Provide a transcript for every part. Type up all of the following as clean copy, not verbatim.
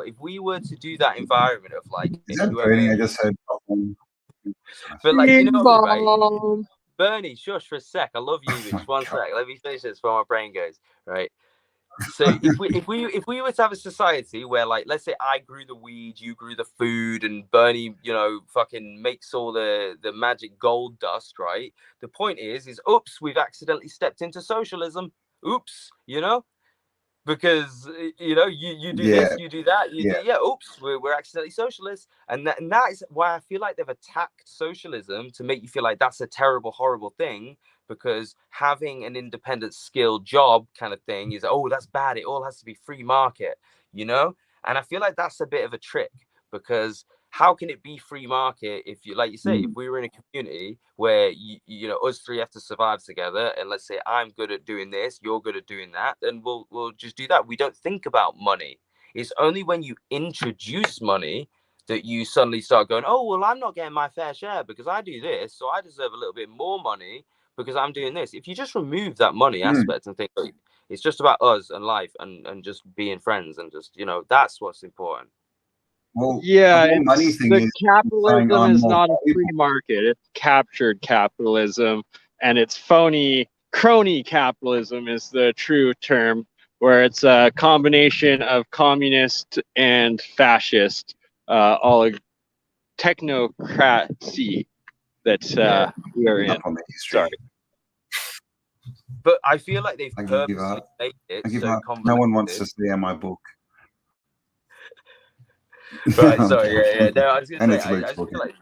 if we were to do that environment of like Is that whoever, burning? I just heard. but like you know what I mean, right? Bomb. Bernie, shush for a sec. I love you, Oh but my just one God. sec. Let me finish this before my brain goes. Right. So if we were to have a society where, like, let's say I grew the weed, you grew the food, and Bernie, fucking makes all the magic gold dust, right? The point is, oops, we've accidentally stepped into socialism. Oops, because you do this, you do that, oops, we're accidentally socialists, and that is why I feel like they've attacked socialism, to make you feel like that's a terrible, horrible thing, because having an independent skilled job kind of thing is, oh, that's bad, it all has to be free market, and I feel like that's a bit of a trick, because how can it be free market if you, like you say, if we were in a community where us three have to survive together, and let's say I'm good at doing this, you're good at doing that, then we'll just do that. We don't think about money. It's only when you introduce money that you suddenly start going, oh, well, I'm not getting my fair share because I do this, so I deserve a little bit more money because I'm doing this. If you just remove that money aspect and think, oh, it's just about us and life and just being friends, and just, that's what's important. Well, Yeah, the whole money thing the is capitalism saying I'm is more not a valuable. free market. It's captured capitalism, and it's phony crony capitalism is the true term, where it's a combination of communist and fascist, all technocracy that we are in. Up on the history. Sorry. But I feel like they've I give purposely up. made it I give so up. convoluted. No one wants to see my book. Right, sorry, yeah. No, I was And gonna it's say, I Luke's just book. feel like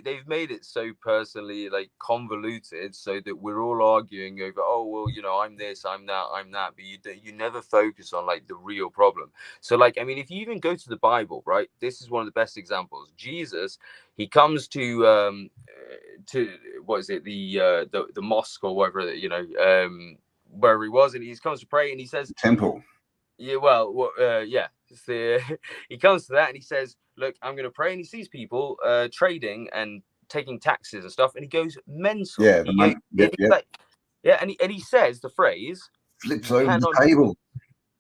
they've made it so personally, like, convoluted, so that we're all arguing over, oh, well, I'm this, I'm that, but you never focus on, like, the real problem. So, like, I mean, if you even go to the Bible, right, this is one of the best examples. Jesus, he comes to what is it, the mosque or whatever, wherever he was, and he comes to pray, and he says, Temple. yeah, well, yeah. He comes to that and he says, look, I'm going to pray. And he sees people trading and taking taxes and stuff. And he goes mental. Yeah, And he says the phrase, flips over the table.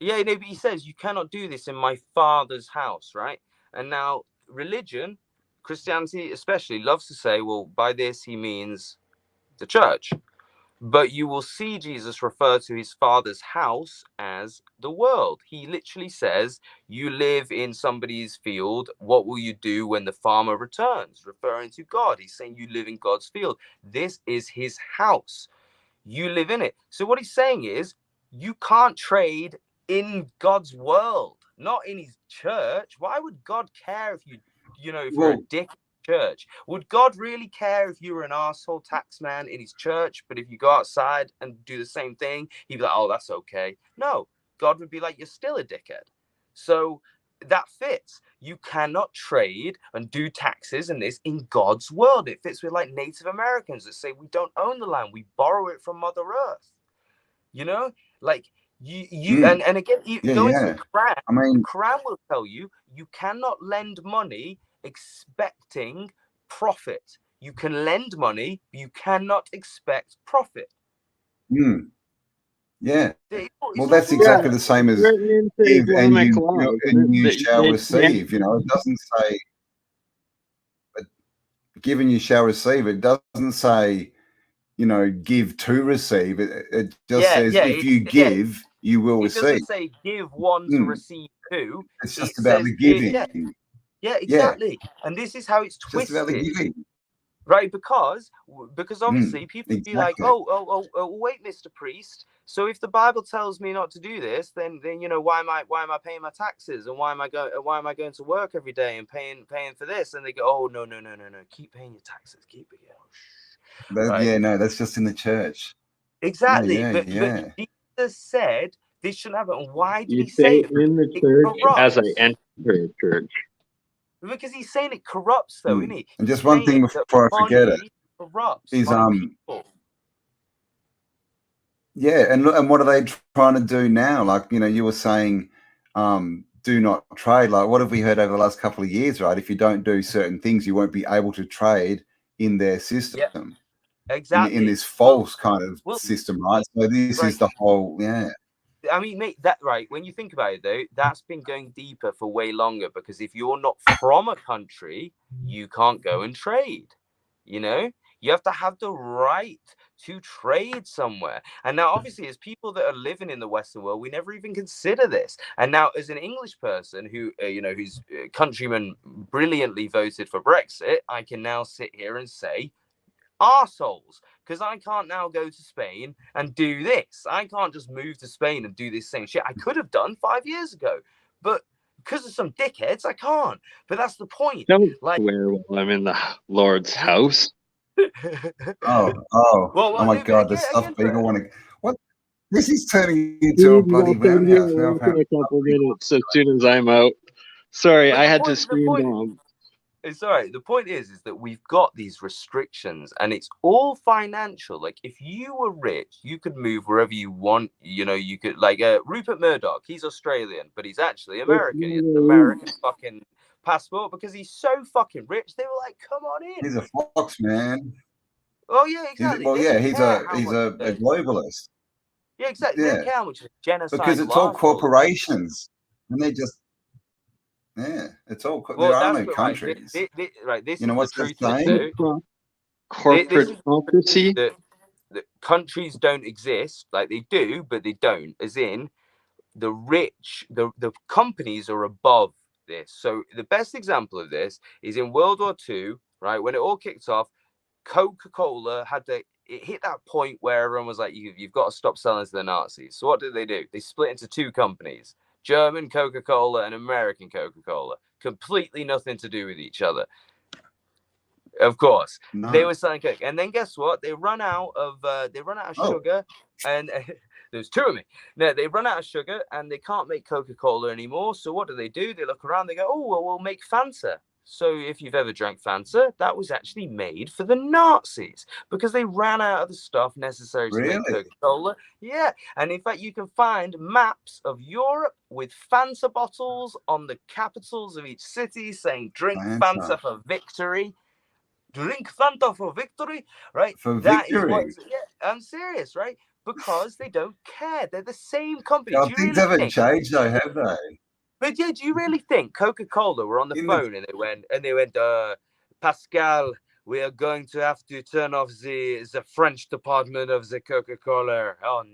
Yeah, but he says, you cannot do this in my Father's house, right? And now religion, Christianity especially, loves to say, well, by this he means the church. But you will see Jesus refer to his Father's house as the world. He literally says, you live in somebody's field. What will you do when the farmer returns? Referring to God. He's saying you live in God's field. This is his house. You live in it. So what he's saying is, you can't trade in God's world, not in his church. Why would God care if you're a dick church? Would God really care if you were an asshole tax man in his church, but if you go outside and do the same thing, he'd be like, oh, that's okay? No, God would be like, you're still a dickhead. So that fits. You cannot trade and do taxes and this in God's world. It fits with, like, Native Americans that say we don't own the land, we borrow it from Mother Earth. Like and again, you go into the Quran. I mean, the Quran will tell you cannot lend money expecting profit. You can lend money, but you cannot expect profit. Yeah. Well, that's exactly the same as give and you shall receive. It doesn't say give and you shall receive. It doesn't say, give to receive. It just says if you give, you will receive. It doesn't say give one to receive two. It's just about the giving. Yeah, exactly. And this is how it's twisted. Just about the giving. Right, because obviously people be like, oh, wait, Mr. Priest. So if the Bible tells me not to do this, then why am I paying my taxes, and why am I going to work every day and paying for this? And they go, oh, no, keep paying your taxes, keep it. Right? Yeah, no, that's just in the church. Exactly, but Jesus said this shouldn't happen. Why did he say it? In the church as I enter church. Because he's saying it corrupts, though, isn't he? And just one thing before I forget it is people. Yeah, and what are they trying to do now? Like, you were saying, do not trade. Like, what have we heard over the last couple of years, right? If you don't do certain things, you won't be able to trade in their system. Yeah, exactly. In this false kind of system, right? So this is the whole, I mean, mate, that right. When you think about it, though, that's been going deeper for way longer, because if you're not from a country, you can't go and trade. You know, you have to have the right to trade somewhere. And now, obviously, as people that are living in the Western world, we never even consider this. And now, as an English person who, whose countrymen brilliantly voted for Brexit, I can now sit here and say, arseholes, because I can't now go to Spain and do this. I can't just move to Spain and do this same shit I could have done 5 years ago, but because of some dickheads, I can't. But that's the point. Don't Like, swear while I'm in the Lord's house. Oh my God! The stuff beagle want to. What? This is turning into a bloody In roundhouse now. a couple minutes as soon as I'm out. Sorry, But I the had to point- the scream point- down. It's all right. The point is that we've got these restrictions, and it's all financial. Like, if you were rich, you could move wherever you want. You know, you could, like, Rupert Murdoch. He's Australian, but he's actually American. He has an American fucking passport because he's so fucking rich. They were like, "Come on in." He's a fox, man. Oh yeah, exactly. Well, They yeah, don't he's care a how he's much a they- globalist. Yeah, exactly. They Yeah. don't care how much genocide. Because it's all corporations, and they just it's all. Well, there are that's no what- countries. Right, this You know is what's the that truth of it, saying? though. Corporatocracy. That countries don't exist. Like, they do, but they don't. As in, the rich, the companies are above this. So the best example of this is in World War II, right? When it all kicked off, Coca-Cola it hit that point where everyone was like, you've got to stop selling to the Nazis. So what did? They split into two companies: German Coca-Cola and American Coca-Cola. Completely nothing to do with each other. Of course, they were selling Coke, and then guess what? They run out of sugar, and there's two of me. No, they run out of sugar, and they can't make Coca-Cola anymore. So what do? They look around. They go, oh well, we'll make Fanta. So if you've ever drank Fanta, that was actually made for the Nazis because they ran out of the stuff necessary to make Coca-Cola. Yeah, and in fact, you can find maps of Europe with Fanta bottles on the capitals of each city saying "Drink Fanta for victory." Drink Fanta for victory, right? For that victory. Is what. Yeah, I'm serious, right? Because they don't care. They're the same company. Oh, things haven't changed, though, have they? But yeah, do you really think Coca-Cola were on the phone and they went, Pascal, we are going to have to turn off the French department of the Coca-Cola. Oh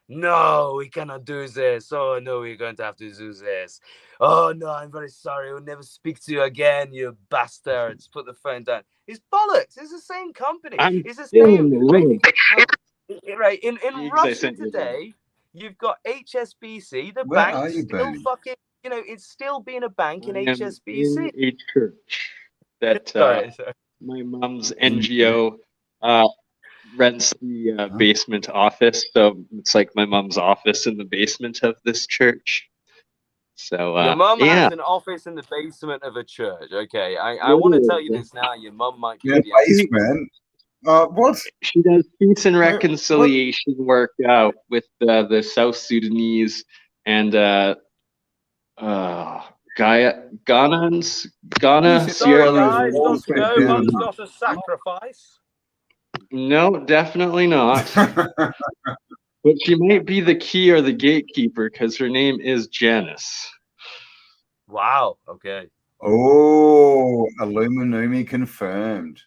no, we cannot do this. Oh no, we're going to have to do this. Oh no, I'm very sorry. We'll never speak to you again, you bastards. Put the phone down. It's bollocks. It's the same company. It's the same. Right. In Russia today, you've got HSBC, the bank still fucking, it's still being a bank in HSBC. In a church that my mom's NGO rents the basement office, so it's like my mom's office in the basement of this church. So your mom has an office in the basement of a church. Okay, I want to tell you this now. Your mom might be in the basement. What? She does peace and reconciliation work with the South Sudanese and Ghana, Sierra Leone. Mom's not a sacrifice. No, definitely not. But she might be the key or the gatekeeper because her name is Janice. Wow. Okay. Oh, Illuminati confirmed.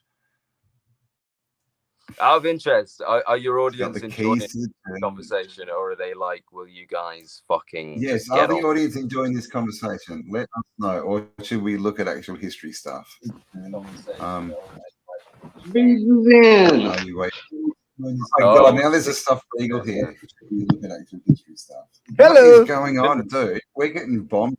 Out of interest, are your audience enjoying this conversation, or are they like, will you guys fucking Yes, are the audience enjoying this conversation? Let us know, or should we look at actual history stuff? Are you waiting? Oh God, now there's a stuffed eagle here. We look at actual history stuff. Hello. What is going on, dude? We're getting bombed.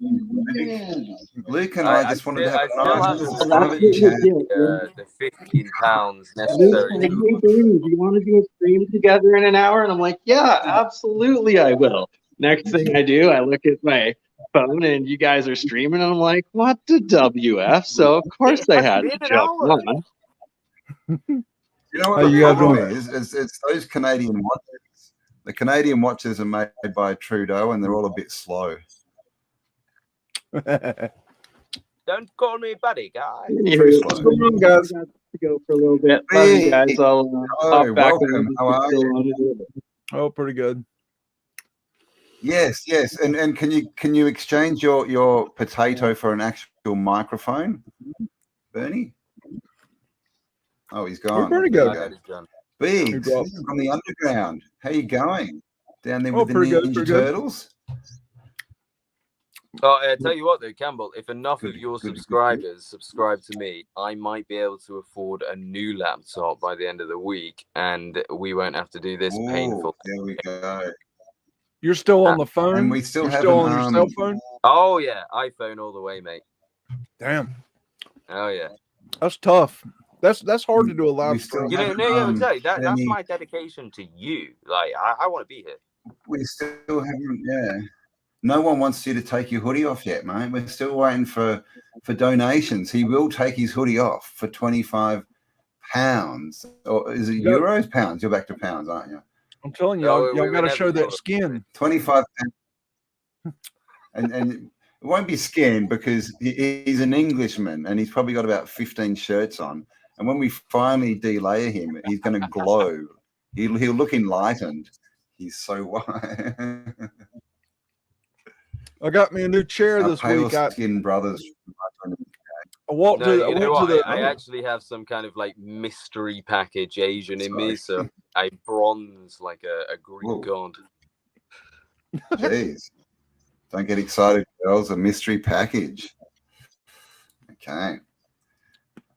Luke and I just wanted to have a nice private chat. The £15 necessary. Like, hey, dude, do you want to do a stream together in an hour? And I'm like, yeah, absolutely, I will. Next thing I do, I look at my phone and you guys are streaming, and I'm like, what the WF? So of course I had to jump on. You know what the problem is? It's those Canadian watches. The Canadian watches are made by Trudeau, and they're all a bit slow. Don't call me buddy, guys. Come on, guys. To go for a little bit. Love you guys. I'll hop back. Welcome. How are you? Oh, pretty good. Yes, yes. And can you exchange your potato for an actual microphone, Bernie? Oh, he's gone. Where'd Bernie There go? you I go. did, John. Biggs dropped. from the underground. How you going? Down there Oh, with the pretty good, Ninja pretty good. Turtles? Oh, tell you what though, Campbell, if enough Good, of your good, good. subscribers subscribe to me, I might be able to afford a new laptop by the end of the week, and we won't have to do this Ooh, painful. there we go. You're still on the phone? And we still You're haven't, still on your cell phone? Oh yeah, iPhone all the way, mate. Damn, Oh yeah. that's tough. That's hard to do a we live still stream. You know, haven't, no, yeah, exactly. That's any- my dedication to you. Like, I want to be here. we still haven't, yeah. No one wants you to take your hoodie off yet, mate. We're still waiting for donations. He will take his hoodie off for £25. Or is it euros? Pounds. You're back to pounds, aren't you? I'm telling you, No, y'all we got to never show that will. skin. £25. and it won't be skinned because he's an Englishman and he's probably got about 15 shirts on. And when we finally delayer him, he's going to glow. He'll look enlightened. He's so white. I got me a new chair this week. Pale-skinned brothers. I walked No, to. I you know went what? to the. I actually have some kind of like mystery package Asian in me, so I bronze like a Greek Whoa. god. Jeez. Don't get excited, girls. A mystery package. Okay.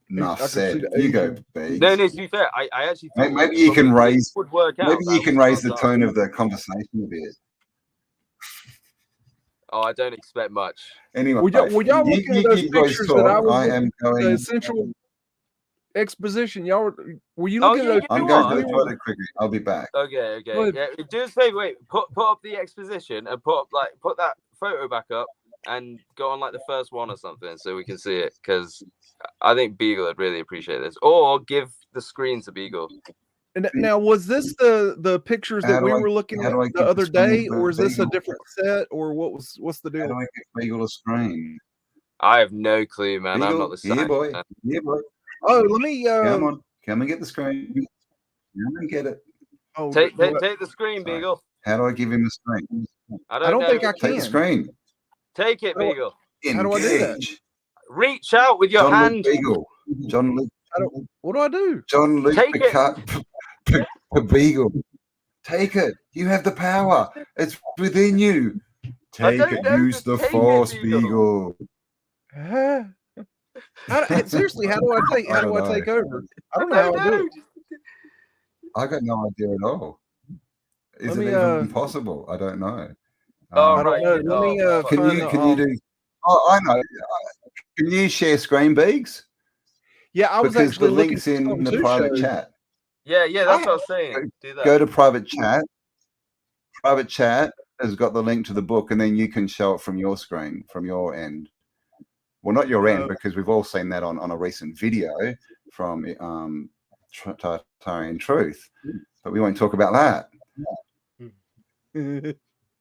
Enough I can see said. the You go, Asian. Biggs. No, to be fair, I actually thought Maybe you can probably raise. would work out. Maybe you that can was raise the not tone done. of the conversation a bit. Oh, I don't expect much. Anyway, Were y'all looking at those pictures that I was? am The going. essential exposition. Y'all were you Oh, looking yeah, at those? you I'm know going what? to the toilet quickly. I'll be back. Okay. Good. Yeah, do us a favor. Wait, put up the exposition and put that photo back up and go on like the first one or something so we can see it, because I think Beagle would really appreciate this. Or give the screen to Beagle. And now, was this the pictures that we were looking at the other day, or is this a different set, or what's the How do deal? I get Beagle a screen? I have no clue, man. Beagle, I'm not the here, science boy. man. Here, boy. Oh, let me. Come on. Come and get the screen. Come and get it. Oh, Take the screen, Sorry. Beagle. How do I give him a screen? I don't know. think I Take can. the screen. Take it, Beagle. How do I do that? Engage. Reach out with your John hand. Luke Beagle. John Luke. What do I do? John Luke Take it. Beagle. Take it. You have the power. It's within you. Take don't it. know, Use just the take it, force, Beagle. Beagle. Seriously, how do I take? How do I take over? I don't know how to do it. I got no idea at all. Is Let it me, even possible? I don't know. Oh, I don't know. right. Let me Can find you the, can you do? Oh, I know. Can you share screen, Beags? Yeah, I was Because actually the looking link's for in something the to private show. chat. Yeah, that's what I was saying. Do that. Go to private chat. Private chat has got the link to the book, and then you can show it from your screen, from your end. Well, not your end, because we've all seen that on a recent video from Tartarian Truth, but we won't talk about that.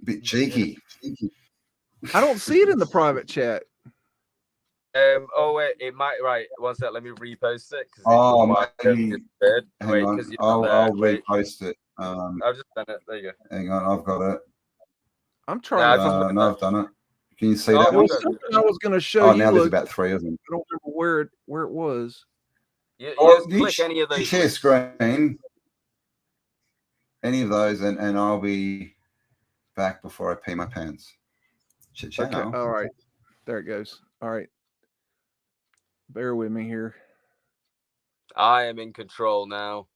Bit cheeky. I don't see it in the private chat. Oh wait, it might. Right, one sec. Let me repost it. Oh, maybe. Wait, because I'll repost it. I've just done it. There you go. Hang on, I've got it. I'm trying to find. No, I've done it. Can you see Oh, that There one? was something I was going to show you. Now there's Look, about 3 of them. I don't remember where it was. You Well, just click any of those. share links. screen, any of those, and I'll be back before I pee my pants. Ciao. Okay, all right. There it goes. All right. Bear with me here. I am in control now.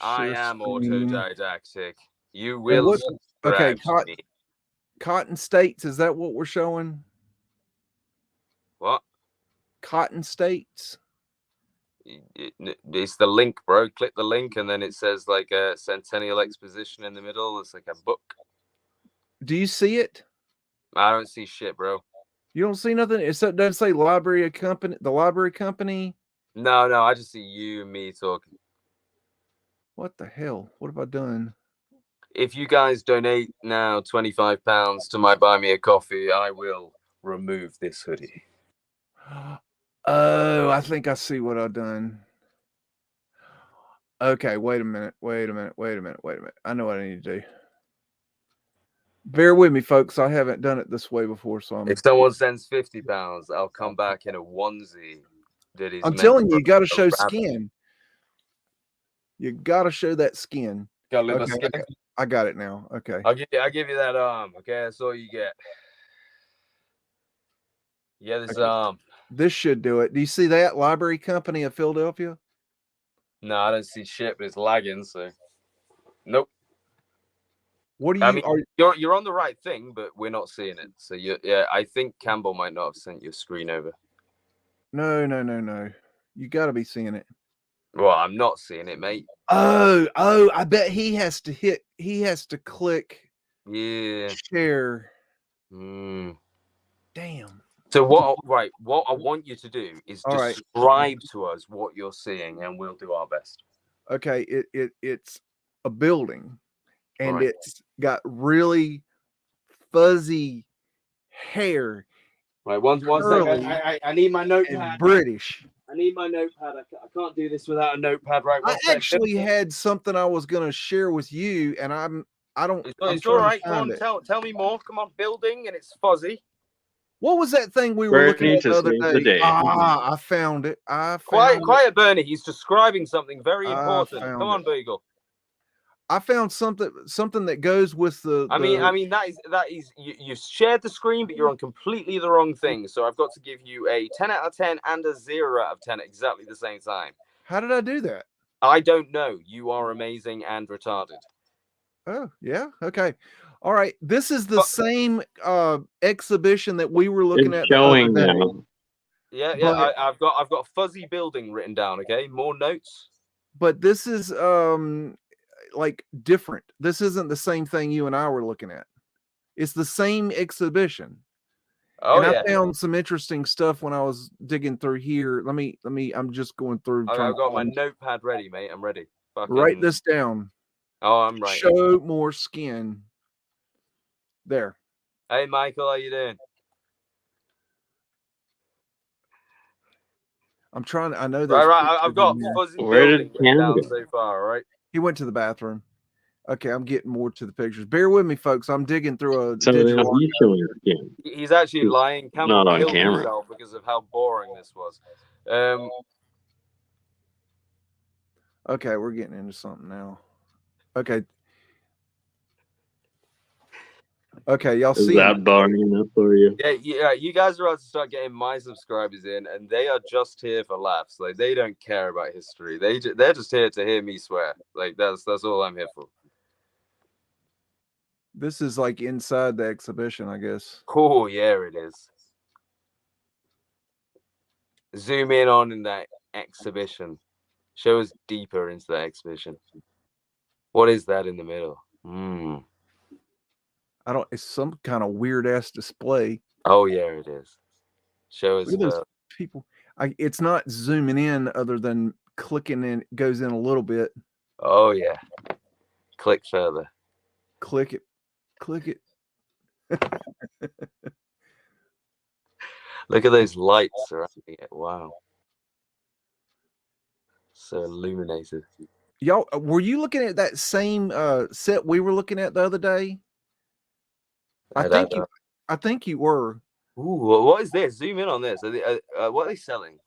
I Share am screen. autodidactic. You will. what- okay, subscribe to me. Cotton States, is that what we're showing? What? Cotton States? It's the link, bro. Click the link, and then it says like a Centennial Exposition in the middle. It's like a book. Do you see it? I don't see shit, bro. You don't see nothing? It doesn't say library company. The library company. No, I just see you and me talking. What the hell? What have I done? If you guys donate now £25 to my Buy Me a Coffee, I will remove this hoodie. Oh, I think I see what I've done. Okay, wait a minute. I know what I need to do. Bear with me, folks. I haven't done it this way before, so if someone sends £50, I'll come back in a onesie. I'm telling you, you got to show skin. You got to show that skin. Okay, I got it now. Okay, I'll give you that arm. Okay, that's all you get. Yeah, this arm. This should do it. Do you see that? Library Company of Philadelphia? No, I don't see shit, but it's lagging. So, nope. What do you? I mean, you're on the right thing, but we're not seeing it. So I think Cambell might not have sent your screen over. No. You got to be seeing it. Well, I'm not seeing it, mate. Oh, I bet he has to click. Yeah. Share. Damn. So what I want you to do is describe to us what you're seeing, and we'll do our best. Okay, it's a building, and it's got really fuzzy hair. Right, one second. I need my notepad. British. I need my notepad. I can't do this without a notepad. Right. I actually had something I was going to share with you, and I don't. It's all right. Come on, tell me more. Come on, building, and it's fuzzy. What was that thing we were looking at the other day? I found it. Quiet, Bernie. He's describing something very important. Come on, Beagle. I found something that goes with the. I mean that is you've shared the screen, but you're on completely the wrong thing. So I've got to give you a 10 out of 10 and a 0 out of 10 at exactly the same time. How did I do that? I don't know. You are amazing and retarded. Oh yeah. Okay. All right. This is the same exhibition that we were looking at. Showing now. Yeah. I've got a fuzzy building written down. Okay, more notes. But this is like different. This isn't the same thing you and I were looking at. It's the same exhibition. Oh, and I found some interesting stuff when I was digging through here. Let me. I'm just going through. I've got my notepad ready, mate. I'm ready. Write this down. Oh, I'm right. Show more skin. There. Hey, Michael, how you doing? I'm trying. I know that. Right. I've got fuzzy building down so far. All right. He went to the bathroom. Okay, I'm getting more to the pictures. Bear with me, folks. I'm digging through a digital. He's actually lying. Not on camera because of how boring this was. Okay, we're getting into something now. Okay. Okay, y'all see that boring enough for you? Yeah. You guys are about to start getting my subscribers in, and they are just here for laughs. Like, they don't care about history. They're just here to hear me swear. Like, that's all I'm here for. This is like inside the exhibition, I guess. Oh yeah, it is. Zoom in on that exhibition. Show us deeper into that exhibition. What is that in the middle? It's some kind of weird ass display. Oh yeah, it is. Show us people. It's not zooming in other than clicking in. It goes in a little bit. Oh yeah. Click further. Click it. Look at those lights around it. Wow. So illuminated. Y'all, were you looking at that same set we were looking at the other day? I think you were. Ooh, what is this? Zoom in on this. What are they selling?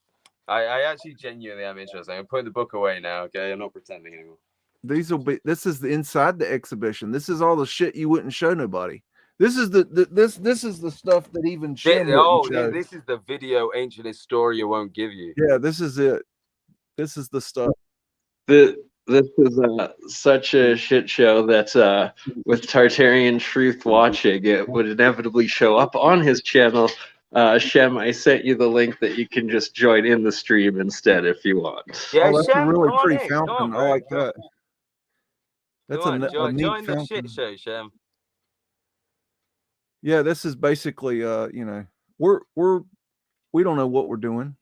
I actually genuinely am interested. I'm putting the book away now. Okay, I'm not pretending anymore. This is the inside the exhibition. This is all the shit you wouldn't show nobody. This is this is the stuff that even Shem wouldn't show. This is the video Ancient Historia won't give you. Yeah, this is it. This is the stuff. This is such a shit show that with Tartarian Truth watching, it would inevitably show up on his channel. Shem, I sent you the link that you can just join in the stream instead if you want. Yeah, that's Shem, a really pretty fountain. I like that. That's a neat join the fountain. shit show, Shem. Yeah, this is basically we don't know what we're doing.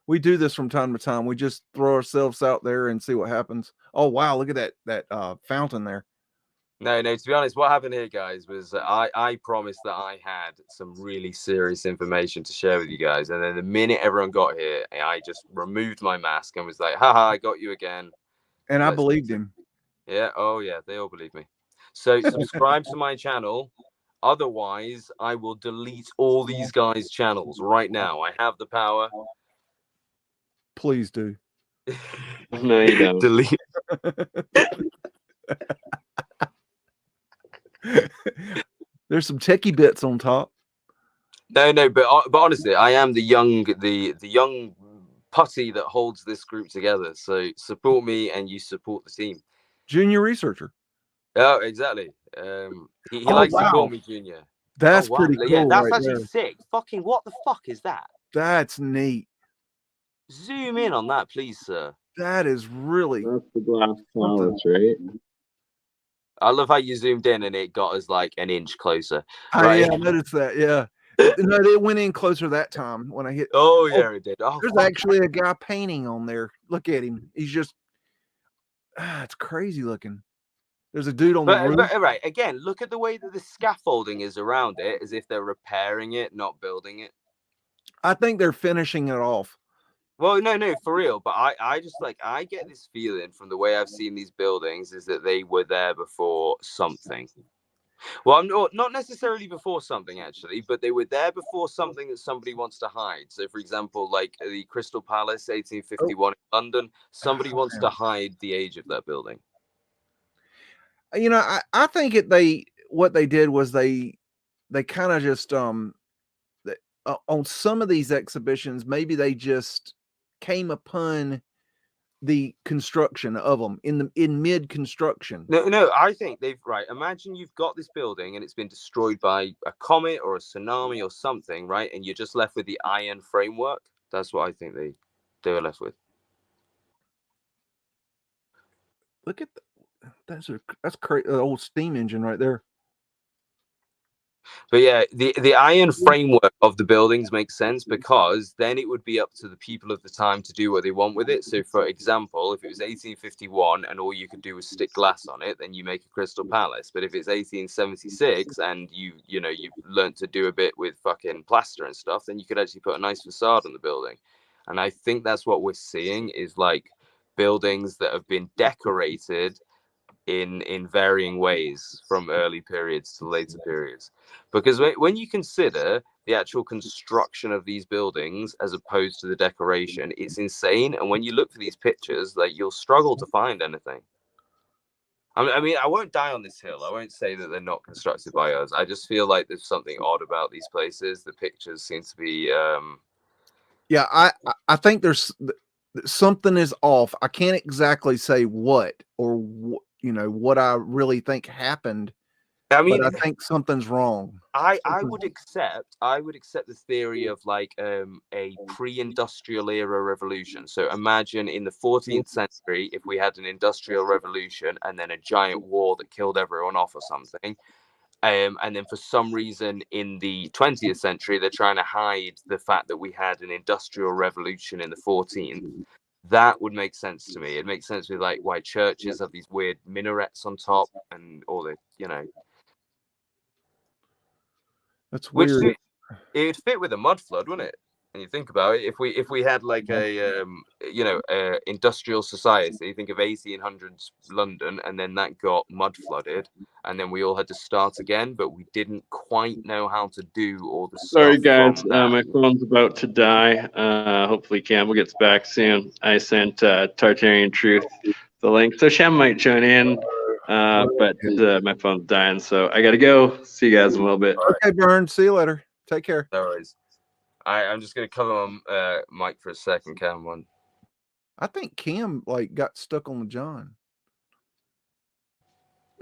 We do this from time to time. We just throw ourselves out there and see what happens. Oh wow, look at that fountain there. No, to be honest, what happened here, guys, was I promised that I had some really serious information to share with you guys. And then the minute everyone got here, I just removed my mask and was like, haha, I got you again. And I believed him. Yeah, oh yeah, they all believe me. So subscribe to my channel. Otherwise, I will delete all these guys' channels right now. I have the power. Please do. No, you don't. Delete. There's some techie bits on top. No, but honestly, I am the young putty that holds this group together. So support me, and you support the team. Junior researcher. Oh, exactly. He Oh, likes to call wow. me Junior. That's Oh, wow. pretty cool. Yeah, that's right actually there. sick. Fucking what the fuck is that? That's neat. Zoom in on that, please, sir. That is really. That's the glass palace, right? I love how you zoomed in and it got us like an inch closer. I noticed that. Yeah. No, they went in closer that time when I hit. Oh, yeah, it did. Oh, there's actually a guy painting on there. Look at him. He's just. It's crazy looking. There's a dude on the roof. But right, again, look at the way that the scaffolding is around it, as if they're repairing it, not building it. I think they're finishing it off. Well, no, for real. But I just like, I get this feeling from the way I've seen these buildings is that they were there before something. Well, I'm not necessarily before something, actually, but they were there before something that somebody wants to hide. So, for example, like the Crystal Palace, 1851 in London, somebody wants to hide the age of that building. You know, I think what they did was they kind of just on some of these exhibitions, maybe they just came upon the construction of them in mid construction. No, I think they've right. Imagine you've got this building and it's been destroyed by a comet or a tsunami or something, right? And you're just left with the iron framework. That's what I think they were left with. Look at that's crazy. Old steam engine right there. But yeah, the iron framework of the buildings makes sense because then it would be up to the people of the time to do what they want with it. So, for example, if it was 1851 and all you could do was stick glass on it, then you make a Crystal Palace. But if it's 1876 and you've learned to do a bit with fucking plaster and stuff, then you could actually put a nice facade on the building. And I think that's what we're seeing is like buildings that have been decorated in varying ways from early periods to later periods, because when you consider the actual construction of these buildings as opposed to the decoration, it's insane. And when you look for these pictures, like, you'll struggle to find anything. I mean, I won't die on this hill. I won't say that they're not constructed by us. I just feel like there's something odd about these places. The pictures seem to be yeah, I think there's something is off. I can't exactly say what or what I really think happened. I mean, but I think something's wrong. I would accept the theory of like a pre-industrial era revolution. So imagine in the 14th century, if we had an industrial revolution and then a giant war that killed everyone off or something. And then for some reason in the 20th century, they're trying to hide the fact that we had an industrial revolution in the 14th. That would make sense to me. It makes sense with like why churches have these weird minarets on top and all the, That's weird. It'd fit with a mud flood, wouldn't it? And you think about it, if we had like a industrial society, think of 1800s London, and then that got mud flooded, and then we all had to start again, but we didn't quite know how to do all the stuff. Sorry guys, my phone's about to die. Hopefully Campbell gets back soon. I sent Tartarian Truth the link, so Shem might join in, but my phone's dying, so I gotta go. See you guys in a little bit. Okay, Burn. See you later. Take care. No worries. I'm just going to cover on Mike for a second, Cam. I think Cam got stuck on the John.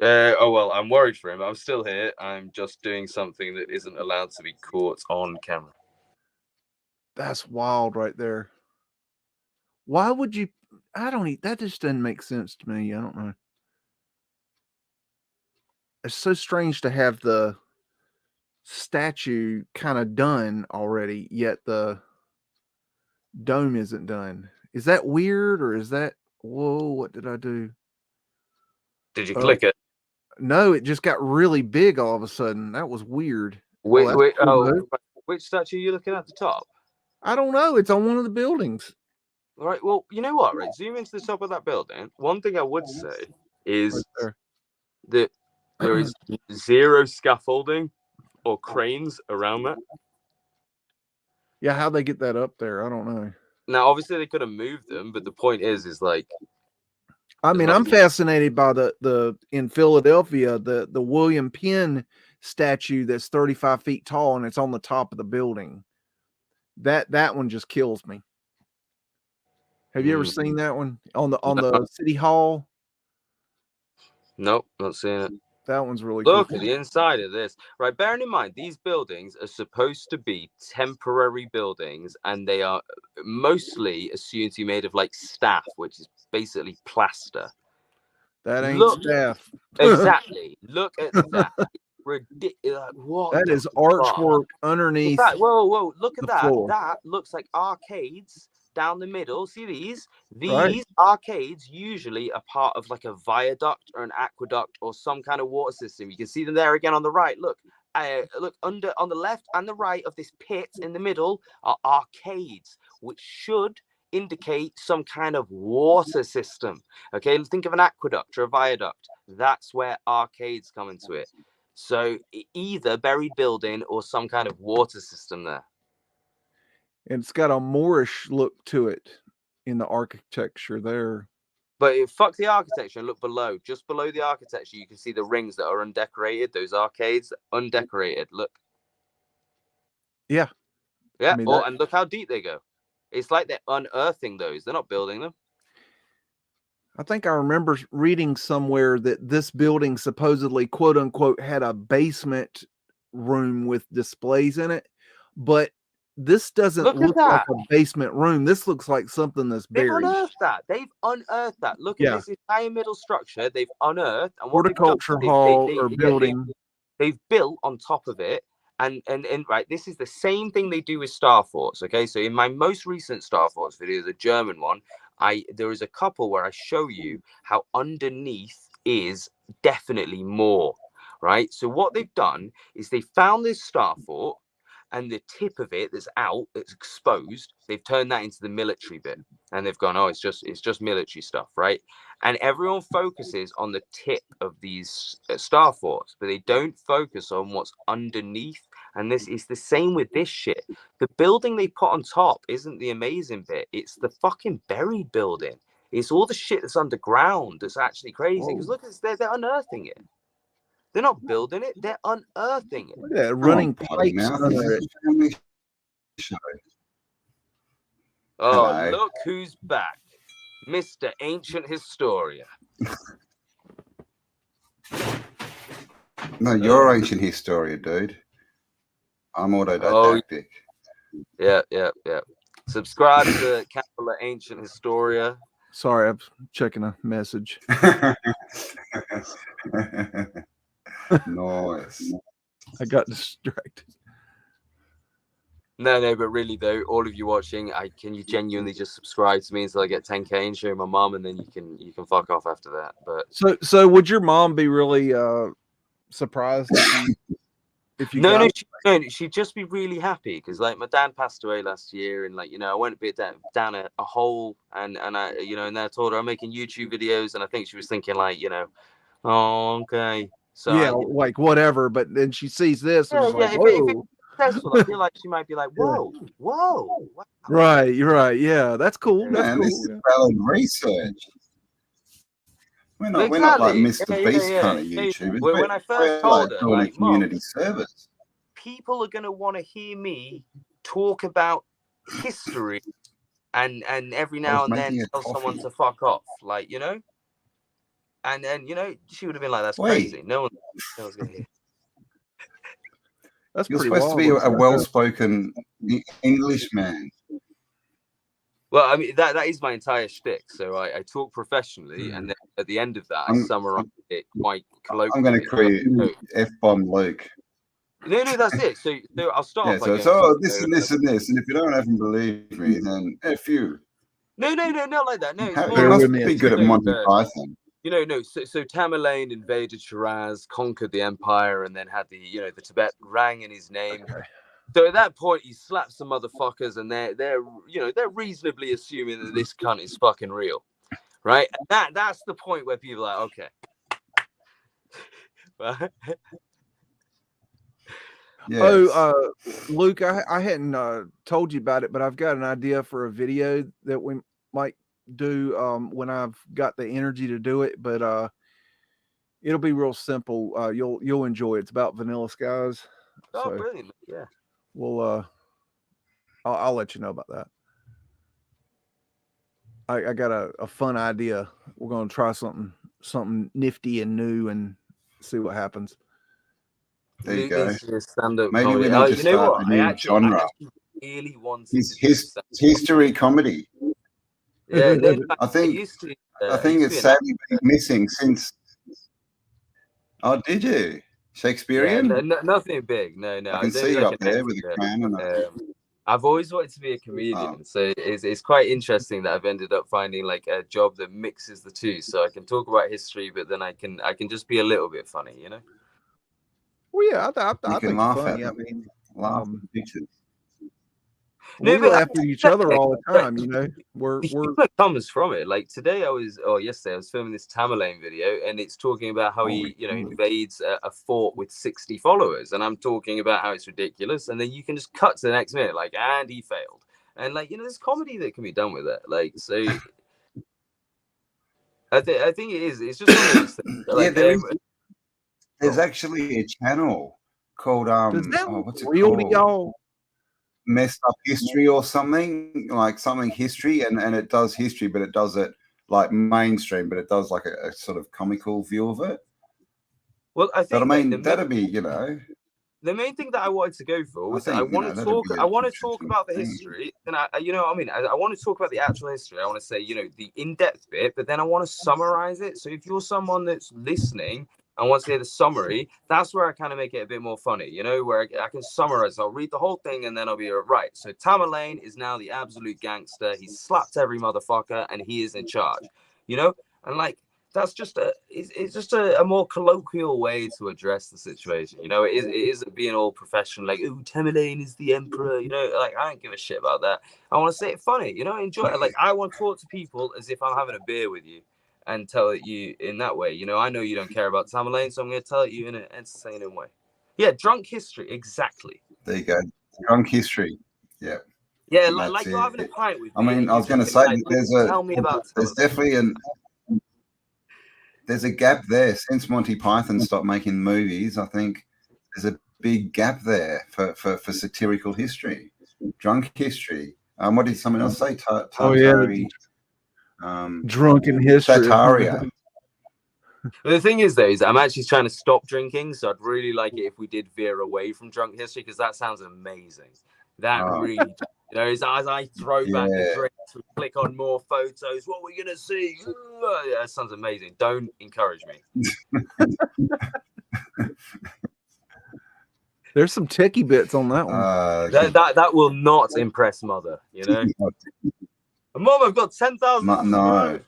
Oh, well, I'm worried for him. I'm still here. I'm just doing something that isn't allowed to be caught on camera. That's wild right there. Why would you? That just doesn't make sense to me. I don't know. It's so strange to have the statue kind of done already, yet the dome isn't done. Is that weird, or is that, whoa, what did I do? Did you click it? No, it just got really big all of a sudden. That was weird. Which statue are you looking at the top? I don't know. It's on one of the buildings. All right. Well, you know what, right? Zoom into the top of that building. One thing I would say is that There is zero scaffolding or cranes around that. Yeah, how'd they get that up there? I don't know. Now, obviously, they could have moved them, but the point is like, I mean, I'm fascinated by the in Philadelphia, the William Penn statue that's 35 feet tall and it's on the top of the building. That one just kills me. Have you ever seen that one on the City Hall? Nope, not seeing it. That one's really Look cool. at the inside of this. Right, bearing in mind, these buildings are supposed to be temporary buildings, and they are mostly assumed to be made of like staff, which is basically plaster. That ain't staff. Exactly. Look at that. Ridiculous. What? That is archwork underneath. Whoa. Look at that. Floor. That looks like arcades down the middle. See these? These right. arcades usually are part of like a viaduct or an aqueduct or some kind of water system. You can see them there again on the right. Look, look on the left and the right of this pit in the middle are arcades, which should indicate some kind of water system. Okay, think of an aqueduct or a viaduct. That's where arcades come into it. So either buried building or some kind of water system there. And it's got a Moorish look to it in the architecture there. But fuck the architecture and look below. Just below the architecture, you can see the rings that are undecorated. Those arcades, undecorated. Look. Yeah. Yeah. I mean, and look how deep they go. It's like they're unearthing those. They're not building them. I think I remember reading somewhere that this building supposedly, quote unquote, had a basement room with displays in it. But this doesn't look like a basement room. This looks like something that's buried. They've unearthed that. Look at this entire middle structure. They've unearthed. And horticulture hall or building. They've built on top of it. And right, this is the same thing they do with Star Forts. Okay, so in my most recent Star Forts video, the German one, there is a couple where I show you how underneath is definitely more. Right. So what they've done is they found this Star Fort. And the tip of it that's out, that's exposed, they've turned that into the military bit. And they've gone, oh, it's just military stuff, right? And everyone focuses on the tip of these Star Forts, but they don't focus on what's underneath. And this is the same with this shit. The building they put on top isn't the amazing bit. It's the fucking buried building. It's all the shit that's underground that's actually crazy. Because look, they're unearthing it. They're not building it, they're unearthing it. Look at that, running pipes under it. Oh, hello. Look who's back. Mr. Ancient Historia. No, you're Ancient Historia, dude. I'm autodidactic. Yeah. Subscribe to Cambell Ancient Historia. Sorry, I'm checking a message. Nice. I got distracted. No, but really though, all of you watching, can you genuinely just subscribe to me until I get 10K and show my mom, and then you can fuck off after that. But so would your mom be really surprised if you no, she'd just be really happy because like my dad passed away last year, and like I went a bit down a hole, and I and then I told her I'm making YouTube videos, and I think she was thinking like oh, okay. So yeah, like whatever, but then she sees this and if it's successful, I feel like she might be like, whoa. Wow. Right, you're right. Yeah, that's cool. That's cool. This is valid research. We're not like Mr. Beast kind of YouTubers. When I first told her, like, community service, people are going to want to hear me talk about history and every now and then tell someone to fuck off, like, And then, she would have been like, that's crazy. No one's going to hear. That's You're supposed to be a well-spoken Englishman. Well, I mean, that is my entire shtick. So I talk professionally, and then at the end of that, I summarize it quite colloquially. I'm going to create F-bomb Luke. No, that's it. So I'll start off. So this and this and this. And if you don't even believe me, then F you. No, not like that. No, you must be good at Monty Python. So Tamerlane invaded Shiraz, conquered the empire, and then had the Tibet rang in his name. Okay. So at that point, he slaps some motherfuckers, and they're reasonably assuming that this cunt is fucking real, right? And that's the point where people are like, okay, Yes. Oh, Luke, I hadn't told you about it, but I've got an idea for a video that we might do when I've got the energy to do it. But it'll be real simple. You'll enjoy it. It's about Vanilla Skies. Oh, So brilliant! Yeah. we'll I'll let you know about that. I got a fun idea. We're gonna try something nifty and new and see what happens. There you Luke go. needs to do stand-up Maybe comedy. we need Oh, to you know start what? a new I actually genre. really wanted to do His stand-up. history comedy. Yeah, no, in fact, I think used to. I think used it's to be an sadly been missing since. Oh, did you? Yeah, Shakespearean? nothing big. No. I I can was see only you like up an there with a extra. crown and a. I've always wanted to be a comedian, Oh. so it's quite interesting that I've ended up finding like a job that mixes the two, so I can talk about history, but then I can just be a little bit funny, you know. Well, yeah, I You can think laugh it's at funny. I them. mean, Laugh at the pictures. No, we but laugh at each other all the time. You know, the humor comes from it. Like today, yesterday, I was filming this Tamerlane video, and it's talking about how he, invades a fort with 60 followers, and I'm talking about how it's ridiculous, and then you can just cut to the next minute, like, and he failed, and like, there's comedy that can be done with it, like, so. I think it is. It's just one of those things. Yeah, Like, there's actually a channel called does that what's it real to called? y'all? Messed Up History or something, like something history, and it does history, but it does it like mainstream, but it does like a sort of comical view of it. Well, I think that'd be, the main thing that I wanted to go for was I want to talk about the history, and I want to talk about the actual history. I want to say, the in-depth bit, but then I want to summarize it. So if you're someone that's listening and wants to hear the summary, that's where I kind of make it a bit more funny, where I can summarize. I'll read the whole thing and then I'll be right. So Tamerlane is now the absolute gangster. He's slapped every motherfucker and he is in charge, and like, that's just it's just a more colloquial way to address the situation. It isn't being all professional, like, oh, Tamerlane is the emperor, like, I don't give a shit about that. I want to say it funny, enjoy it. Like, I want to talk to people as if I'm having a beer with you and tell it you in that way. I know you don't care about Tamerlane, so I'm going to tell it you in an entertaining way. Yeah, drunk history, exactly. There you go. Drunk history. Yeah. Yeah, like you're having a pint with me. I mean, I was going to say, tell me about there's definitely there's a gap there since Monty Python stopped making movies. I think there's a big gap there for satirical history, drunk history. What did someone else say? Drunken history. Sataria. The thing is, though, is I'm actually trying to stop drinking, so I'd really like it if we did veer away from drunk history, because that sounds amazing. That really, as I throw back the drinks, we click on more photos. What are we gonna see? That sounds amazing. Don't encourage me. There's some techie bits on that one. That will not impress Mother. Mom, I've got 10,000. No.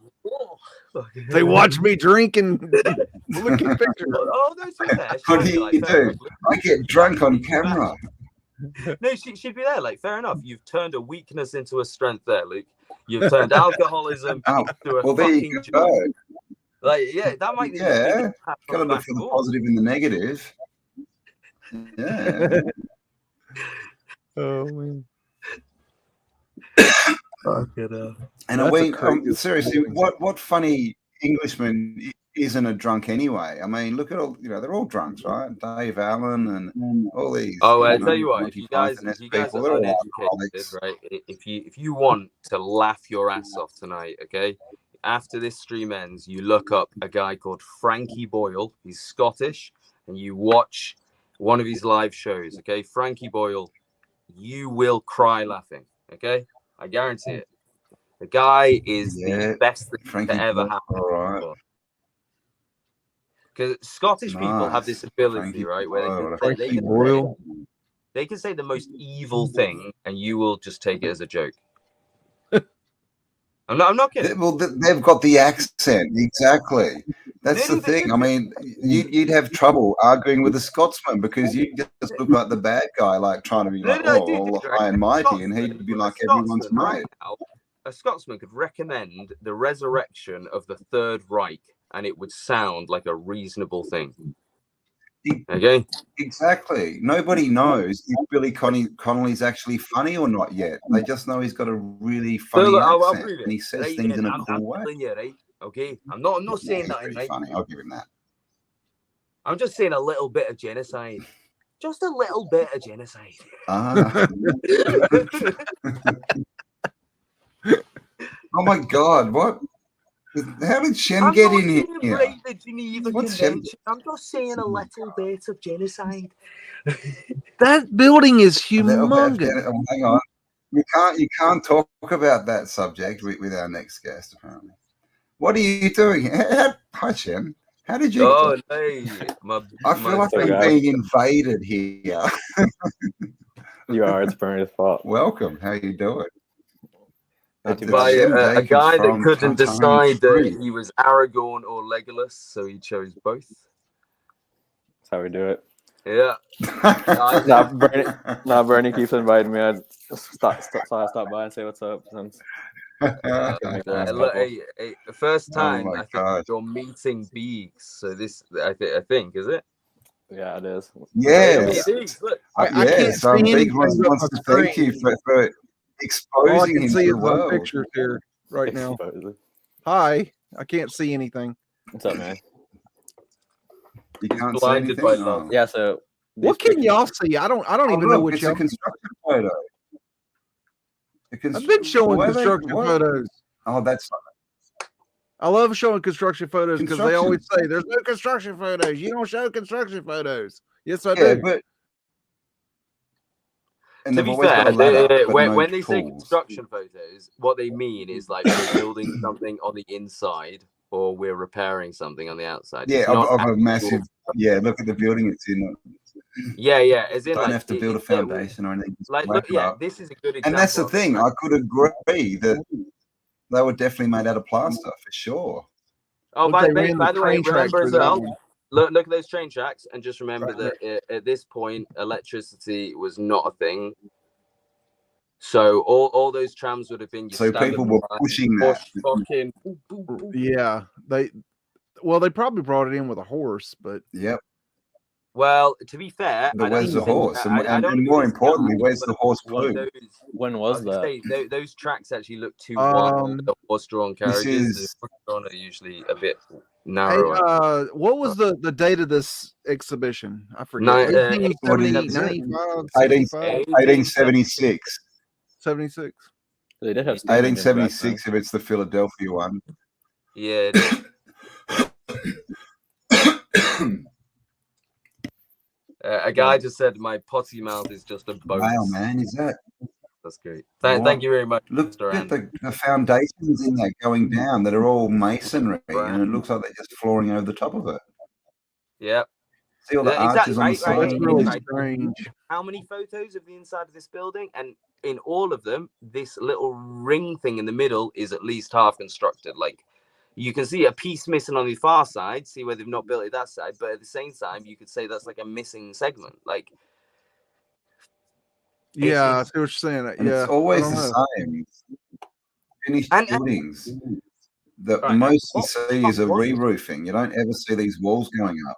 They watch me drink and look at pictures. Oh, no, she's there. What do you do? I get drunk on camera. No, she'd be there. Like, fair enough. You've turned a weakness into a strength there, Luke. You've turned alcoholism into a fucking joy. Like, yeah, that might be. Yeah, gotta look for the positive and the negative. Yeah. Oh man. And I mean, seriously, what funny Englishman isn't a drunk anyway? I mean, look at all, they're all drunks, right? Dave Allen and all these. I tell you what, if you guys are uneducated, right? If you want to laugh your ass off tonight, okay? After this stream ends, you look up a guy called Frankie Boyle. He's Scottish, and you watch one of his live shows, okay? Frankie Boyle, you will cry laughing, okay? I guarantee it. The guy is the best thing to ever happen. Because Scottish people have this ability, right, where they can say the most evil thing, and you will just take it as a joke. I'm not kidding. Well, they've got the accent, exactly. That's the thing. I mean, you'd have trouble arguing with a Scotsman because you just look like the bad guy, like trying to be all high and mighty, and he'd be like everyone's mate. A Scotsman could recommend the resurrection of the Third Reich, and it would sound like a reasonable thing. Okay. Exactly. Nobody knows if Billy Connolly's actually funny or not yet. They just know he's got a really funny So, I'll accent, prove it. and he says Right, things then, in a I'm cool way. telling you, right? Okay, I'm not saying He's nothing, pretty right? funny. I'll give him that. I'm just saying a little bit of genocide. Just a little bit of genocide. Ah. Oh my God! What? How did Shem get in here? Break the Geneva What's Shem? Convention. I'm just saying a little bit of genocide. That building is A little bit of humongous. oh, hang on. You can't talk about that subject with our next guest. Apparently. What are you doing? Hi, Shem. How did you? Oh, hey, I feel like I'm being invaded here. You are. It's Bernie's fault. Welcome. How you doing? By a guy that couldn't decide that he was Aragorn or Legolas, so he chose both. That's how we do it. Yeah. Now Bernie keeps inviting me. I stop by and say what's up. First time I think you're meeting Beaks, so this I think is it? Yeah, it is. Yes. I can't see Big anything wants to thank you for exposing him to the world. Pictures here right now. Hi, I can't see anything. What's up, man? You can't see anything. By love. Yeah. So what can y'all see? I don't even know what y'all. It's a construction photo. I've been showing construction photos. Oh, that's. I love showing construction photos because they always say there's no construction photos. You don't show construction photos. Yes, I do. But to be fair, when they say construction photos, what they mean is like we're building something on the inside or we're repairing something on the outside. Yeah, of a massive. Yeah, look at the building it's in. Yeah. As in, don't have to build a foundation or anything. Like, look, this is a good example. And that's the thing. I could agree that they were definitely made out of plaster for sure. Oh, by the way, remember as well. Look at those train tracks, and just remember that at this point, electricity was not a thing. So all those trams would have been. So people were pushing that. Yeah, they probably brought it in with a horse, but yep. Well, to be fair, but where's the horse? And more importantly, where's the horse poo? When was that? Those tracks actually look too wide. The horse-drawn carriages are usually a bit narrow. Hey, what was the date of this exhibition? I forget. 1876. 76. They did have 1876 if it's the Philadelphia one. Yeah. A guy just said my potty mouth is just a boat. Wow, man, is that? That's great. Thank you very much. Look at the foundations in there going down that are all masonry, and it looks like they're just flooring over the top of it. Yeah. See all the arches on the side? That's really strange. How many photos of the inside of this building? And in all of them, this little ring thing in the middle is at least half constructed. Like, you can see a piece missing on the far side, see where they've not built it that side, but at the same time, you could say that's like a missing segment. Like, yeah, I see what you're saying. Yeah, it's always the same. Finished buildings. The most you see is a re-roofing. You don't ever see these walls going up.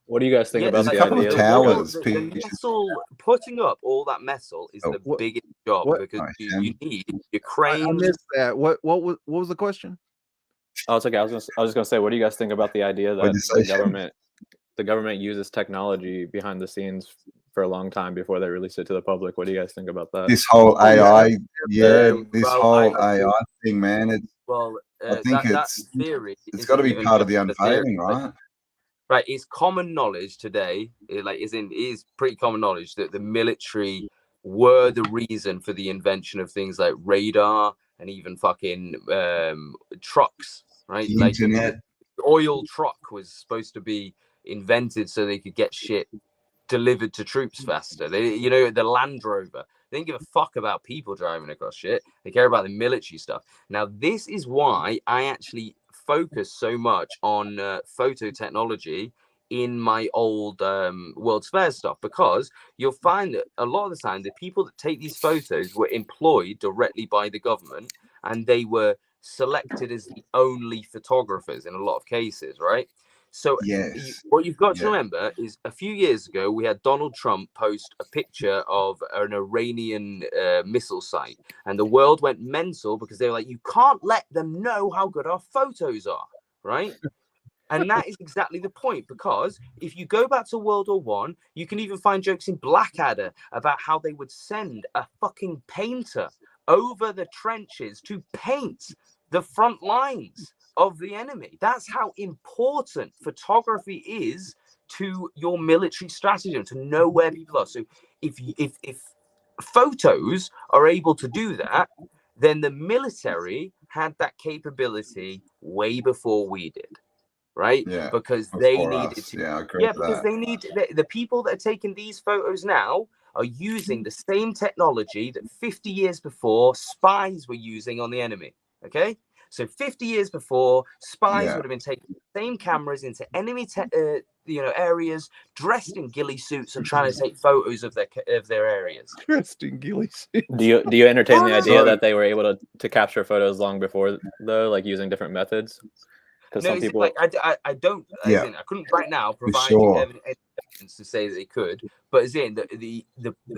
What do you guys think about the idea? There's a couple of towers. The metal, putting up all that metal is the biggest job because you need your cranes. I missed that. What was the question? Oh, it's okay. I was just gonna say, what do you guys think about the idea that the government uses technology behind the scenes for a long time before they release it to the public? What do you guys think about that? This whole AI, AI thing, man. I think it's got to be part of the unveiling, right? Right, it's common knowledge today. It is pretty common knowledge that the military were the reason for the invention of things like radar and even fucking trucks. Right, the like internet. The oil truck was supposed to be invented so they could get shit delivered to troops faster. They, the Land Rover. They didn't give a fuck about people driving across shit. They care about the military stuff. Now, this is why I actually focus so much on photo technology in my old World's Fair stuff, because you'll find that a lot of the time the people that take these photos were employed directly by the government, and they were selected as the only photographers in a lot of cases, right? So Yes. what you've got to Yeah. remember is a few years ago, we had Donald Trump post a picture of an Iranian missile site, and the world went mental because they were like, you can't let them know how good our photos are, right? And that is exactly the point, because if you go back to World War One, you can even find jokes in Blackadder about how they would send a fucking painter over the trenches to paint the front lines of the enemy. That's how important photography is to your military strategy, to know where people are. So if photos are able to do that, then the military had that capability way before we did. Right? Yeah, because they before needed us. to. Yeah, I agree Yeah, with because that. they need the people that are taking these photos now are using the same technology that 50 years before spies were using on the enemy. Okay, so 50 years before, spies Yeah. would have been taking the same cameras into enemy areas, dressed in ghillie suits and trying to take photos of their areas. Dressed in ghillie suits. Do you entertain the idea So- that they were able to capture photos long before, though, like using different methods? Because No, some it's people, like I don't. Yeah. As in, I couldn't right now provide sure. you evidence to say that they could, but as in the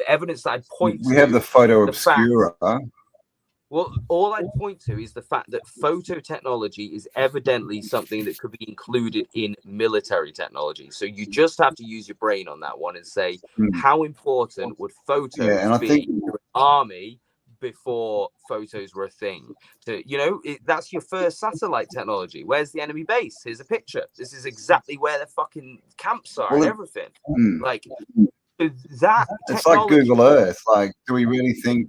evidence that I'd point We to, have the photo the fact- obscura. well, all I'd point to is the fact that photo technology is evidently something that could be included in military technology. So you just have to use your brain on that one and say, Mm. how important would photos Yeah, and I be think- to an army before photos were a thing? That's your first satellite technology. Where's the enemy base? Here's a picture. This is exactly where the fucking camps are and everything. Mm. Like that. It's like technology- Google Earth. Like, do we really think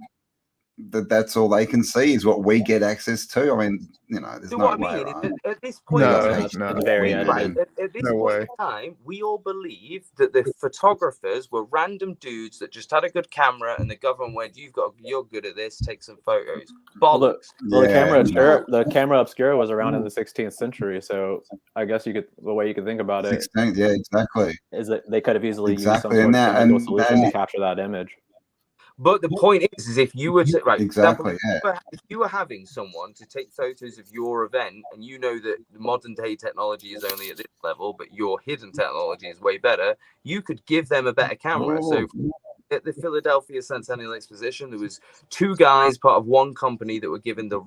that that's all they can see is what we get access to? I mean, there's So no what way, I mean right? is at this point, No, in time, no. very Right, edited. at this No point way. in time, we all believe that the photographers were random dudes that just had a good camera, and the government went, "You're good at this. Take some photos." Bollocks. Well, Yeah, the camera obscura was around in the 16th century, so I guess the way you could think about it 16, yeah, exactly. is that they could have easily used Exactly, some and sort of that- chemical and- solution and- to capture that image. But the point is if you were to Exactly, if you were having someone to take photos of your event, and you know that the modern day technology is only at this level, but your hidden technology is way better, you could give them a better camera. So at the Philadelphia Centennial Exposition, there was two guys, part of one company, that were given the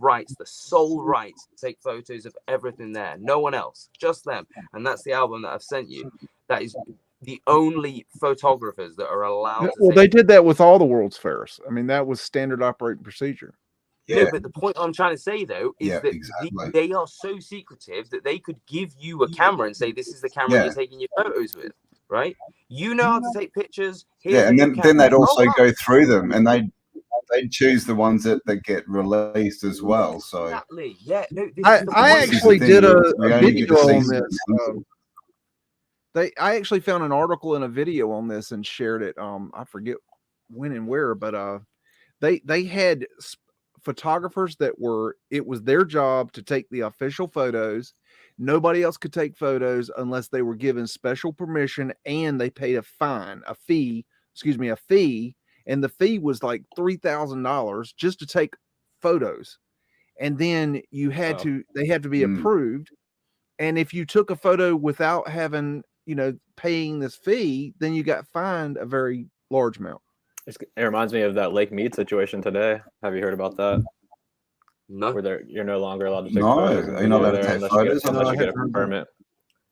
sole rights to take photos of everything there. No one else, just them. And that's the album that I've sent you. That is the only photographers that are allowed to Well, they did that with all the world's fairs. I mean, that was standard operating procedure. Yeah. No, but the point I'm trying to say, though, is that exactly. they are so secretive that they could give you a camera and say, this is the camera you're taking your photos with, right? You know how to take pictures. Yeah, and then they'd also go through them, and they'd choose the ones that get released as well. So exactly, yeah. No, I actually did a we only get video to see on this. I actually found an article and a video on this and shared it. I forget when and where, but they had photographers that it was their job to take the official photos. Nobody else could take photos unless they were given special permission, and they paid a fee, and the fee was like $3,000 just to take photos. And then they had to be approved. And if you took a photo without having, paying this fee, then you got fined a very large amount. It reminds me of that Lake Mead situation today. Have you heard about that? No. Where you're no longer allowed to take No, photos. you're not allowed to take photos unless you get a permit.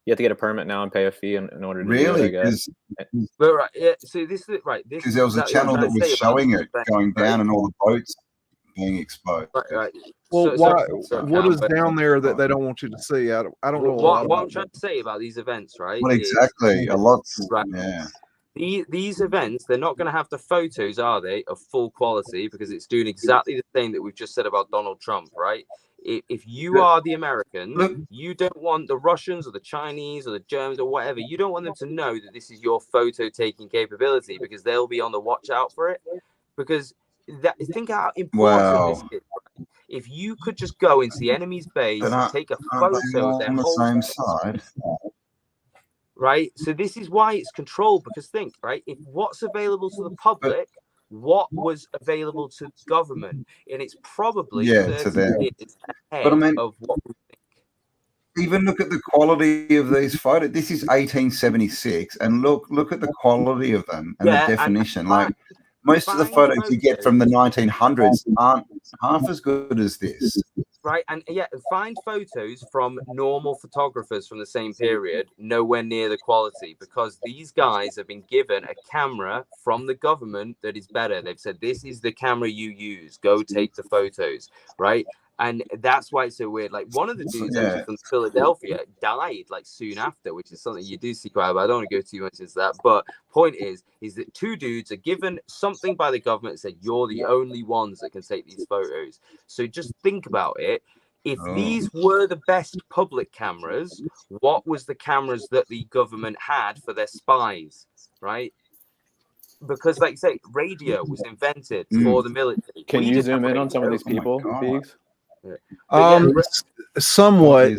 You have to get a permit now and pay a fee in order to really, do it, I guess. But right, yeah. So this is right. because there was a channel that was showing it going down and all the boats being exposed. Right. Well, what is but down there that they don't want you to see? I don't know. What I'm trying to say about these events, right? Well, exactly. A lot. Right. Yeah. These events, they're not going to have the photos, are they, of full quality, because it's doing exactly the thing that we've just said about Donald Trump, right? If you are the American, you don't want the Russians or the Chinese or the Germans or whatever, you don't want them to know that this is your photo taking capability, because they'll be on the watch out for it. Because think how important this is. Right? If you could just go into the enemy's base and take a photo of their on the whole same side. Right, so this is why it's controlled, because think, right, if what's available to the public, what was available to government, and it's probably 30 years ahead of what we think. even look at the quality of these photos. This is 1876, and look at the quality of them and the definition. Like most of the photos you get from the 1900s aren't half as good as this. Right, and find photos from normal photographers from the same period, nowhere near the quality, because these guys have been given a camera from the government that is better. They've said, this is the camera you use, go take the photos, right? And that's why it's so weird. Like one of the dudes actually from Philadelphia died like soon after, which is something you do see quite. But I don't want to go too much into that. But point is that two dudes are given something by the government and said, you're the only ones that can take these photos. So just think about it. If these were the best public cameras, what was the cameras that the government had for their spies, right? Because, like you say, radio was invented for the military. Can you zoom in on some of these people, Biggs? Somewhat.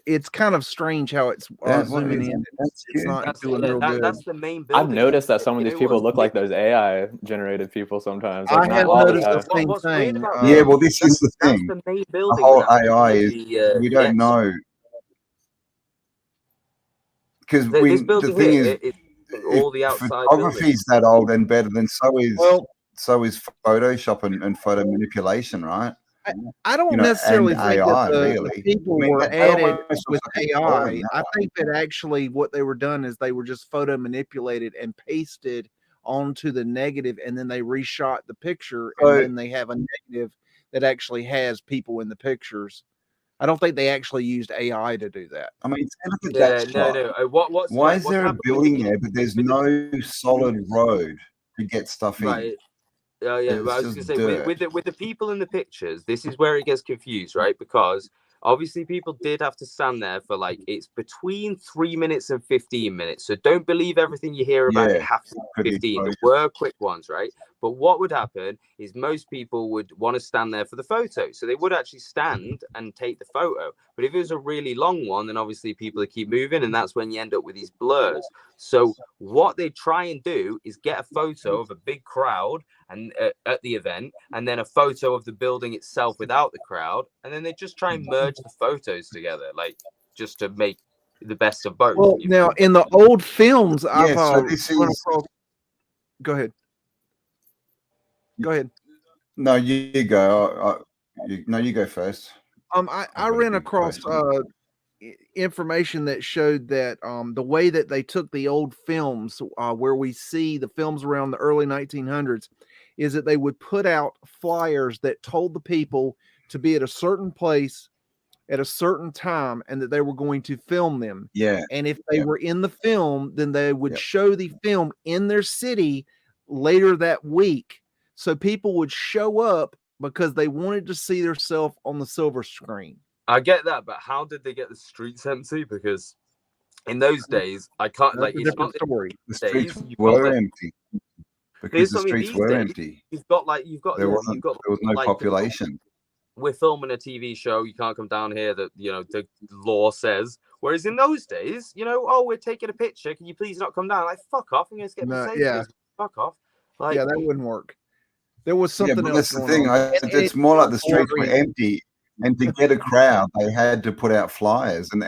It's kind of strange how it's zooming in. It's not doing real good. That's the main building. I've noticed that some of these people look like those AI generated people sometimes. I have noticed the same thing. Well, this is the thing. That's the main building. The whole AI is we don't know, because the thing is all the outside photography is that old and better than so is Photoshop and photo manipulation, right? I don't necessarily think AI, that the people were added with AI. I think that actually what they were done is they were just photo manipulated and pasted onto the negative, and then they reshot the picture, and then they have a negative that actually has people in the pictures. I don't think they actually used AI to do that. I mean, look at that shot. Why is there a building there, but there's no solid road to get stuff in? Right. Oh yeah, but I was going to say with the people in the pictures, this is where it gets confused, right? Because obviously people did have to stand there for it's between 3 minutes and 15 minutes. So don't believe everything you hear about it have to be 15. There were quick ones, right? But what would happen is most people would want to stand there for the photo. So they would actually stand and take the photo. But if it was a really long one, then obviously people keep moving, and that's when you end up with these blurs. So what they try and do is get a photo of a big crowd and at the event, and then a photo of the building itself without the crowd, and then they just try and merge the photos together, just to make the best of both. Well, now in the old films, I've go ahead. Go ahead. No, you go. You go first. I ran across information that showed that the way that they took the old films, where we see the films around the early 1900s, is that they would put out flyers that told the people to be at a certain place at a certain time, and that they were going to film them. Yeah. And if they were in the film, then they would show the film in their city later that week. So people would show up because they wanted to see themselves on the silver screen. I get that, but how did they get the streets empty? Because in those days, I can't That's a different story. The streets were empty. Because the streets were empty. There was no population. We're filming a TV show. You can't come down here. That the law says. Whereas in those days, we're taking a picture. Can you please not come down? Like, fuck off. I'm going to get the fuck off. That wouldn't work. There was something else. That's the thing. It's more like the streets were empty, and to get a crowd, they had to put out flyers, and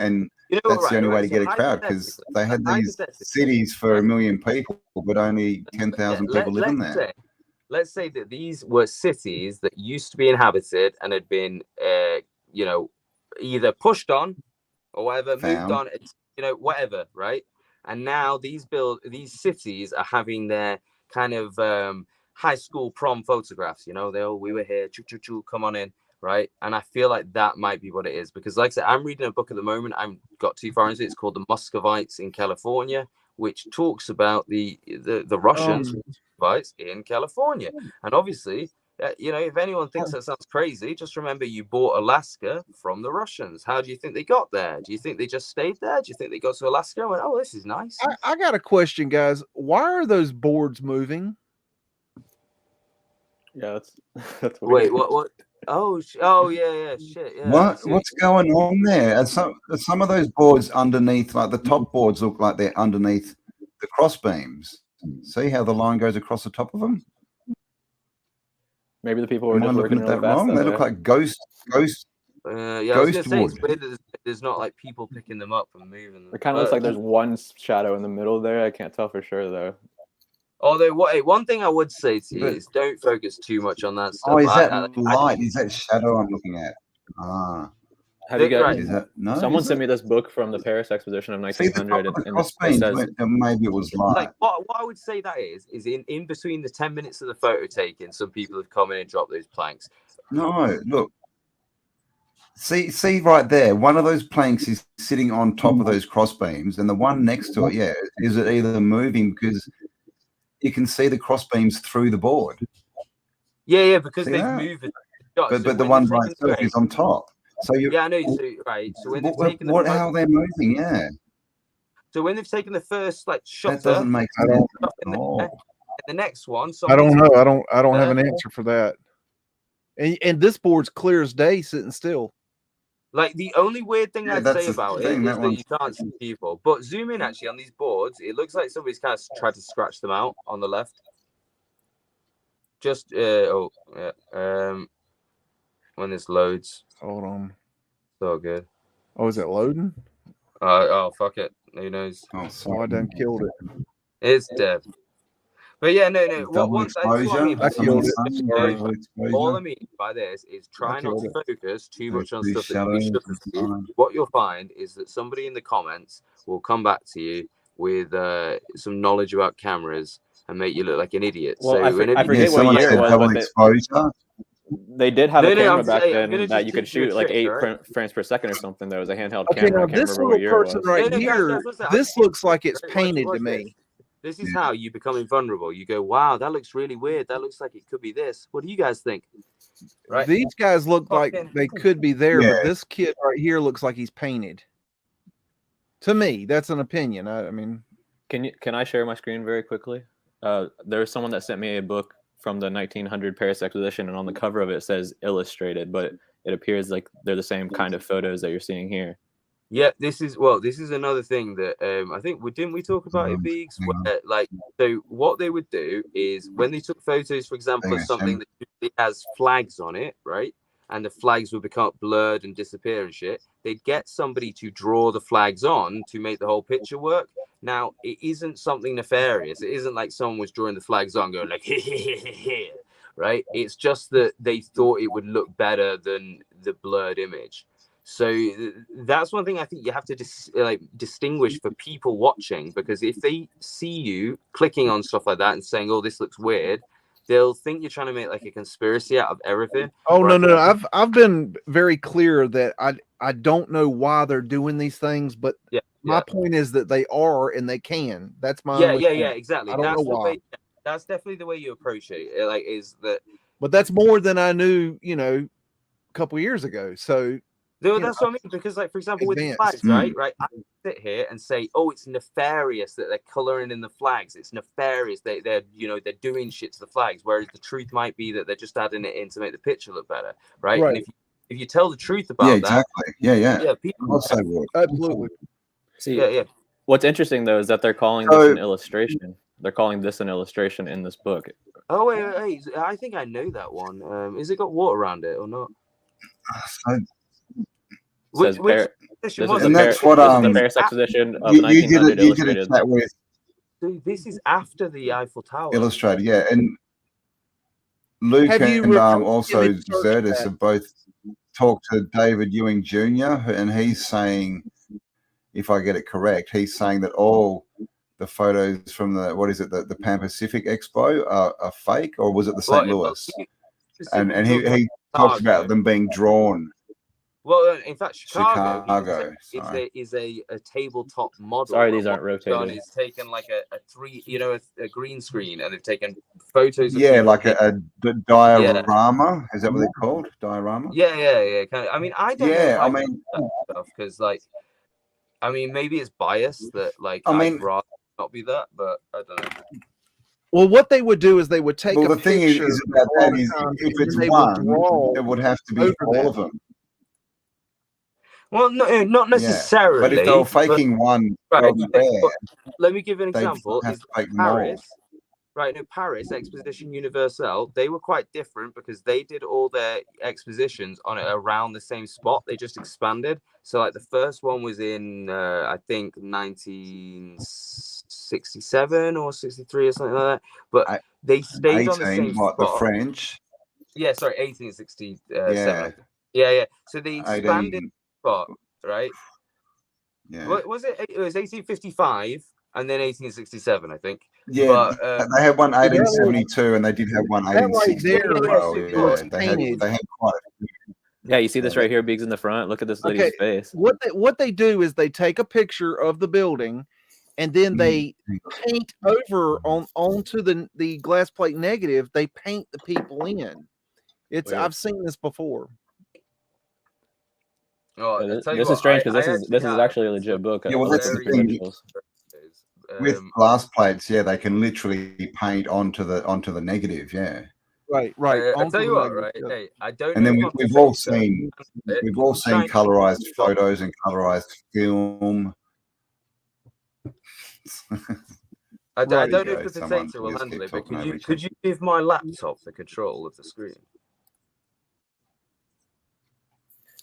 that's the only way to get a crowd, because they had these cities for 1 million people, but only 10,000 people living there. Let's say that these were cities that used to be inhabited and had been, either pushed on or whatever, moved on, whatever, right? And now these cities are having their kind of high school prom photographs. We were here, choo, come on in, right? And I feel like that might be what it is, because like I said, I'm reading a book at the moment. I haven't got too far into it. It's called The Muscovites in California, which talks about the Russians in California. And obviously, if anyone thinks that sounds crazy, just remember you bought Alaska from the Russians. How do you think they got there? Do you think they just stayed there? Do you think they got to Alaska and went, oh, this is nice? I got a question, guys. Why are those boards moving? Yeah, that's wait, what? Oh, yeah, shit. Yeah, what's going on there? And some of those boards underneath, like the top boards, look like they're underneath the cross beams. See how the line goes across the top of them? Maybe the people were just looking at that wrong. They look like ghost Yeah, I was gonna say it's weird that there's not like people picking them up and moving them. It kind of looks like there's one shadow in the middle there. I can't tell for sure though. Although, one thing I would say to you is don't focus too much on that stuff. Oh, is that light? Is that shadow I'm looking at? Ah. Have you guys? Right. Is that, no, someone sent me this book from the Paris Exposition of 1900, and it says maybe it was light. Like what I would say that is in between the 10 minutes of the photo taking, some people have come in and dropped those planks. No, look. See right there. One of those planks is sitting on top of those cross beams, and the one next to it, yeah, is it either moving because you can see the cross beams through the board. Yeah, because they've moved. But the one by itself is on top. So you I know. So right. So when they've taken how they're moving, yeah. So when they've taken the first shot, that doesn't make sense. The next one, I don't know. I don't have an answer for that. And this board's clear as day, sitting still. Like the only weird thing I'd say about it is that you can't see people. But zoom in actually on these boards, it looks like somebody's kind of tried to scratch them out on the left. Just when this loads. Hold on. So good. Oh, is it loading? Oh fuck it. Who knows? Oh, I done killed it. It's dead. But yeah, no. What I mean. All I mean by this is try not to focus too much on stuff that you shouldn't see. What you'll find is that somebody in the comments will come back to you with some knowledge about cameras and make you look like an idiot. Well, so I forget what year it was. They did have a camera back then that you could shoot like 8 frames per second or something. There was a handheld camera. Now this little person right here, this looks like it's painted to me. This is how you become invulnerable. You go, wow, that looks really weird. That looks like it could be this. What do you guys think? Right. These guys look like they could be there, but this kid right here looks like he's painted. To me, that's an opinion. I mean, can I share my screen very quickly? There's someone that sent me a book from the 1900 Paris Exposition, and on the cover of it says illustrated, but it appears like they're the same kind of photos that you're seeing here. Yeah, this is another thing that I think didn't we talk about it, Biggs? So what they would do is when they took photos, for example, of something that usually has flags on it, right? And the flags would become blurred and disappear and shit. They'd get somebody to draw the flags on to make the whole picture work. Now, it isn't something nefarious. It isn't like someone was drawing the flags on going like, right? It's just that they thought it would look better than the blurred image. So that's one thing I think you have to distinguish for people watching, because if they see you clicking on stuff like that and saying, oh, this looks weird, they'll think you're trying to make like a conspiracy out of everything. Oh, no. I've been very clear that I don't know why they're doing these things, but my point is that they are and they can. That's my exactly. I don't know why. That's definitely the way you approach it. But that's more than I knew, a couple years ago. So that's what I mean, because like for example with the flags, right? I can sit here and say, oh, it's nefarious that they're coloring in the flags. It's nefarious they're doing shit to the flags, whereas the truth might be that they're just adding it in to make the picture look better, right? And if you tell the truth about that, people also would. Absolutely. See, what's interesting though is that they're calling this an illustration. They're calling this an illustration in this book. Oh wait, I think I know that one. Is it got water around it or not? This is the Paris Exposition of you 1900 did illustrated. That with this is after the Eiffel Tower. Illustrated, yeah. And Luke and also Zertis have both talked to David Ewing Jr., and he's saying, if I get it correct, he's saying that all the photos from the Pan Pacific Expo are fake, or was it the St. Louis? And he talked about them being drawn. Well, in fact, Chicago is a tabletop model. Sorry, these aren't rotated. It's taken like a green screen, and they've taken photos. Like a diorama. Is that what they're called? Diorama. Yeah. I mean, I don't know stuff because, maybe it's biased that I'd rather not be that, but I don't know. Well, what they would do is they would take the thing is about that is if it's one, it would have to be all of them. Well, no, not necessarily. But if they're faking one, let me give an example. right? No, Paris, Exposition Universelle, they were quite different because they did all their expositions on it around the same spot. They just expanded. So like the first one was in, I think 1967 or 63 or something like that. But they stayed on the same spot. The French? Yeah, sorry, 1867. Yeah. Yeah. So they 18 expanded the spot, right? Yeah. What was it? It was 1855 and then 1867, I think. Yeah, but, they had one 1872 and they did have one 1860 as well. Yeah, they had quite a few. Yeah, you see this right here, Biggs in the front. Look at this lady's face. What they do is they take a picture of the building, and then they paint over onto the glass plate negative. They paint the people in. I've seen this before. Oh, this is strange because this is actually a legit book. Yeah, well, that's the thing. With glass plates, yeah, they can literally paint onto the negative, yeah. Right. I'll tell you what, right? Hey, I don't. And then we've all seen colorized photos and colorized film. I don't know if the potato will handle it, but could you give my laptop the control of the screen?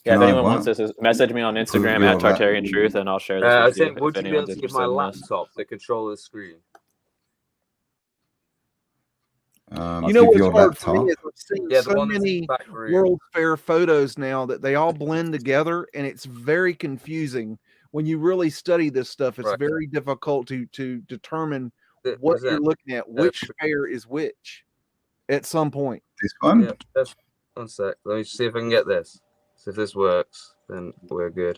Yeah, if anyone wants this, message me on Instagram at Tartarian Truth, and I'll share this with you. Would you be able to give my laptop the control of the screen? You know what's hard for me is I've seen so many World Fair photos now that they all blend together, and it's very confusing. When you really study this stuff, it's very difficult to determine what you're looking at, which fair is which at some point. This one? Yeah, one sec. Let me see if I can get this. So if this works, then we're good.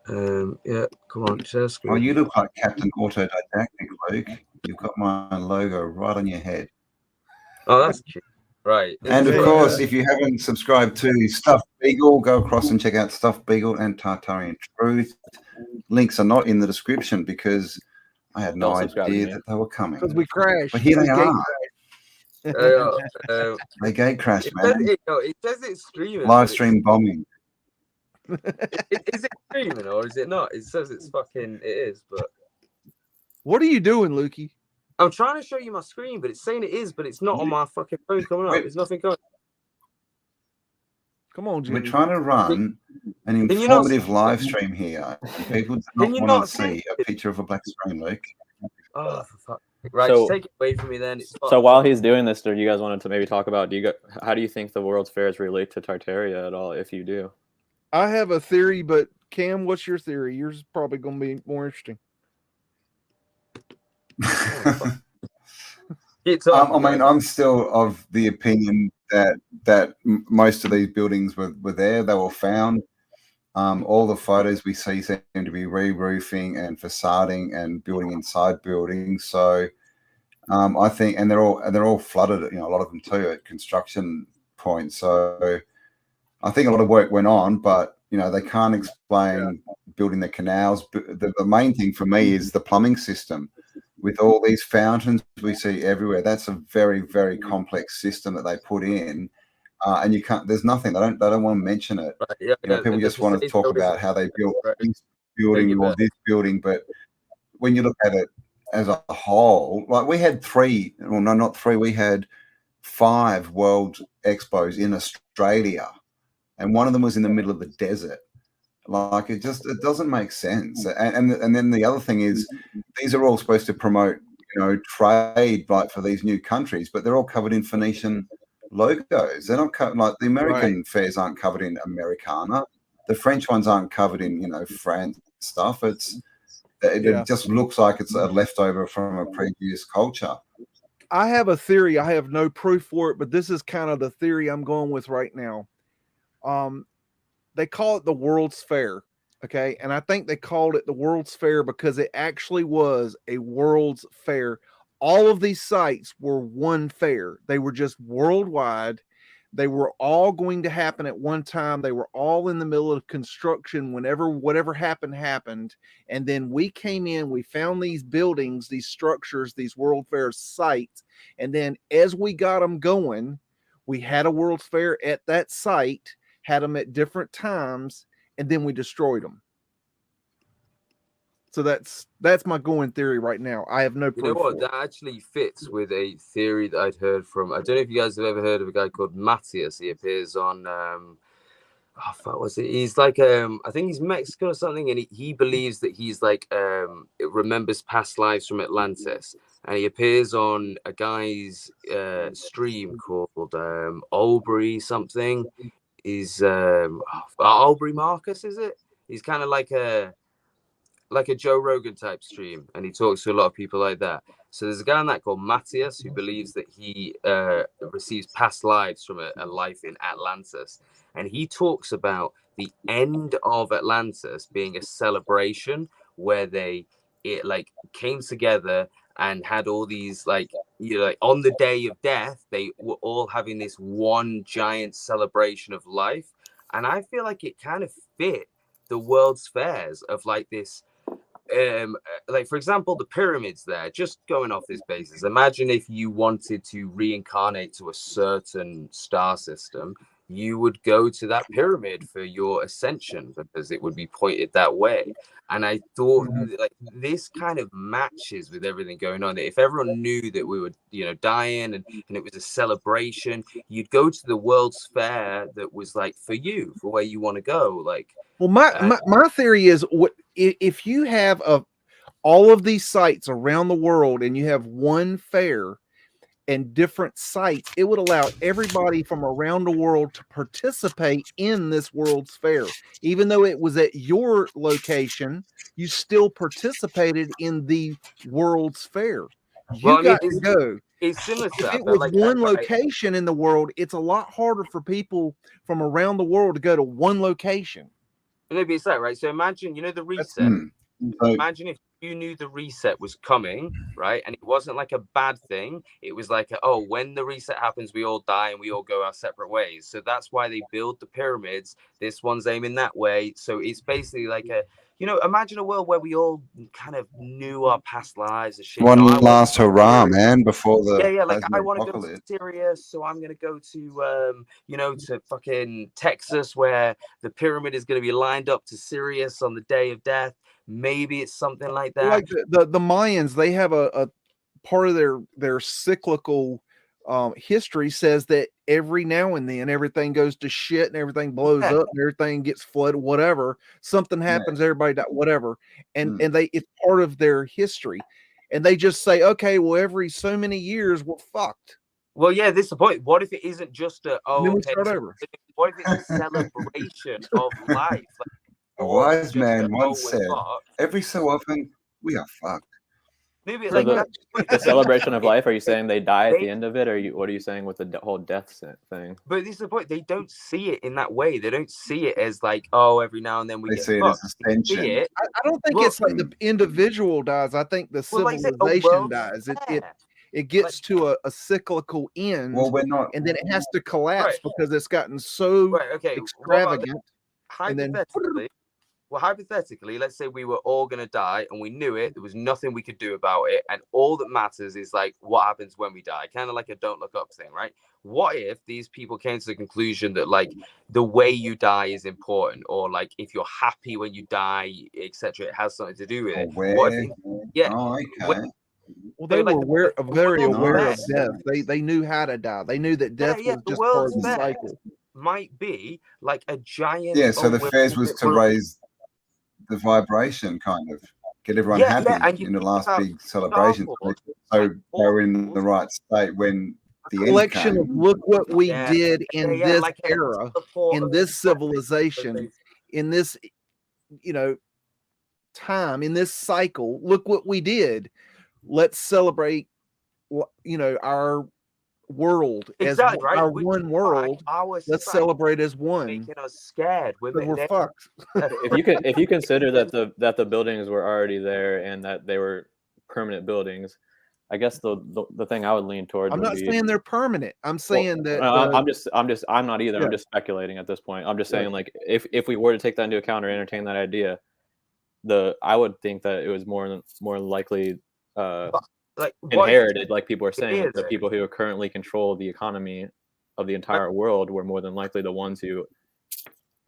Yeah, come on, share screen. Oh, you look like Captain Autodidactic, Luke. You've got my logo right on your head. Oh, that's cute. Right. And of course, if you haven't subscribed to Stuffed Beagle, go across and check out Stuffed Beagle and Tartarian Truth. Links are not in the description because I had no idea that they were coming. Because we crashed. But here they are. They gate crashed, man. It says it's streaming. Live stream bombing. Is it streaming or is it not? It says it's fucking. It is, but. What are you doing, Lukey? I'm trying to show you my screen, but it's saying it is, but it's not on my fucking phone coming up. There's nothing going. Come on, Jimmy. We're trying to run an informative live stream here. People do not want to see a picture of a black screen, Luke. Oh, for fuck. Right, so, take it away from me then. So while he's doing this, do you guys wanted to maybe talk about how do you think the World's Fairs relate to Tartaria at all, if you do? I have a theory, but Cam, what's your theory? Yours is probably going to be more interesting. I mean, I'm still of the opinion that most of these buildings were there. They were found. All the photos we see seem to be re-roofing and facading and building inside buildings. So I think, and they're all flooded. You know, a lot of them too at construction points. So I think a lot of work went on, but you know, they can't explain building the canals. The main thing for me is the plumbing system. With all these fountains we see everywhere, that's a very, very complex system that they put in. And you can't. There's nothing. They don't want to mention it. Right, yeah, you know, people just want to talk about how they built this building or this building, but when you look at it as a whole, like we had we had 5 World Expos in Australia, and one of them was in the middle of the desert. Like it doesn't make sense. And then the other thing is, these are all supposed to promote, you know, trade, like for these new countries, but they're all covered in Phoenician logos. They're not like the American fairs aren't covered in Americana. The French ones aren't covered in, you know, France stuff. It just looks like it's a leftover from a previous culture. I have a theory. I have no proof for it, but this is kind of the theory I'm going with right now. They call it the World's Fair, okay? And I think they called it the World's Fair because it actually was a World's Fair. All of these sites were one fair. They were just worldwide. They were all going to happen at one time. They were all in the middle of construction whenever whatever happened. And then we came in, we found these buildings, these structures, these World Fair sites. And then as we got them going, we had a World's Fair at that site, had them at different times, and then we destroyed them. So that's my going theory right now. I have no You know proof. what? For it. That actually fits with a theory that I'd heard from. I don't know if you guys have ever heard of a guy called Matthias. He appears on. Oh, fuck, was it? He's like I think he's Mexican or something, and he believes that he's like it remembers past lives from Atlantis, and he appears on a guy's stream called Albury something. Is Albury Marcus? Is it? He's kind of like a Joe Rogan type stream, and he talks to a lot of people like that. So there's a guy on that called Matthias who believes that he receives past lives from a life in Atlantis, and he talks about the end of Atlantis being a celebration where it like came together and had all these like like on the day of death they were all having this one giant celebration of life, and I feel like it kind of fit the World's Fairs of like this. Like for example, the pyramids there, just going off this basis, imagine if you wanted to reincarnate to a certain star system, you would go to that pyramid for your ascension because it would be pointed that way. And I thought like this kind of matches with everything going on. If everyone knew that we were dying and it was a celebration, you'd go to the World's Fair that was like for you, for where you want to go. Like, well, my theory is, what if you have all of these sites around the world and you have one fair and different sites, it would allow everybody from around the world to participate in this World's Fair. Even though it was at your location, you still participated in the World's Fair. You got to go. It's similar to that. If it was like one location in the world, it's a lot harder for people from around the world to go to one location. Maybe it's that, right? So imagine, the reset. Imagine if you knew the reset was coming, right? And it wasn't like a bad thing. It was like, when the reset happens, we all die and we all go our separate ways. So that's why they build the pyramids. This one's aiming that way. So it's basically like imagine a world where we all kind of knew our past lives and shit. One last hurrah, man, before the like I want to go to Syria, so I'm gonna go to to fucking Texas, where the pyramid is gonna be lined up to Sirius on the day of death. Maybe it's something like that. Like the Mayans, they have a part of their cyclical history says that every now and then everything goes to shit and everything blows up and everything gets flooded, whatever, something happens, everybody dies, whatever, and it's part of their history, and they just say, okay, well, every so many years we're fucked. Well, yeah, this is the point. What if it isn't just what if it's a celebration of life? Like, a wise man once said, every so often we are fucked. Maybe so like the celebration of life. Are you saying they die at the end of it, or what are you saying with the whole death thing? But this is the point. They don't see it in that way. They don't see it as like, every now and then we get see it as ascension. I don't think it's like the individual dies. I think the civilization dies. It gets to a cyclical end. Well, we're not, and then it has to collapse because it's gotten so extravagant. Hypothetically, let's say we were all going to die and we knew it. There was nothing we could do about it. And all that matters is like what happens when we die. Kind of like a don't look up thing, right? What if these people came to the conclusion that like the way you die is important, or like if you're happy when you die, etc., it has something to do with it? Well, they were very aware of death. They knew how to die. They knew that death was just part of the cycle. Might be like a giant. Yeah, so the fairs was to raise the vibration, kind of get everyone happy in the last big celebration. So they're in the right state when the collection of look what we did in this era, in this civilization, in this time, in this cycle. Look what we did. Let's celebrate our world as our one world. Let's celebrate as one. Making us scared. We're fucked. if you consider that the buildings were already there and that they were permanent buildings, I guess the thing I would lean toward. I'm not saying they're permanent. I'm saying that. I'm not either. Yeah. I'm just speculating at this point. I'm just saying like if we were to take that into account or entertain that idea, I would think that it was more likely. Like inherited, like people are saying, the people who currently control the economy of the entire world were more than likely the ones who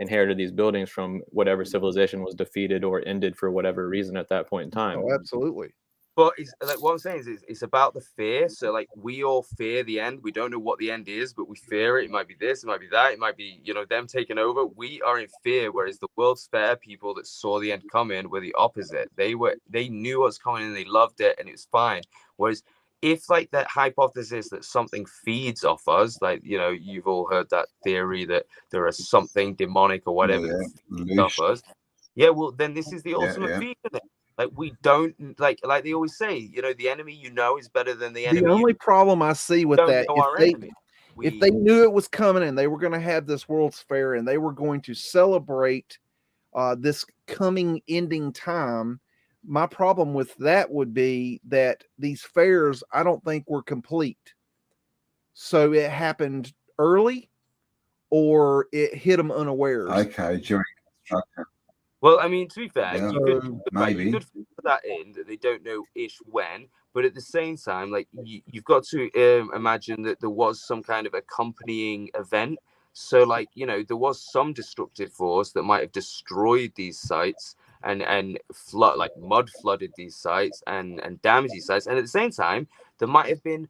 inherited these buildings from whatever civilization was defeated or ended for whatever reason at that point in time. Oh, absolutely. But it's like what I'm saying is it's about the fear. So like we all fear the end. We don't know what the end is, but we fear it. It might be this, it might be that, it might be, you know, them taking over. We are in fear, whereas the World's Fair people that saw the end coming were the opposite. They knew what's coming and they loved it and it was fine. Whereas if like that hypothesis that something feeds off us, like, you know, you've all heard that theory that there is something demonic or whatever that feeds off us. Yeah, well then this is the ultimate feed, isn't it? Like we don't like they always say, you know, the enemy you know is better than the enemy. The only problem I see with that, if they knew it was coming and they were going to have this World's Fair and they were going to celebrate this coming ending time, my problem with that would be that these fairs, I don't think were complete. So it happened early or it hit them unawares. Okay, during construction. Well, I mean, to be fair, Yeah, you could maybe put that in that they don't know ish when, but at the same time, like you've got to imagine that there was some kind of accompanying event. So, like, you know, there was some destructive force that might have destroyed these sites and flood, like mud flooded these sites and damaged these sites, and at the same time, there might have been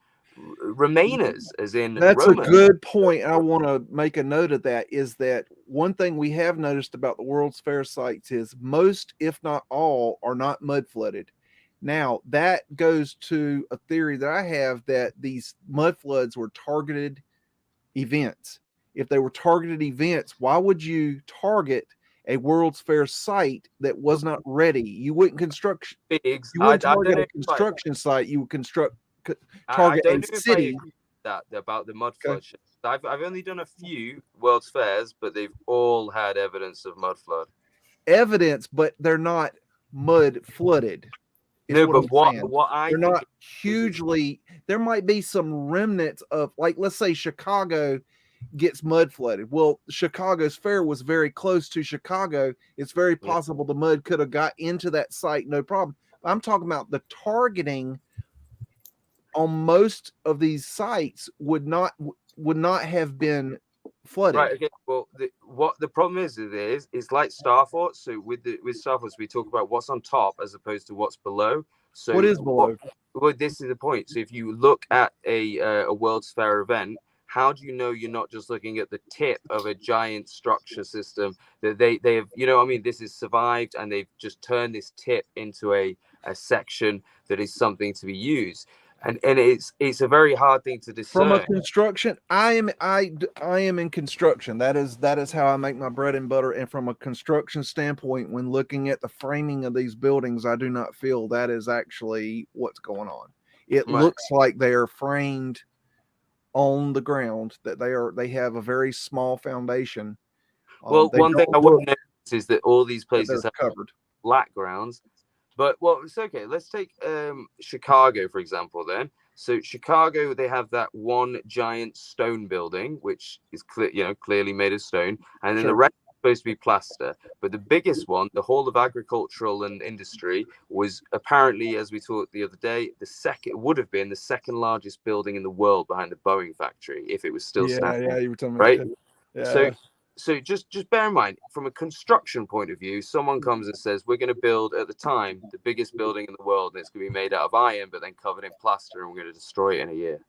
remainers, as in that's Romans. a good point. I want to make a note of that. Is that one thing we have noticed about the World's Fair sites is most, if not all, are not mud flooded. Now that goes to a theory that I have that these mud floods were targeted events. If they were targeted events, why would you target a World's Fair site that was not ready? You wouldn't target a construction site. You would target a city. That about the mud flood. I've only done a few World's Fairs, but they've all had evidence of mud flood. Evidence, but they're not mud flooded. No, but they're not hugely. There might be some remnants of, like, let's say Chicago gets mud flooded. Well, Chicago's fair was very close to Chicago. It's very possible the mud could have got into that site, no problem. I'm talking about the targeting on most of these sites would not have been flooded. Right. Okay. Well, what the problem is like Star Forts. So with Star Forts, we talk about what's on top as opposed to what's below. So what is below? Well, this is the point. So if you look at a World's Fair event, how do you know you're not just looking at the tip of a giant structure system that they have, you know, I mean, this has survived and they've just turned this tip into a section that is something to be used. And it's a very hard thing to discern. From a construction, I am in construction. That is how I make my bread and butter. And from a construction standpoint, when looking at the framing of these buildings, I do not feel that is actually what's going on. It looks like they are framed on the ground, that they have a very small foundation. Well, one thing I wouldn't notice is that all these places have covered flat grounds. But, well, it's okay. Let's take Chicago, for example, then. So Chicago, they have that one giant stone building, which is clearly made of stone. And then the rest is supposed to be plaster. But the biggest one, the Hall of Agricultural and Industry, was apparently, as we talked the other day, would have been the second largest building in the world behind the Boeing factory, if it was still standing. Yeah, you were telling me. Right? Yeah. So just bear in mind, from a construction point of view, someone comes and says, we're going to build, at the time, the biggest building in the world, and it's going to be made out of iron, but then covered in plaster, and we're going to destroy it in a year.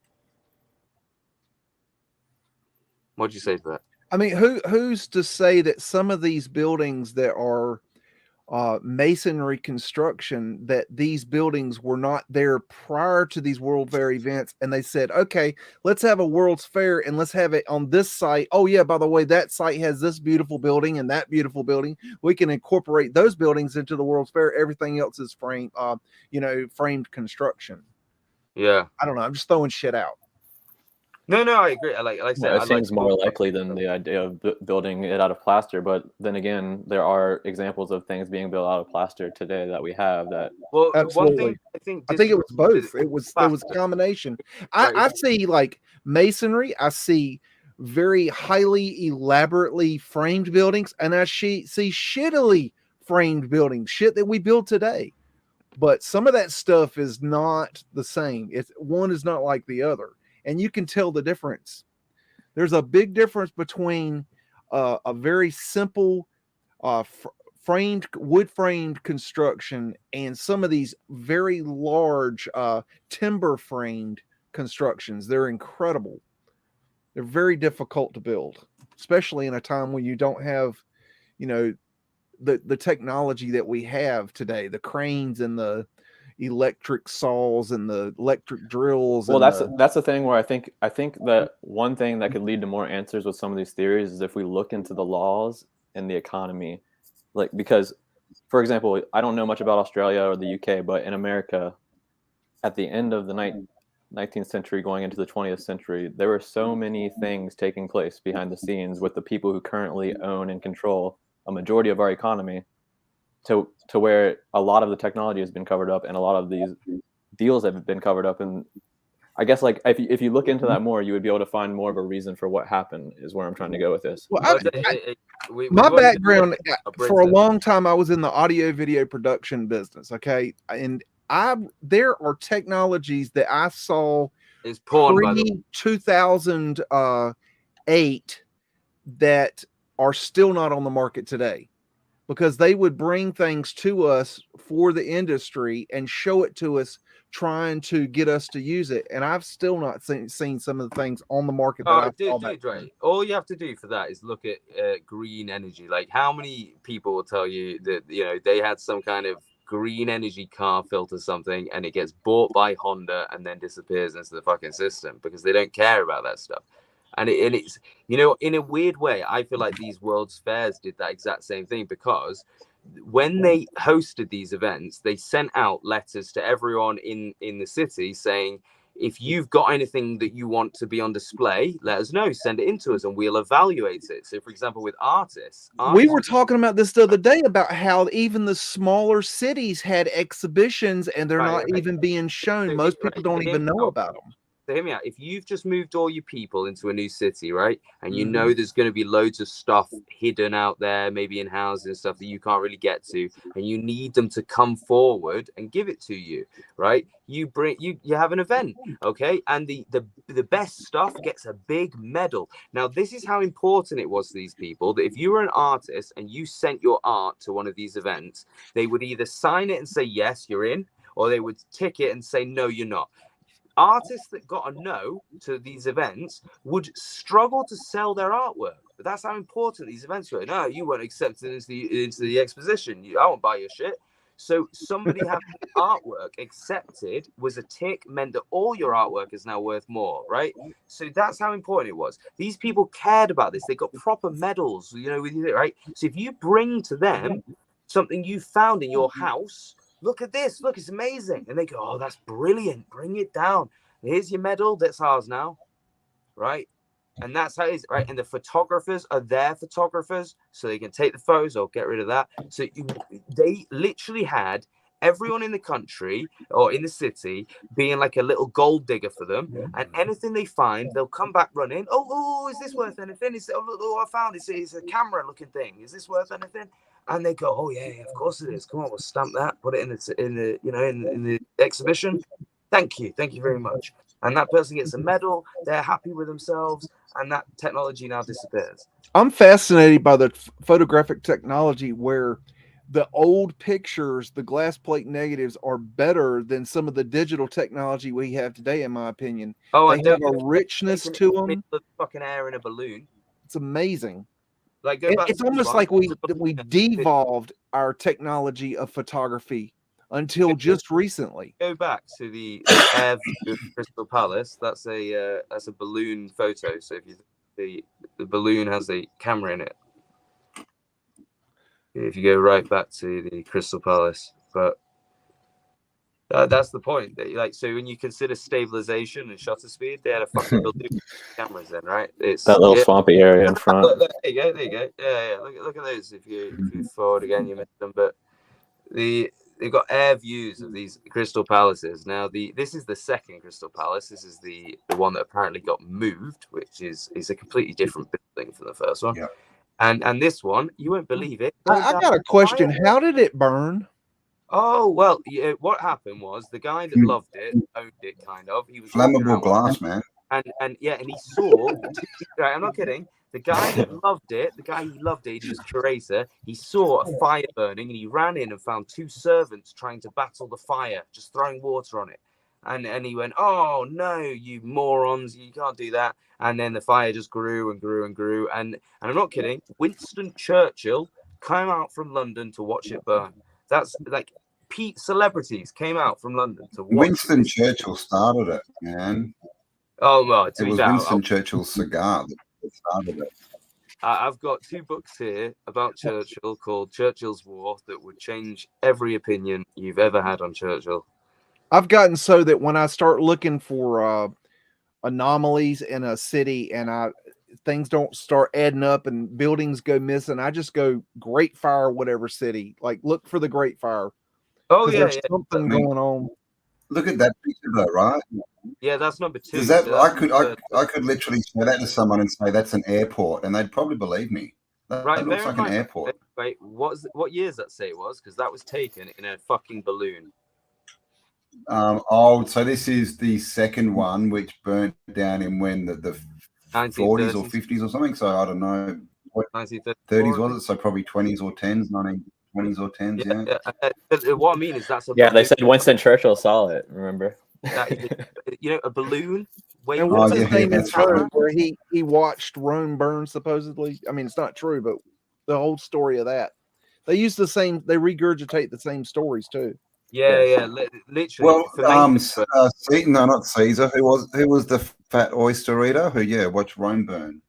What do you say to that? I mean, who's to say that some of these buildings that are masonry construction, that these buildings were not there prior to these World Fair events, and they said, okay, let's have a World's Fair and let's have it on this site. Oh yeah, by the way, that site has this beautiful building and that beautiful building. We can incorporate those buildings into the World's Fair. Everything else is framed construction. Yeah, I don't know. I'm just throwing shit out. No, I agree. Like I said, it seems more likely than the idea of building it out of plaster. But then again, there are examples of things being built out of plaster today that we have. That absolutely. I think it was both. There was a combination. I see like masonry. I see very highly elaborately framed buildings, and I see shittily framed buildings, shit that we build today. But some of that stuff is not the same. One is not like the other. And you can tell the difference. There's a big difference between a very simple wood framed construction, and some of these very large timber framed constructions. They're incredible. They're very difficult to build, especially in a time when you don't have, you know, the technology that we have today, the cranes and the electric saws and the electric drills. Well, and that's the thing where I think that one thing that could lead to more answers with some of these theories is if we look into the laws and the economy. Like, because, for example, I don't know much about Australia or the UK, but in America, at the end of the 19th century going into the 20th century, there were so many things taking place behind the scenes with the people who currently own and control a majority of our economy, to where a lot of the technology has been covered up and a lot of these deals have been covered up. And I guess, like, if you look into that more, you would be able to find more of a reason for what happened, is where I'm trying to go with this. Well, my background, for a long time, I was in the audio video production business. Okay. And there are technologies that I saw is porn pre 2008 that are still not on the market today, because they would bring things to us for the industry and show it to us, trying to get us to use it. And I've still not seen some of the things on the market that right. All you have to do for that is look at green energy. Like, how many people will tell you that, you know, they had some kind of green energy car filter something, and it gets bought by Honda and then disappears into the fucking system because they don't care about that stuff. And it's, you know, in a weird way, I feel like these World's Fairs did that exact same thing, because when they hosted these events, they sent out letters to everyone in the city saying, if you've got anything that you want to be on display, let us know, send it in to us and we'll evaluate it. So, for example, with artists we were talking about this the other day, about how even the smaller cities had exhibitions and they're not even being shown. Most people don't even know about them. So hear me out. If you've just moved all your people into a new city, right, and you know there's going to be loads of stuff hidden out there, maybe in houses and stuff that you can't really get to, and you need them to come forward and give it to you, right? You have an event, okay, and the best stuff gets a big medal. Now, this is how important it was to these people, that if you were an artist and you sent your art to one of these events, they would either sign it and say yes, you're in, or they would tick it and say no, you're not. Artists that got a no to these events would struggle to sell their artwork. But that's how important these events were. No, you weren't accepted into the exposition. I won't buy your shit. So somebody having artwork accepted was a tick, meant that all your artwork is now worth more, right? So that's how important it was. These people cared about this. They got proper medals, you know, right? So if you bring to them something you found in your house, look at this, look, it's amazing. And they go, oh, that's brilliant. Bring it down. Here's your medal. That's ours now. Right. And that's how it is. Right. And the photographers are their photographers, so they can take the photos or get rid of that. So they literally had everyone in the country or in the city being like a little gold digger for them. And anything they find, they'll come back running. Oh, is this worth anything? Oh, I found it. It's a camera looking thing. Is this worth anything? And they go, oh yeah, of course it is. Come on, we'll stamp that, put it in the exhibition. Thank you very much. And that person gets a medal. They're happy with themselves, and that technology now disappears. I'm fascinated by the photographic technology where the old pictures, the glass plate negatives, are better than some of the digital technology we have today, in my opinion. They have a richness to them. Fucking air in a balloon. It's amazing. Like, it's almost like we devolved our technology of photography until just recently. Go back to the air view of Crystal Palace. That's a balloon photo. So if the balloon has a camera in it. If you go right back to the Crystal Palace, but that's the point. Like, so when you consider stabilization and shutter speed, they had a fucking balloon cameras then, right? It's that little swampy area in front. There you go. Yeah. Look at those. If you forward again, you missed them. But they've got air views of these Crystal Palaces. Now, this is the second Crystal Palace. This is the one that apparently got moved, which is a completely different building from the first one. Yeah. And this one, you won't believe it. I got a question. How did it burn? Oh, well, yeah, what happened was the guy that loved it, owned it, kind of. He was flammable glass, man. and he saw. Right, I'm not kidding. The guy that loved it, he was curator. He saw a fire burning, and he ran in and found 2 servants trying to battle the fire, just throwing water on it. And he went, "Oh no, you morons! You can't do that." And then the fire just grew and grew and grew. And I'm not kidding. Winston Churchill came out from London to watch it burn. That's like celebrities came out from London to watch. Winston Churchill started it, man. Oh well, it was Winston Churchill's cigar that started it. I've got 2 books here about Churchill called Churchill's War that would change every opinion you've ever had on Churchill. I've gotten so that when I start looking for anomalies in a city and things don't start adding up and buildings go missing, I just go Great Fire, whatever city. Like, look for the Great Fire. Oh yeah, there's something going on. Look at that picture though, right? Yeah, that's number 2. Is that I could literally show that to someone and say that's an airport, and they'd probably believe me. That looks like an airport. Wait, what year does that say it was? Because that was taken in a fucking balloon. So this is the second one, which burnt down in when the 40s or 50s or something. So I don't know what 30s was it. So probably 20s or 10s, 1920s or 10s. Yeah. What I mean is that's they said Winston Churchill saw it. Remember? A balloon. Wait, and what's his name in Rome, where he watched Rome burn? Supposedly, I mean, it's not true, but the whole story of that. They use the same. They regurgitate the same stories too. Yeah, literally. Well, no, not Caesar. Who was the fat oyster eater? Who watched Rome burn.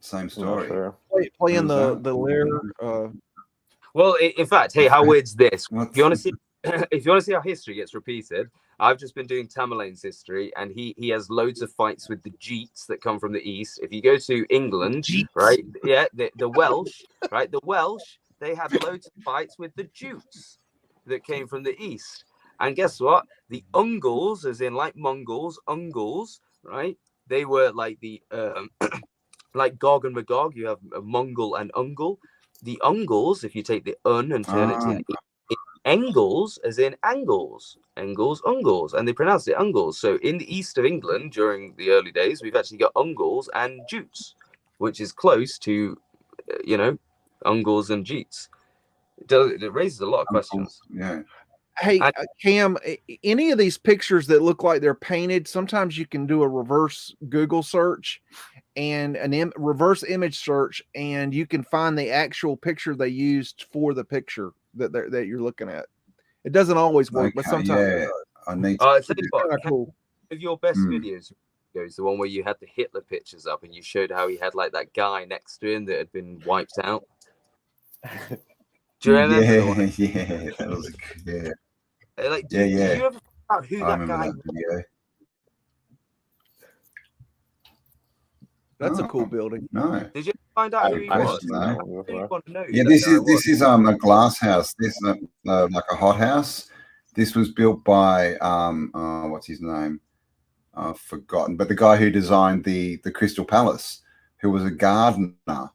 Same story. Sure. Playing the lyre. Well, in fact, hey, how weird's this? If you want to see how history gets repeated, I've just been doing Tamerlane's history, and he has loads of fights with the Geats that come from the east. If you go to England, right? Yeah, the Welsh, right? The Welsh. They had loads of fights with the Jutes that came from the east. And guess what? The Ungles, as in like Mongols, Ungles, right? They were like the, like Gog and Magog. You have a Mongol and Ungle. The Ungles, if you take the un and turn it to Engles, as in Angles. Engles, Ungles. And they pronounce it Ungles. So in the east of England, during the early days, we've actually got Ungles and Jutes, which is close to, Ungles and Geats. It raises a lot of questions. Yeah. Hey, Cam, any of these pictures that look like they're painted, sometimes you can do a reverse Google search and reverse image search, and you can find the actual picture they used for the picture that you're looking at. It doesn't always work, but sometimes I need cool. Of your best videos is the one where you had the Hitler pictures up and you showed how he had like that guy next to him that had been wiped out. Do you remember? Yeah, that was Like, did you ever find out who that guy was? That's a cool building. No. Did you find out who he was? This is a glass house. This is like a hot house. This was built by what's his name? I've forgotten. But the guy who designed the Crystal Palace, who was a gardener.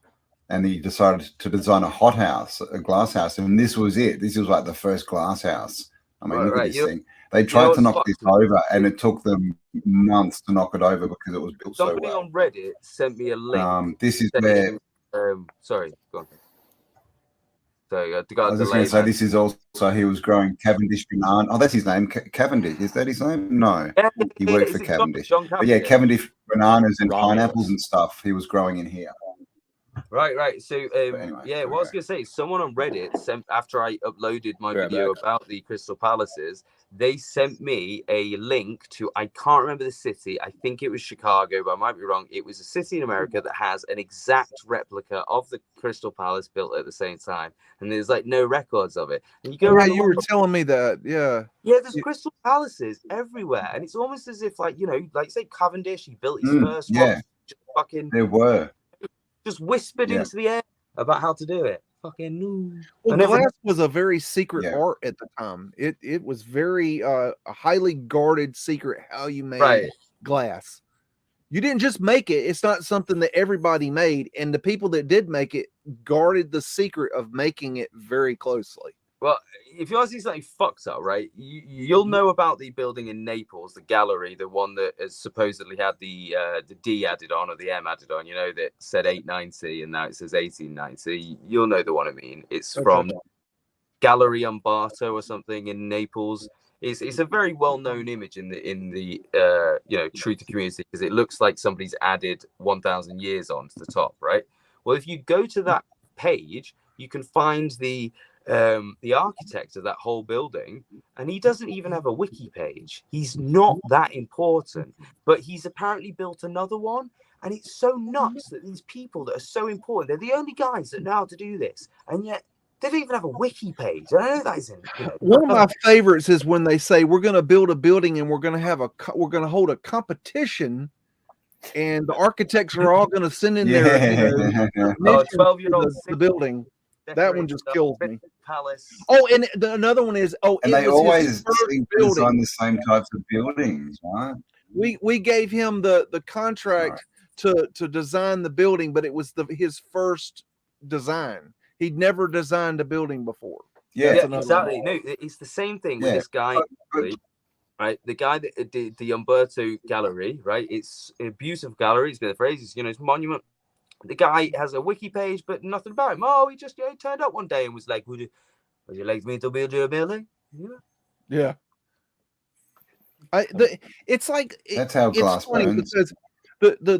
And he decided to design a hot house, a glass house, and this was it. This was like the first glass house. I mean, look at this thing. They tried to knock this over, and it took them months to knock it over because it was built so well. Somebody on Reddit sent me a link. This is where. Sorry, go on. So I was just going to say, this is also he was growing Cavendish banana. Oh, that's his name, Cavendish. Is that his name? No, he worked for Cavendish. But yeah, Cavendish bananas and pineapples and stuff. He was growing in here. Right. So, anyway, what I was going to say, someone on Reddit sent, after I uploaded my video about the Crystal Palaces, they sent me a link to, I can't remember the city. I think it was Chicago, but I might be wrong. It was a city in America that has an exact replica of the Crystal Palace built at the same time. And there's like no records of it. And you go, you were telling me that. Yeah, there's Crystal Palaces everywhere. And it's almost as if, like, like say Cavendish, he built his first one. Just fucking, there were. Just whispered into the air about how to do it. Fucking no. Well, glass was a very secret art at the time. It was very a highly guarded secret how you made glass. You didn't just make it. It's not something that everybody made, and the people that did make it guarded the secret of making it very closely. Well, if you want to see something fucked up, right, you'll know about the building in Naples, the gallery, the one that has supposedly had the D added on or the M added on, you know, that said 890 and now it says 1890. You'll know the one I mean. It's from Gallery Umberto or something in Naples. It's a very well-known image in the truth community because it looks like somebody's added 1,000 years onto the top, right? Well, if you go to that page, you can find the architect of that whole building, and he doesn't even have a wiki page. He's not that important, but he's apparently built another one, and it's so nuts that these people that are so important, they're the only guys that know how to do this, and yet they don't even have a wiki page. I know that isn't. One of my favorites is when they say we're going to build a building and we're going to hold a competition, and the architects are all going to send in their 12-year-old the building. That one just kills me. Palace. Oh, and another one is and they always seem to design the same types of buildings, right? We gave him the contract to design the building, but it was his first design. He'd never designed a building before. Yeah, exactly. No, it's the same thing with this guy, right? The guy that did the Umberto Gallery, right? It's an abusive gallery. It's been a phrase. It's, it's monument. The guy has a wiki page, but nothing about him. Oh, he just turned up one day and was like, would you like me to build you a building? Yeah. It's like that's how glass burns. Because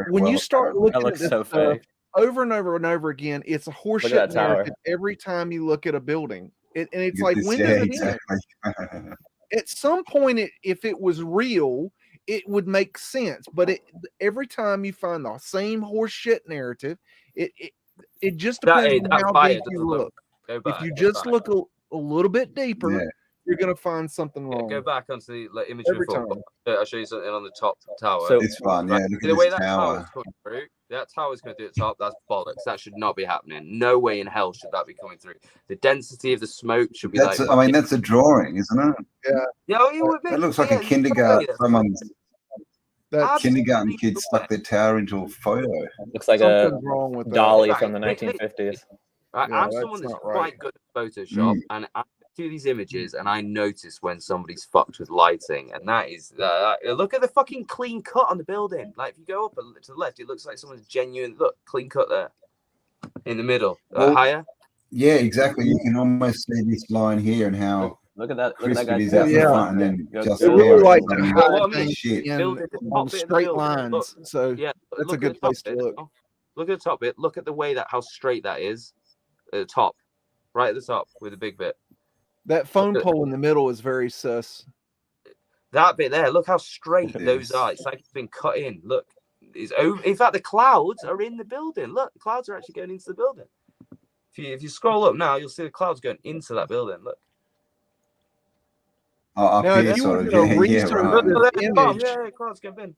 when you start looking at this so stuff over and over and over again, it's a horseshit narrative every time you look at a building. And it's like, when does it end? At some point, if it was real, it would make sense. But every time you find the same horseshit narrative, it just depends on how deep you look. If you just look a little bit deeper, you're going to find something wrong. Go back onto the imagery. I'll show you something on the top tower. So it's fun. Yeah, look at the way this that tower. Coming through, that tower's going through the top. That's bollocks. That should not be happening. No way in hell should that be coming through. The density of the smoke should be that's a drawing, isn't it? Yeah. It looks like a kindergarten. Kindergarten kid stuck their tower into a photo. Looks like a dolly from the 1950s. I'm someone that's quite good at Photoshop, and I do these images, and I notice when somebody's fucked with lighting, and that is look at the fucking clean cut on the building. Like if you go up to the left, it looks like someone's genuine clean cut there in the middle. Higher. Yeah, exactly. You can almost see this line here and how. Look at that! Look at that guy. Is out the front, and then just really like on straight lines. So that's a good place to look. Look at the top bit. Look at the way how straight that is at the top, right at the top with the big bit. That phone pole in the middle is very sus. That bit there. Look how straight those are. It's like it's been cut in. Look, it's over. In fact, the clouds are in the building. Look, the clouds are actually going into the building. If you scroll up now, you'll see the clouds going into that building. Look. Up here, sort of.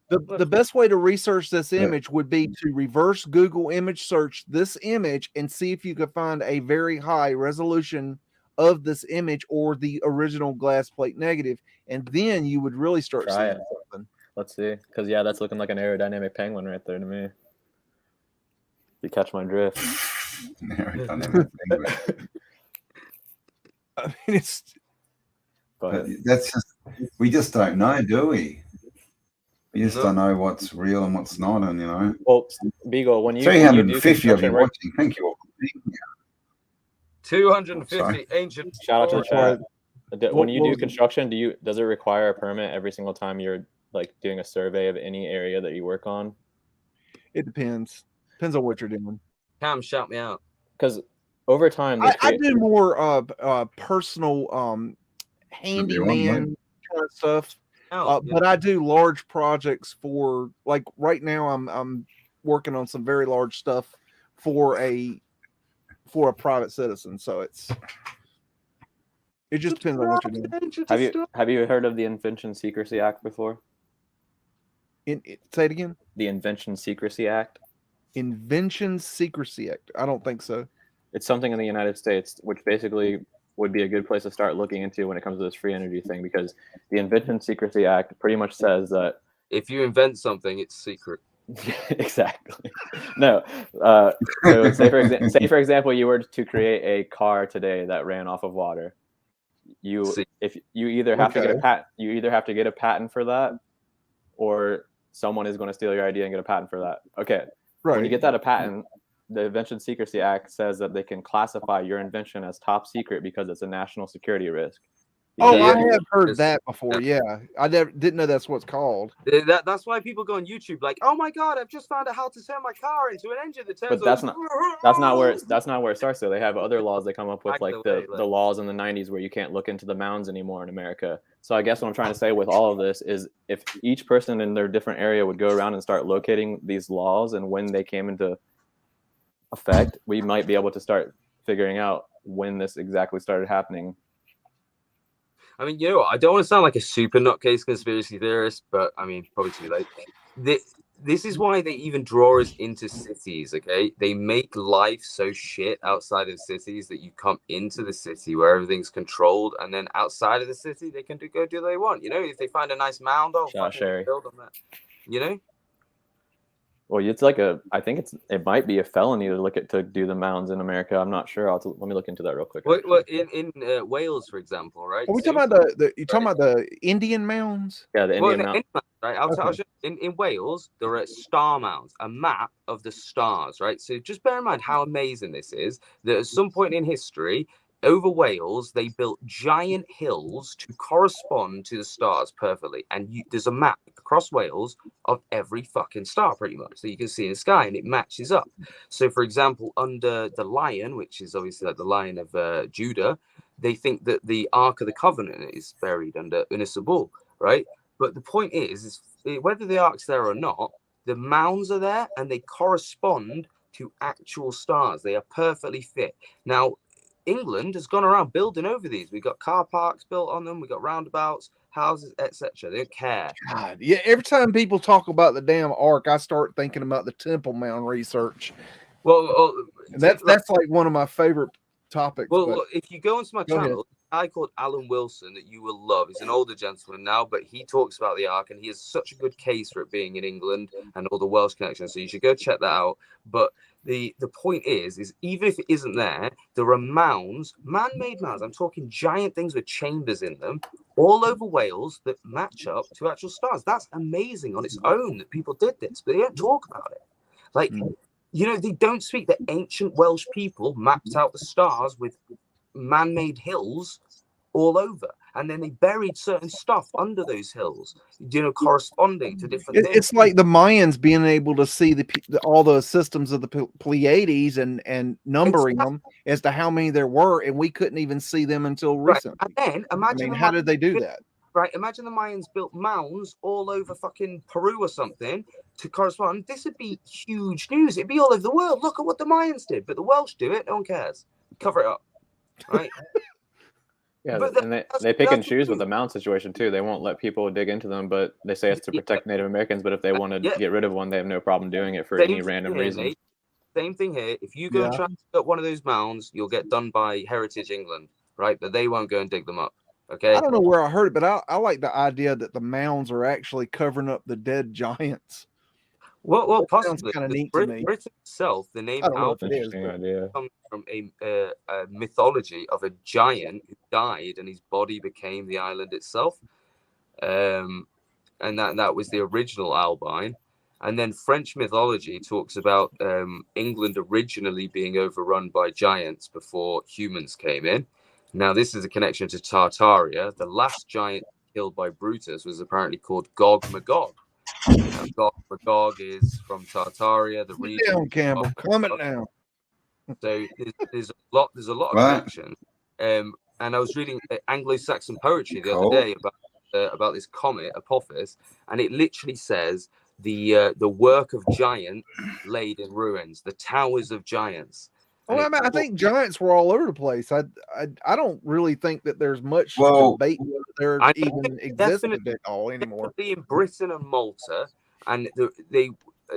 The best way to research this image would be to reverse Google image search this image and see if you could find a very high resolution of this image or the original glass plate negative, and then you would really start seeing something. Let's see, because that's looking like an aerodynamic penguin right there to me. You catch my drift. Aerodynamic penguin. I mean, it's. But that's just, we just don't know, do we? We just don't know what's real and what's not, and Well, Beagle, when you 350 of you watching, thank you all for being here. 250 ancient. Shout out to the chat. When you do construction, does it require a permit every single time you're like doing a survey of any area that you work on? It depends. Depends on what you're doing. Cam, shout me out. Because over time, I do more personal handyman kind of stuff. But I do large projects for, like right now I'm working on some very large stuff for a private citizen, so it just depends on what you're doing. Have you heard of the Invention Secrecy Act before? Say it again. The Invention Secrecy Act. Invention Secrecy Act. I don't think so. It's something in the United States, which basically would be a good place to start looking into when it comes to this free energy thing, because the Invention Secrecy Act pretty much says that if you invent something, it's secret. Exactly. No. So say for example, you were to create a car today that ran off of water. If you either have to get a patent for that, or someone is going to steal your idea and get a patent for that. Okay. Right. When you get that a patent, the Invention Secrecy Act says that they can classify your invention as top secret because it's a national security risk. Oh, I have heard that before. Yeah, I didn't know that's what's called. That's why people go on YouTube like, "Oh my god, I've just found out how to turn my car into an engine that turns." But that's not where it starts. Though they have other laws they come up with, like the laws in the 90s where you can't look into the mounds anymore in America. So I guess what I'm trying to say with all of this is, if each person in their different area would go around and start locating these laws and when they came into effect, we might be able to start figuring out when this exactly started happening. I mean, I don't want to sound like a super nutcase conspiracy theorist, but I mean, probably too late. This is why they even draw us into cities, okay? They make life so shit outside of cities that you come into the city where everything's controlled, and then outside of the city, they can go do what they want. If they find a nice mound, build on that. Well, it's like I think it might be a felony to do the mounds in America. I'm not sure. Let me look into that real quick. Well, in Wales, for example, right? Are we talking about the Indian mounds? Yeah, the Indian mounds. Right. I'll tell you. In Wales, there are star mounds, a map of the stars, right? So just bear in mind how amazing this is. That at some point in history, over Wales, they built giant hills to correspond to the stars perfectly. And there's a map across Wales of every fucking star, pretty much, so you can see in the sky, and it matches up. So, for example, under the lion, which is obviously like the Lion of Judah, they think that the Ark of the Covenant is buried under Unisabul, right? But the point is whether the Ark's there or not, the mounds are there, and they correspond to actual stars. They are perfectly fit. Now, England has gone around building over these. We got car parks built on them. We got roundabouts, houses, etc. They don't care. God, yeah. Every time people talk about the damn Ark, I start thinking about the Temple Mount research. Well, that's like one of my favorite topics. Well, if you go onto my channel, a guy called Alan Wilson that you will love. He's an older gentleman now, but he talks about the Ark, and he has such a good case for it being in England and all the Welsh connections. So you should go check that out. But the point is even if it isn't there, there are mounds, man-made mounds. I'm talking giant things with chambers in them all over Wales that match up to actual stars. That's amazing on its own that people did this, but they don't talk about it. Like, they don't speak. The ancient Welsh people mapped out the stars with man-made hills all over, and then they buried certain stuff under those hills, corresponding to different things. It's like the Mayans being able to see all the systems of the Pleiades and numbering them as to how many there were, and we couldn't even see them until recently. And then imagine, how did they do that? Right, imagine the Mayans built mounds all over fucking Peru or something to correspond. This would be huge news. It'd be all over the world. Look at what the Mayans did, but the Welsh do it. No one cares. Cover it up, right? Yeah, and they pick and choose with the mound situation too. They won't let people dig into them, but they say it's to protect Native Americans. But if they want to get rid of one, they have no problem doing it for any random reason. Same thing here. If you go and try to dig up one of those mounds, you'll get done by Heritage England, right? But they won't go and dig them up. Okay. I don't know where I heard it, but I like the idea that the mounds are actually covering up the dead giants. Well, possibly. Kind of neat to me. Britain itself, the name idea comes from a mythology of a giant who died and his body became the island itself. And that was the original Albine. And then French mythology talks about England originally being overrun by giants before humans came in. Now, this is a connection to Tartaria. The last giant killed by Brutus was apparently called Gog Magog. Gog Magog is from Tartaria, the region. Down, Campbell, comment down. So there's a lot of connection. And I was reading Anglo-Saxon poetry the other day about this comet Apophis, and it literally says the work of giant laid in ruins, the towers of giants. Well, I think giants were all over the place. I don't really think that there's much debate whether there even existed at all anymore. In Britain and Malta, and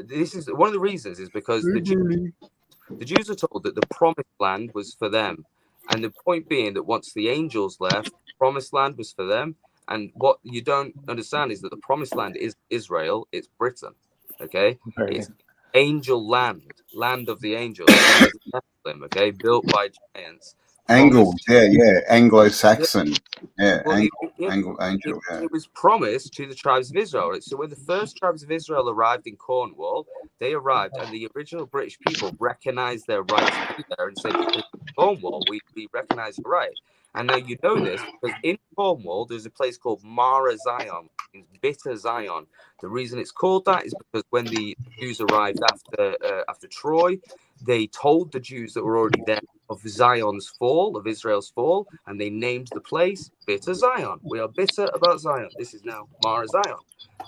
this is one of the reasons is because the Jews are told that the promised land was for them, and the point being that once the angels left, the promised land was for them. And what you don't understand is that the promised land is Israel, it's Britain. Okay, Very. it's angel land of the angels, land of the Nephilim, okay, built by giants. Angles, promised- yeah. Anglo-Saxon. Yeah, Well, angel, yeah. it was promised to the tribes of Israel. Right? So when the first tribes of Israel arrived in Cornwall, they arrived and the original British people recognized their right to be there and said, because Cornwall, we recognize your right. And now you know this because in Cornwall, there's a place called Mara Zion, which means bitter Zion. The reason it's called that is because when the Jews arrived after Troy, they told the Jews that were already there of Zion's fall, of Israel's fall, and they named the place Bitter Zion. We are bitter about Zion. This is now Mara Zion.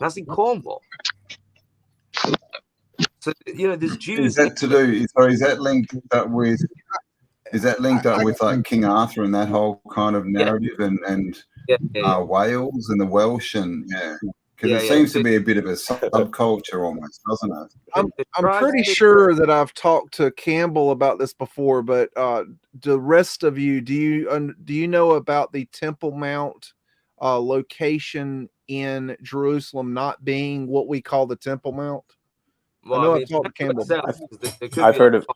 That's in Cornwall. So there's Jews. Is that to do? Sorry, is that linked up with? Is that linked up with like King Arthur and that whole kind of narrative and Wales and the Welsh and because it seems to be a bit of a subculture almost, doesn't it? I'm pretty sure that I've talked to Cambell about this before, but the rest of you, do you know about the Temple Mount location in Jerusalem not being what we call the Temple Mount? Well, I know I've talked to Cambell. I've heard of.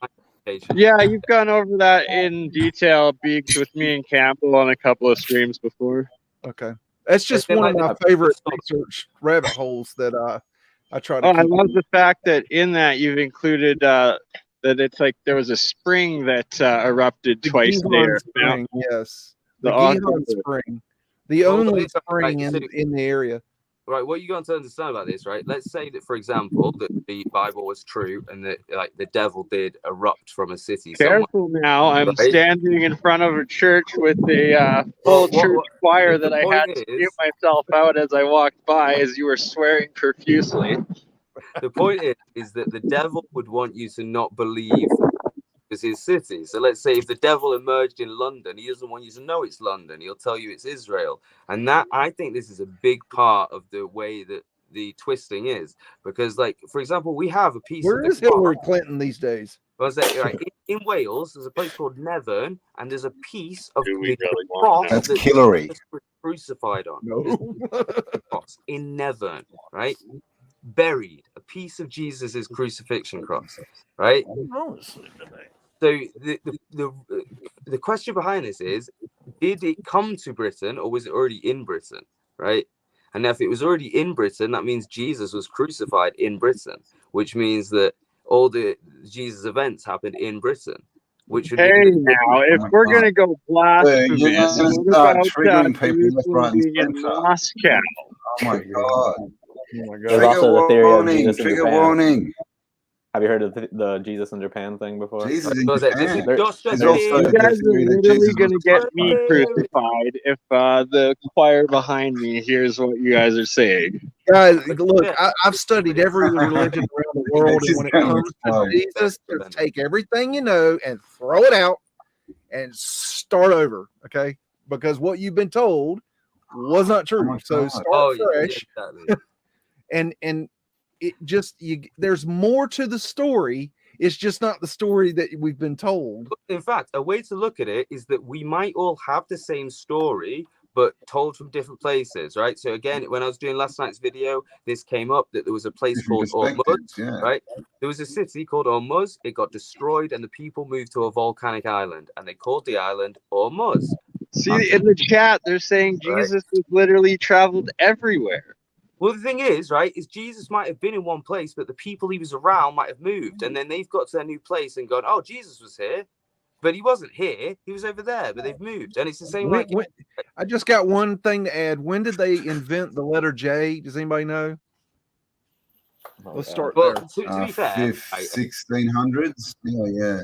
Yeah, you've gone over that in detail, Beeks, with me and Campbell on a couple of streams before. Okay. That's just one of my favorite research rabbit holes that I try to keep. I love the fact that in that you've included that it's like there was a spring that erupted twice there. Spring, yes. The Gihon Spring. The only spring in the area. Right, what you got to understand about this, right? Let's say that, for example, that the Bible was true and that the devil did erupt from a city somewhere. Careful now, I'm standing in front of a church with a full church choir that I had to mute myself out as I walked by as you were swearing profusely. The point is that the devil would want you to not believe is his city. So let's say if the devil emerged in London, he doesn't want you to know it's London. He'll tell you it's Israel. And that, I think this is a big part of the way that the twisting is. Because, like, for example, we have a piece Where is Hillary Clinton these days? Well, in Wales, there's a place called Nevern, and there's a piece of the cross that's Hillary crucified on. No. In Nevern, right? Buried, a piece of Jesus's crucifixion cross, right? So the question behind this is, did it come to Britain or was it already in Britain, right? And if it was already in Britain, that means Jesus was crucified in Britain, which means that all the Jesus events happened in Britain. Which would now, if we're going to go blasphemous, what about being in Moscow? Oh my God. Oh my God. There's also the theory of Jesus in Japan. Warning. Have you heard of the Jesus in Japan thing before? Jesus in Japan. You guys are literally going to get me crucified if the choir behind me hears what you guys are saying. Guys, look, I've studied every religion around the world, and when it comes to Jesus, just take everything you know and throw it out and start over, okay? Because what you've been told was not true. So start fresh. Yeah, exactly. and it just there's more to the story. It's just not the story that we've been told. In fact, a way to look at it is that we might all have the same story, but told from different places, right? So again, when I was doing last night's video, this came up that there was a place called Ormuz, right? There was a city called Ormuz. It got destroyed, and the people moved to a volcanic island, and they called the island Ormuz. See, in the chat, they're saying Jesus was literally traveled everywhere. Well, the thing is, right, is Jesus might have been in one place, but the people he was around might have moved. And then they've got to their new place and gone, oh, Jesus was here. But he wasn't here. He was over there, but they've moved. And it's the same way. I just got one thing to add. When did they invent the letter J? Does anybody know? Let's start there. To be fair, 1600s. Yeah.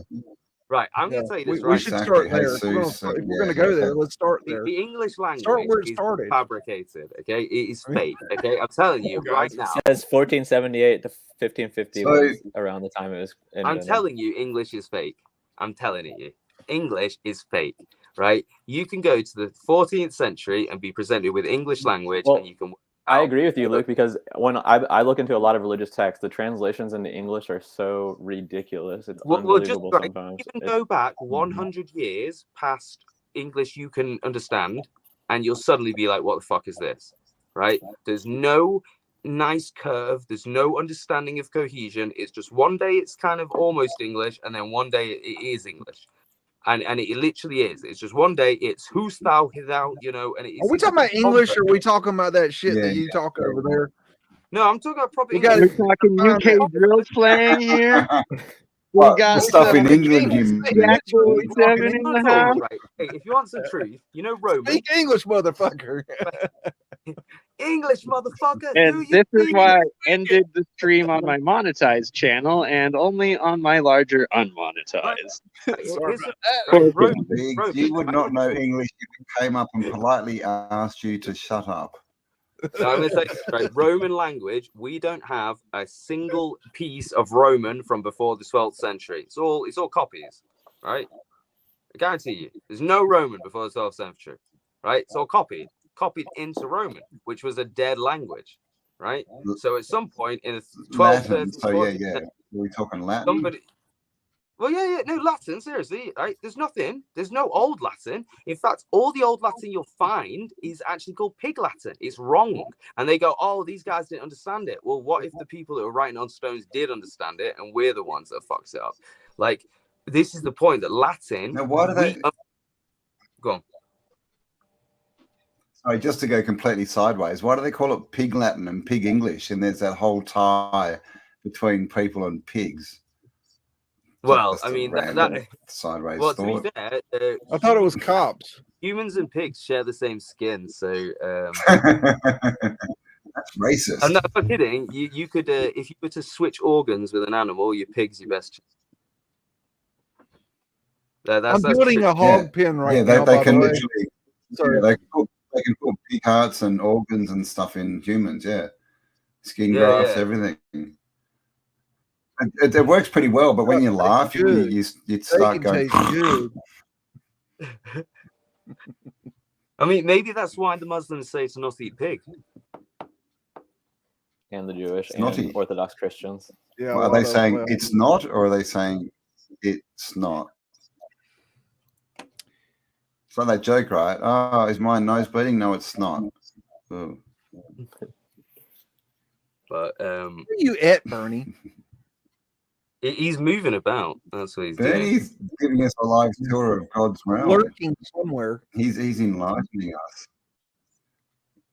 Right, I'm going to tell you this. We should start there. If we're going to go there, let's start there. The English language start where it started. Is fabricated, okay? It is fake, okay? I'm telling you right now. It says 1478 to 1550 was around the time it was invented. I'm telling you, English is fake. I'm telling it you. English is fake, right? You can go to the 14th century and be presented with English language, and you can... I agree with you, Luke, because when I look into a lot of religious texts, the translations into English are so ridiculous. It's unbelievable sometimes. You can go back 100 years past English you can understand, and you'll suddenly be like, what the fuck is this? Right? There's no nice curve. There's no understanding of cohesion. It's just one day it's kind of almost English, and then one day it is English. And it literally is. It's just one day it's who's thou, thou, you know, and it's. Are we talking about English, or are we talking about that shit that you talking over there? No, I'm talking about proper You English. We're talking UK drill slang here. We Well, got the stuff in some England, you Jack mean. 47 in the house. Right. Hey, if you want some truth, you know Roman. Speak English, motherfucker. English, motherfucker. And this is why I ended the stream on my monetized channel and only on my larger unmonetized. Roman, You would not know English if it came up and politely asked you to shut up. So I'm going to say, right, Roman language, we don't have a single piece of Roman from before the 12th century. It's all copies, right? I guarantee you, there's no Roman before the 12th century, right? It's all copied into Roman, which was a dead language, right? So at some point in the 12th, Latin, 13th, so 14th, yeah. Are we talking Latin? No, Latin, seriously, right? There's no old Latin. In fact, all the old Latin you'll find is actually called Pig Latin. It's wrong. And they go, oh, these guys didn't understand it. Well, what if the people that were writing on stones did understand it, and we're the ones that fucks it up? Like, this is the point that Latin... Now, why do they... Go on. Sorry, just to go completely sideways, why do they call it Pig Latin and Pig English? And there's that whole tie between people and pigs. Well, I mean, that sideways well, thought. to be fair, I thought it was cops. Humans and pigs share the same skin, so That's racist. I'm not kidding. You could, if you were to switch organs with an animal, your pig's your best. I'm building a hog pen right now. They can literally. Sorry. They can put pig hearts and organs and stuff in humans. Yeah, skin grafts, everything. It works pretty well, but when you laugh, you start going. I mean, maybe that's why the Muslims say to not eat pig. And the Jewish and Orthodox Christians. Yeah. Well, are they saying it's not, or are they saying it's not? It's like that joke, right? Oh, is my nose bleeding? No, it's not. Ooh. But where are you at, Bernie? He's moving about. That's what he's doing. Bernie's giving us a live tour of God's realm. Lurking somewhere. He's enlightening us.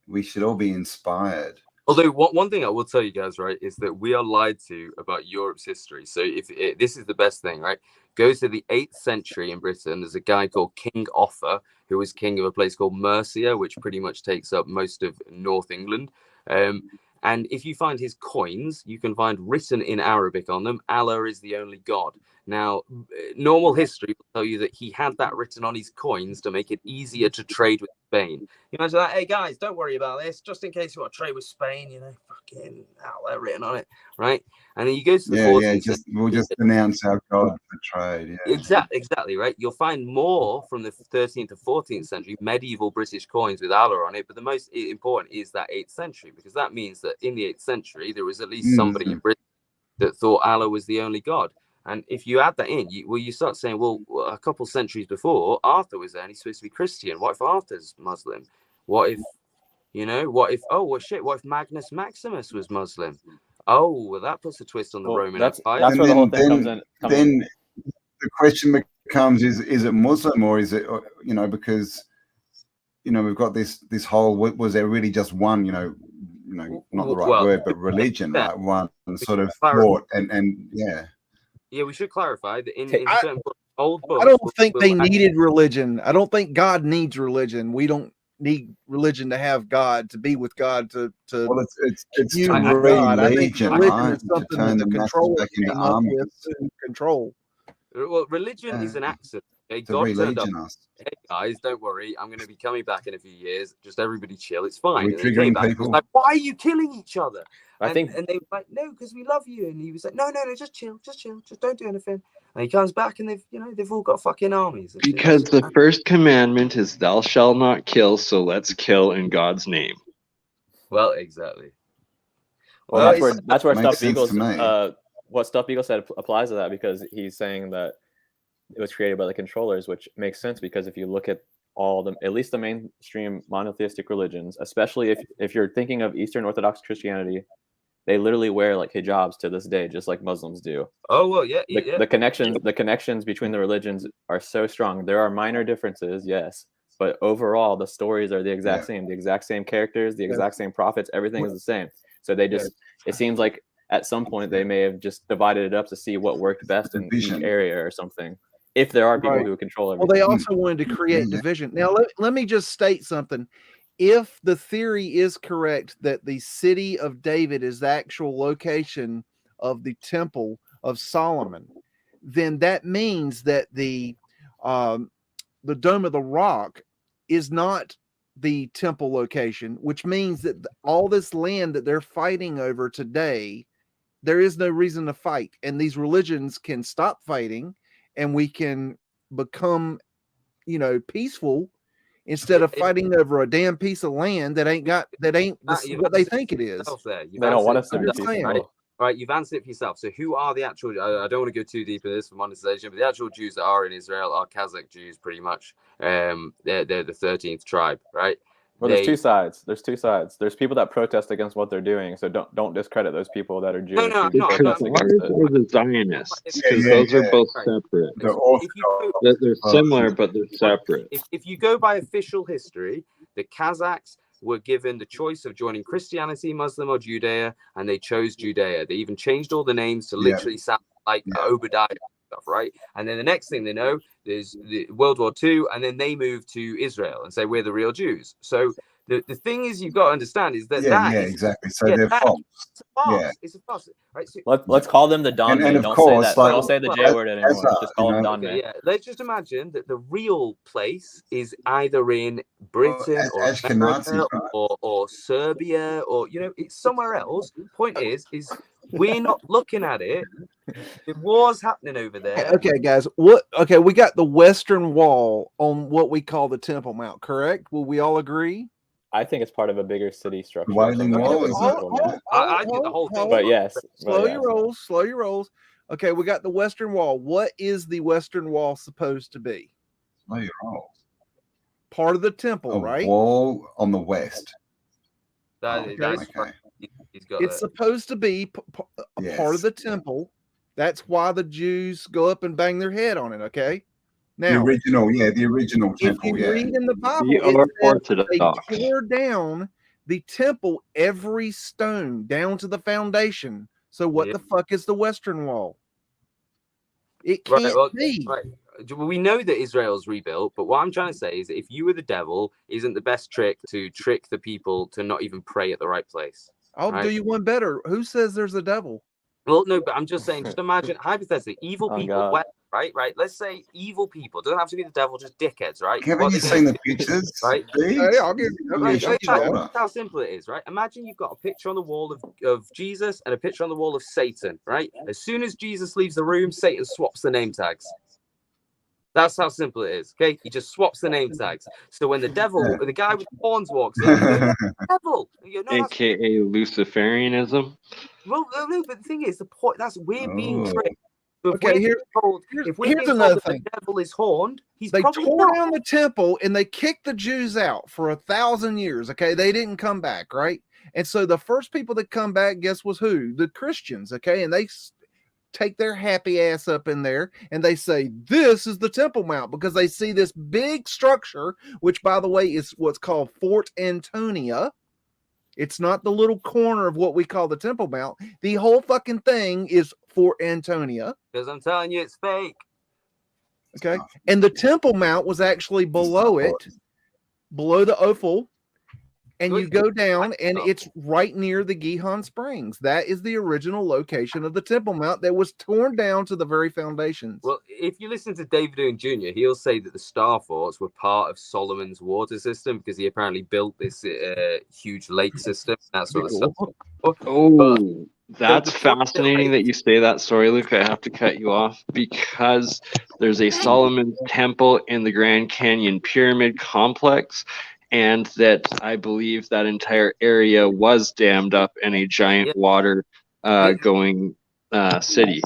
We should all be inspired. Although one thing I will tell you guys, right, is that we are lied to about Europe's history. So this is the best thing, right? Goes to the 8th century in Britain. There's a guy called King Offa, who was king of a place called Mercia, which pretty much takes up most of North England. And if you find his coins, you can find written in Arabic on them, Allah is the only God. Now, normal history will tell you that he had that written on his coins to make it easier to trade with Spain. You imagine that, hey guys, don't worry about this, just in case you want to trade with Spain, you know, fucking Allah written on it, right? And then you go to the 14th we'll just announce our God for trade. Yeah. Exactly, right? You'll find more from the 13th to 14th century medieval British coins with Allah on it, but the most important is that 8th century, because that means that in the 8th century there was at least somebody in Britain that thought Allah was the only God. And if you add that in, you start saying, well, a couple centuries before, Arthur was there and he's supposed to be Christian. What if Arthur's Muslim? What if Magnus Maximus was Muslim? Oh, well, that puts a twist on the Roman Empire. That's where the whole thing comes in. Then the question becomes, is it Muslim, or is it, you know, because, you know, we've got this whole, was there really just one, you know, not the right word, but religion, like one sort of thought, and yeah. Yeah, we should clarify that in certain old books. I don't think they needed religion. I don't think God needs religion. We don't need religion to have God, to be with God, to well, it's to God. I think religion, religion right? is something to turn that the controller came up with to control. Well, religion is an accident. Okay? God turned up. Hey guys, don't worry. I'm going to be coming back in a few years. Just everybody chill. It's fine. We're triggering people. Like, why are you killing each other? And they were like, no, because we love you. And he was like, no, just chill, just don't do anything. And he comes back, and they've all got fucking armies. Because the first commandment is "Thou shalt not kill," so let's kill in God's name. Well, exactly. Well, that's where Stuff Beagle's what Stuff Beagle said applies to that, because he's saying that it was created by the controllers, which makes sense because if you look at at least the mainstream monotheistic religions, especially if you're thinking of Eastern Orthodox Christianity, they literally wear like hijabs to this day, just like Muslims do. Oh well, yeah, The connections between the religions are so strong. There are minor differences, yes, but overall the stories are the exact same. The exact same characters, the exact same prophets. Everything is the same. So they just it seems like at some point they may have just divided it up to see what worked best in each area or something. If there are people who control everything. Well, they also wanted to create division. Now, let me just state something. If the theory is correct that the city of David is the actual location of the temple of Solomon, then that means that the Dome of the Rock is not the temple location, which means that all this land that they're fighting over today, there is no reason to fight, and these religions can stop fighting, and we can become, peaceful instead of fighting over a damn piece of land that ain't what they think it is. They don't want us to be peaceful. Right, you've answered it for yourself. So who are the actual, I don't want to go too deep into this for monetization, but the actual Jews that are in Israel are Kazakh Jews, pretty much. They're the 13th tribe, right? Well, there's two sides. There's two sides. There's people that protest against what they're doing, so don't discredit those people that are Jewish. No, the Zionists, because those are both separate. They're similar, but they're separate. If you go by official history, the Kazakhs were given the choice of joining Christianity, Muslim, or Judea, and they chose Judea. They even changed all the names to literally sound like Obadiah stuff, right? And then the next thing they know, there's the World War II, and then they move to Israel and say we're the real Jews. So the thing is, you've got to understand is that exactly. So they're false. It's a false. Right. So, let's call them the Don. And of don't course, say that. Don't say the J word anymore. Just call them Don. Yeah. Let's just imagine that the real place is either in Britain or America or Serbia or it's somewhere else. Point is we're not looking at it. The war's happening over there. Okay, guys. We got the Western Wall on what we call the Temple Mount, correct? Will we all agree? I think it's part of a bigger city structure. Wailing Wall is I did the whole thing. But yes. Slow your rolls. Okay, we got the Western Wall. What is the Western Wall supposed to be? Slow your rolls. Part of the temple, right? Wall on the west. It's supposed to be a part of the temple. That's why the Jews go up and bang their head on it, okay? Now, the original temple. If you read in the Bible, they tore down the temple, every stone down to the foundation. So what the fuck is the Western Wall? It can't be. Right. We know that Israel's rebuilt, but what I'm trying to say is that if you were the devil, isn't the best trick to trick the people to not even pray at the right place? I'll do you one better. Who says there's a devil? Well, no, but I'm just saying, just imagine, hypothetically, evil people, right? Let's say evil people. Doesn't have to be the devil, just dickheads, right? Haven't you seen the pictures? Right? Hey, I'll give you how simple it is, right? Imagine you've got a picture on the wall of Jesus and a picture on the wall of Satan, right? As soon as Jesus leaves the room, Satan swaps the name tags. That's how simple it is, okay? He just swaps the name tags. So when the guy with horns walks in, devil. AKA Luciferianism. Well, no, but the thing is, we're being tricked. So here's another thing. The devil is horned. They tore down the temple and they kicked the Jews out for 1,000 years, okay? They didn't come back, right? And so the first people that come back, guess was who? The Christians, okay? And they take their happy ass up in there and they say this is the Temple Mount because they see this big structure, which by the way is what's called Fort Antonia. It's not the little corner of what we call the Temple Mount. The whole fucking thing is Fort Antonia. Because I'm telling you, it's fake. Okay, and the Temple Mount was actually below it, below the Ophel. And you go down, and it's right near the Gihon Springs. That is the original location of the Temple Mount that was torn down to the very foundations. Well, if you listen to David Owen Jr., he'll say that the star forts were part of Solomon's water system because he apparently built this huge lake system. That sort of stuff. That's fascinating that you say that. Sorry, Luke, I have to cut you off because there's a Solomon temple in the Grand Canyon Pyramid Complex. And that I believe that entire area was dammed up in a giant water going city.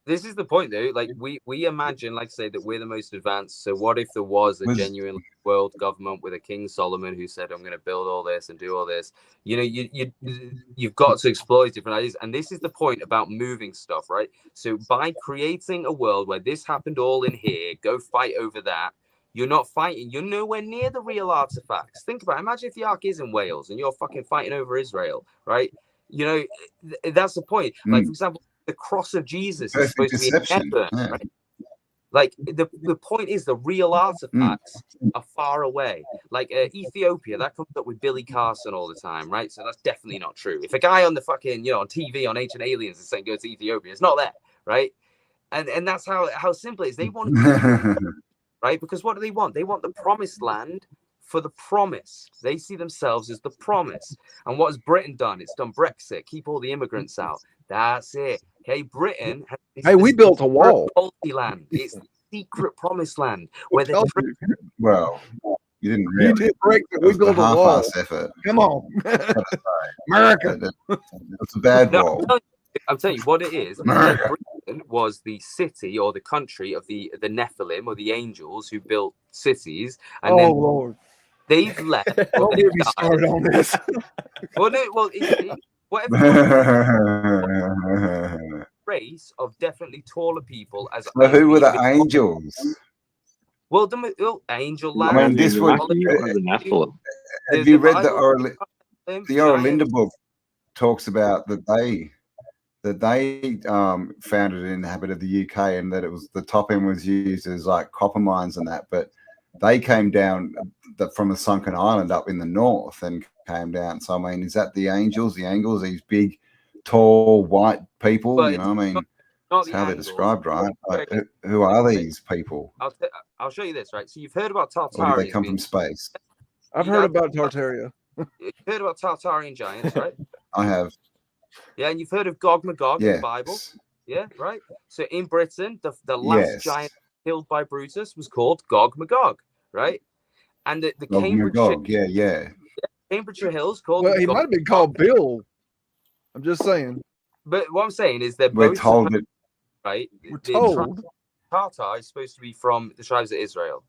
This is the point, though. Like we imagine, like say, that we're the most advanced. So what if there was a genuine world government with a King Solomon who said, "I'm going to build all this and do all this"? You know, you've got to explore different ideas, and this is the point about moving stuff, right? So by creating a world where this happened all in here, go fight over that. You're not fighting. You're nowhere near the real artifacts. Think about it. Imagine if the Ark is in Wales and you're fucking fighting over Israel, right? You know, that's the point. Like, for example, the cross of Jesus is supposed to be in heaven, right? Like the point is the real artifacts are far away. Like Ethiopia, that comes up with Billy Carson all the time, right? So that's definitely not true. If a guy on the fucking, you know, on TV on Ancient Aliens is saying go to Ethiopia, it's not there, right? And that's how simple it is. They want right? Because what do they want? They want the promised land for the promise. They see themselves as the promise. And what has Britain done? It's done Brexit. Keep all the immigrants out. That's it. Okay, Britain. Hey, we built a wall. Holy land. It's the secret promised land where they're. Well, you didn't really. You did Brexit. We built a wall. Effort. Come on, America. It's a bad wall. I'm telling you what it is. Britain was the city or the country of the Nephilim or the angels who built cities, and then Lord, they've left. Don't get me started on this. Well, no, well, whatever race of definitely taller people as. Well, who were the angels? Well, the angel land. I mean, this was. Have you read the Orinda book? Talks about that they founded and inhabited the UK, and that it was the top end was used as like copper mines and that, but they came down from a sunken island up in the north and came down. So I mean, is that the angels, these big, tall, white people? But you know, I mean, that's how they're described, right? Like, who are these people? I'll show you this, right? So you've heard about Tartarians. Or do they come from space? I've heard about Tartaria. You've heard about Tartarian giants, right? I have. Yeah, and you've heard of Gog Magog in the Bible. Yeah, right. So in Britain, the last giant killed by Brutus was called Gog Magog, right? And the Cambridgeshire, Cambridgeshire Hills called. Well, he might have been called Bill. I'm just saying. But what I'm saying is they're we're both told it. Right. We're told. Tartar is supposed to be from the tribes of Israel.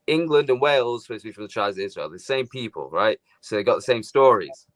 England and Wales supposed to be from the tribes of Israel. The same people, right? So they got the same stories.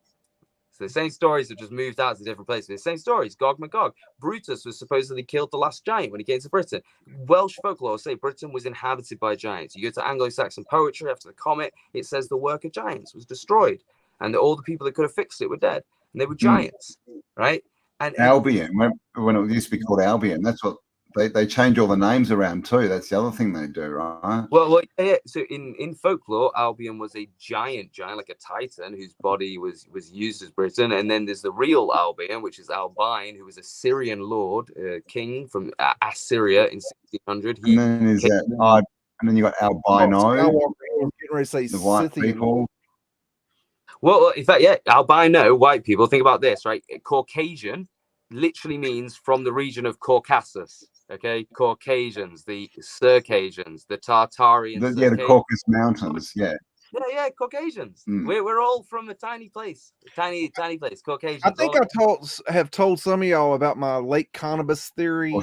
So the same stories have just moved out to different places. The same stories. Gog Magog. Brutus was supposedly killed the last giant when he came to Britain. Welsh folklore say Britain was inhabited by giants. You go to Anglo-Saxon poetry after the comet, it says the work of giants was destroyed, and all the people that could have fixed it were dead, and they were giants, right? And Albion, when it used to be called Albion, that's what they change all the names around too. That's the other thing they do, right? Well, yeah. So in folklore, Albion was a giant, like a titan whose body was used as Britain. And then there's the real Albion, which is Albine, who was a Syrian lord, king from Assyria in 1600. And then you got albino, the white people. Well, in fact, yeah, albino white people. Think about this, right? Caucasian literally means from the region of Caucasus. Okay, Caucasians, the Circassians, the Tartarians. The Caucasus Mountains. Yeah, Caucasians. We're all from a tiny place, tiny place. Caucasians. I think have told some of y'all about my Lake Connibus theory,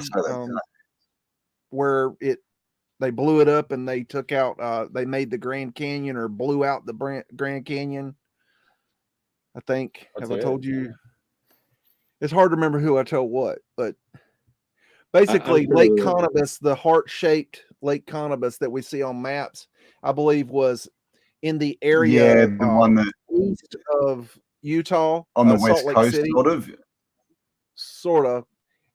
where they blew it up and they took out. They made the Grand Canyon or blew out the Grand Canyon. I think. Have I told you? It's hard to remember who I told what, but basically Lake Connibus, the heart-shaped Lake Connibus that we see on maps, I believe was in the area the one that east of Utah. On the west coast, City, sort of.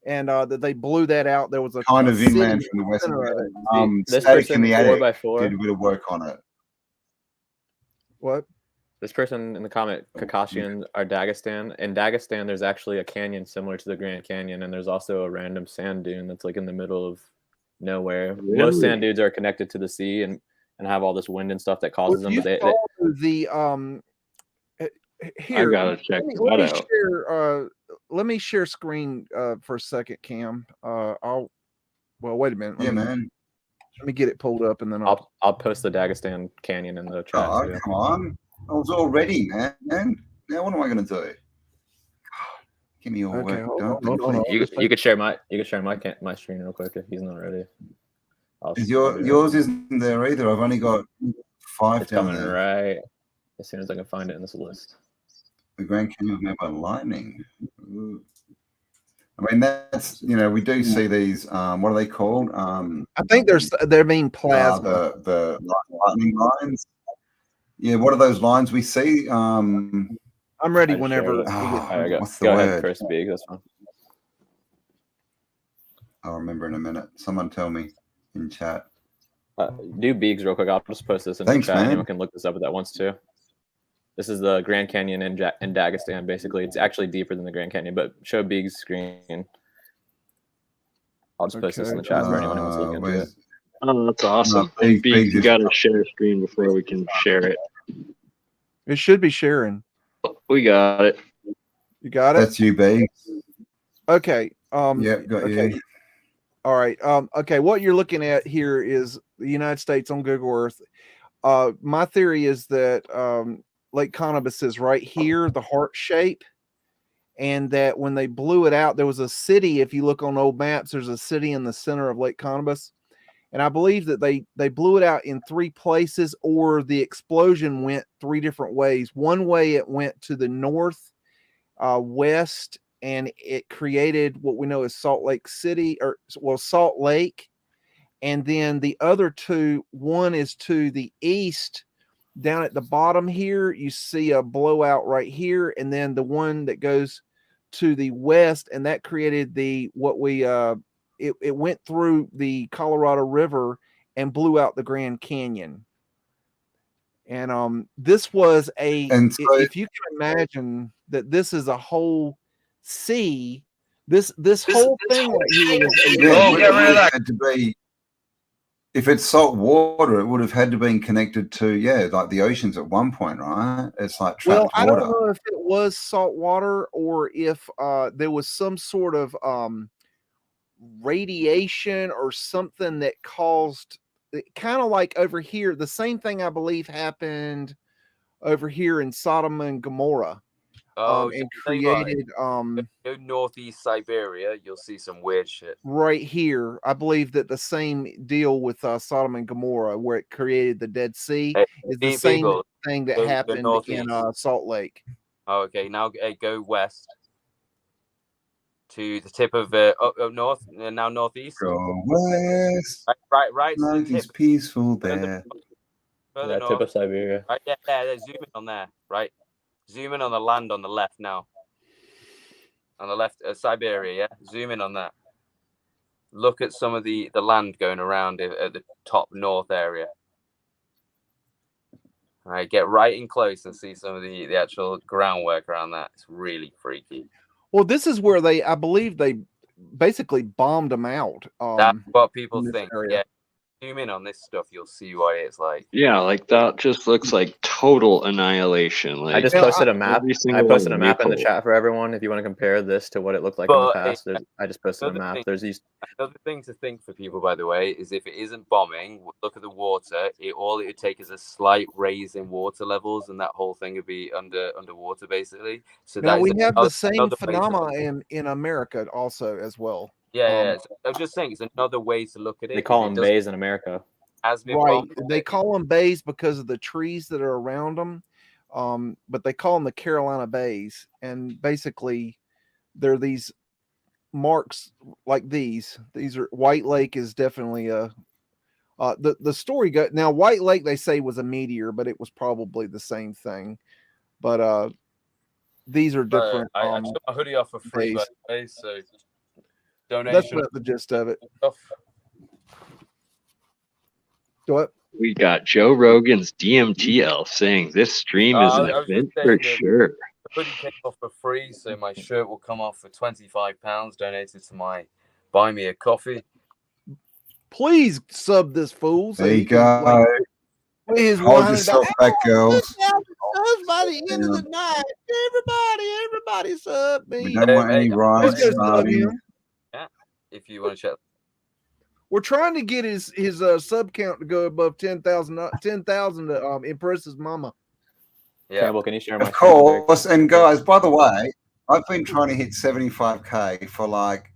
And that they blew that out. There was a kind of inland from the west. Static in the attic did a bit of work on it. What? This person in the comment, Kakashian, are Dagestan. In Dagestan, there's actually a canyon similar to the Grand Canyon, and there's also a random sand dune that's like in the middle of nowhere. Really? Most sand dunes are connected to the sea and have all this wind and stuff that causes them. But here, I gotta check that out. Let me share screen for a second, Cam. Well, wait a minute. Yeah, man. Let me get it pulled up, and then I'll post the Dagestan Canyon in the chat. Oh, come on. I was all ready, man. Now what am I going to do? Give me all Okay, work. hold Don't on, hold on. You could share my my screen real quick if he's not ready. Is I'll do yours that. isn't there either? I've only got 5 It's down coming there. right as soon as I can find it in this list. The Grand Canyon made by lightning. Ooh. I mean, that's, we do see these. What are they called? I think they're being plasma. The lightning lines. Yeah, what are those lines we see? I'm ready I just whenever. shared it. What's the Go word? ahead first, Big. That's fine. I'll remember in a minute. Someone tell me in chat. Do Beegs real quick. I'll just post this in Thanks, the chat. man. Anyone can look this up if that wants to. This is the Grand Canyon in Dagestan, basically. It's actually deeper than the Grand Canyon, but show Beegs' screen. I'll just post this in the chat for anyone who wants to look into it. Oh, that's awesome. Big You is- got to share screen before we can share it. It should be sharing. We got it. You got it? That's you, B. Okay. Yep, got okay. you. All right. Okay. What you're looking at here is the United States on Google Earth. My theory is that Lake Connobus is right here, the heart shape, and that when they blew it out, there was a city. If you look on old maps, there's a city in the center of Lake Connobus, and I believe that they blew it out in 3 places, or the explosion went 3 different ways. One way it went to the north, west, and it created what we know as Salt Lake City, Salt Lake. And then the other 2, one is to the east, down at the bottom here, you see a blowout right here. And then the one that goes to the west, and that created it went through the Colorado River and blew out the Grand Canyon. And this was if you can imagine that this is a whole sea, this whole thing right here was get rid of that. Had to be, if it's salt water, it would have had to been connected to like the oceans at one point, right? It's like trapped I water. don't know if it was salt water or if there was some sort of radiation or something that caused, kind of like over here, the same thing I believe happened over here in Sodom and Gomorrah. And created go northeast Siberia, you'll see some weird shit right here. I believe that the same deal with Sodom and Gomorrah, where it created the Dead Sea, is the same thing that happened in Salt Lake. Okay, now go west to the tip of north, and now northeast. Go west. Right. Life is peaceful there. Further north. Tip of Siberia. Right, yeah, zoom in on there. Right. Zoom in on the land on the left now. On the left, Siberia, yeah? Zoom in on that. Look at some of the land going around at the top north area. All right, get right in close and see some of the actual groundwork around that. It's really freaky. Well, this is where I believe they basically bombed them out. That's what people think. Area. Yeah. Zoom in on this stuff, you'll see what it's like. Yeah, like that just looks like total annihilation. Like I just posted a map. I posted a map in the chat for everyone. If you want to compare this to what it looked like in the past, I just posted a map. There's these. Another thing to think for people, by the way, is if it isn't bombing, look at the water. All it would take is a slight raise in water levels, and that whole thing would be underwater, basically. So now we have the same phenomena in America also as well. Yeah. So I was just saying, it's another way to look at it. They call them bays in America. Right. They call them bays because of the trees that are around them. But they call them the Carolina Bays. And basically, they're these marks like these. These are White Lake is definitely the story go now. White Lake, they say, was a meteor, but it was probably the same thing. But these are different. I took my hoodie off for free, by the way, so donation. That's not the gist of it. What? We got Joe Rogan's DMTL saying this stream is an event for sure. The hoodie came off for free, so my shirt will come off for £25 donated to my Buy Me a Coffee. Please sub this fool. So there you go. Hold yourself back, girls. By the end of the night, everybody sub me. We don't want any riots starting. Yeah, if you want to check. We're trying to get his sub count to go above 10,000 to impress his mama. Yeah. Cambell, can you share my Of course, and guys, by the way, I've been trying to hit 75K for like,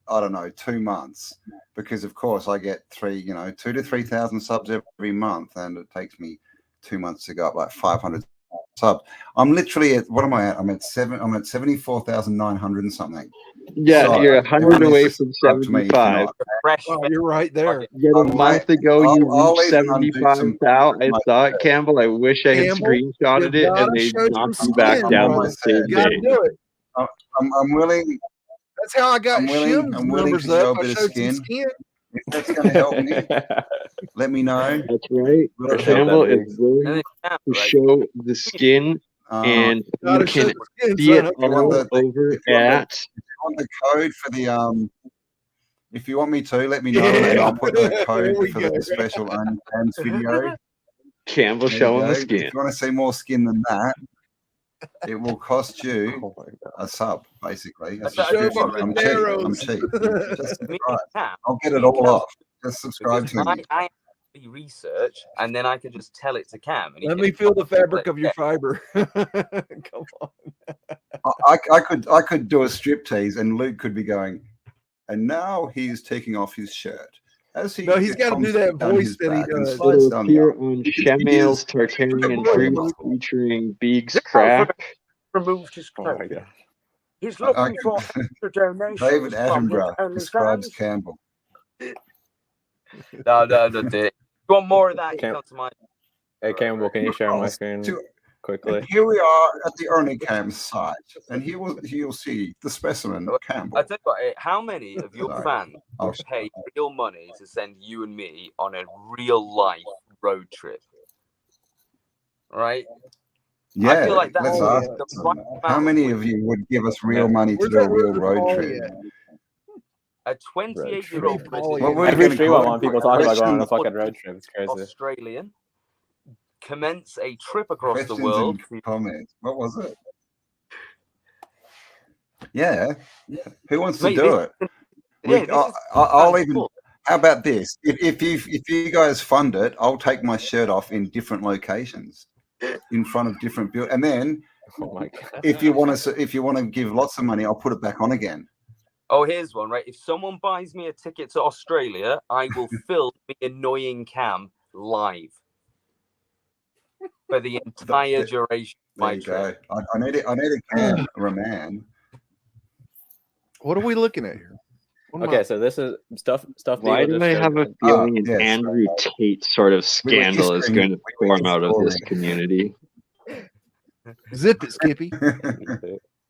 I don't know, 2 months, because of course I get 2 to 3,000 subs every month, and it takes me 2 months to go up like 500 subs. I'm literally at, what am I at? I'm at 74,900 and something. Yeah, So, you're 100 away from subscribe to me if you're 75. not. Fresh. Oh, you're right there. Yet a month ago, you I'll reached even undo 75,000. I thought, Campbell, I wish I had Campbell, screenshotted you it gotta and they show knocked some you back skin, down bro. the same You gotta day. do it. I'm willing. That's how I got I'm willing Shim's to numbers show up. a I bit of showed some skin. skin. If that's going to help me, let me know. That's right. Little Campbell help. is willing And then, to right? show the skin, and you Gotta show can some skin, see it son. all over if you want at. If you want the code for the if you want me to, let me know, and I'll put the code There we for go. the special OnlyFans video. Campbell There you showing go. the If skin. you want to see more skin than that, it will cost you Oh my God. a sub, basically. A That's subscription. right. I'm cheap. I'm cheap. Just Me subscribe. and Cam, I'll get it me and all Cam, off. Just subscribe because to me. I actually research, and then I can just tell it to Cam. And he Let can me feel the fabric of your yeah. fiber. Come on. I could do a striptease, and Luke could be going, and now he's taking off his shirt. As he No, he's got to do that down voice his that he back and does. slides It'll down the appear arm. on He Shemail's is- Tartarian Good Fruit boy. featuring Beeg's Yeah, Crack. removed his Oh my clothes. God. He's I- looking for extra donations David from his Attenborough describes OnlyFans. Campbell. No, dude. You want more of that? You Cam- come to my. Hey Campbell, can you share my screen To- quickly? Here we are at the Ernicam site, and you'll see the specimen I Campbell. tell you what, how many of your Sorry. fans I'll would pay real money to send you and me on a real life road trip? Right? Yeah, I feel like that's let's Oh, ask the them. right How amount many of of you would give us real Yeah. money to Where's do a that real River road Folly trip? at? a 28-year-old Tree British Folly. What were Every you stream gonna I'm call on, it? people talk about going on a Questions- fucking road trip. It's crazy. Australian commence a trip across the Questions world. and comments. What was it? Yeah. Who wants to Mate, do this- it? Yeah, this is I'll even. cool. How about this? If you guys fund it, I'll take my shirt off in different locations, in front of different buildings, and then Oh my God. if you want to give lots of money, I'll put it back on again. Oh, here's one, right? If someone buys me a ticket to Australia, I will film the annoying Cam live for the entire duration of There my you go. trip. I need a cameraman. What are we looking at here? What am Okay, so this is stuff. Why Deagle do just I showed have a me. feeling an yes. Andrew Tate sort of scandal is going to We were form out of this history. community? Zip it, Skippy.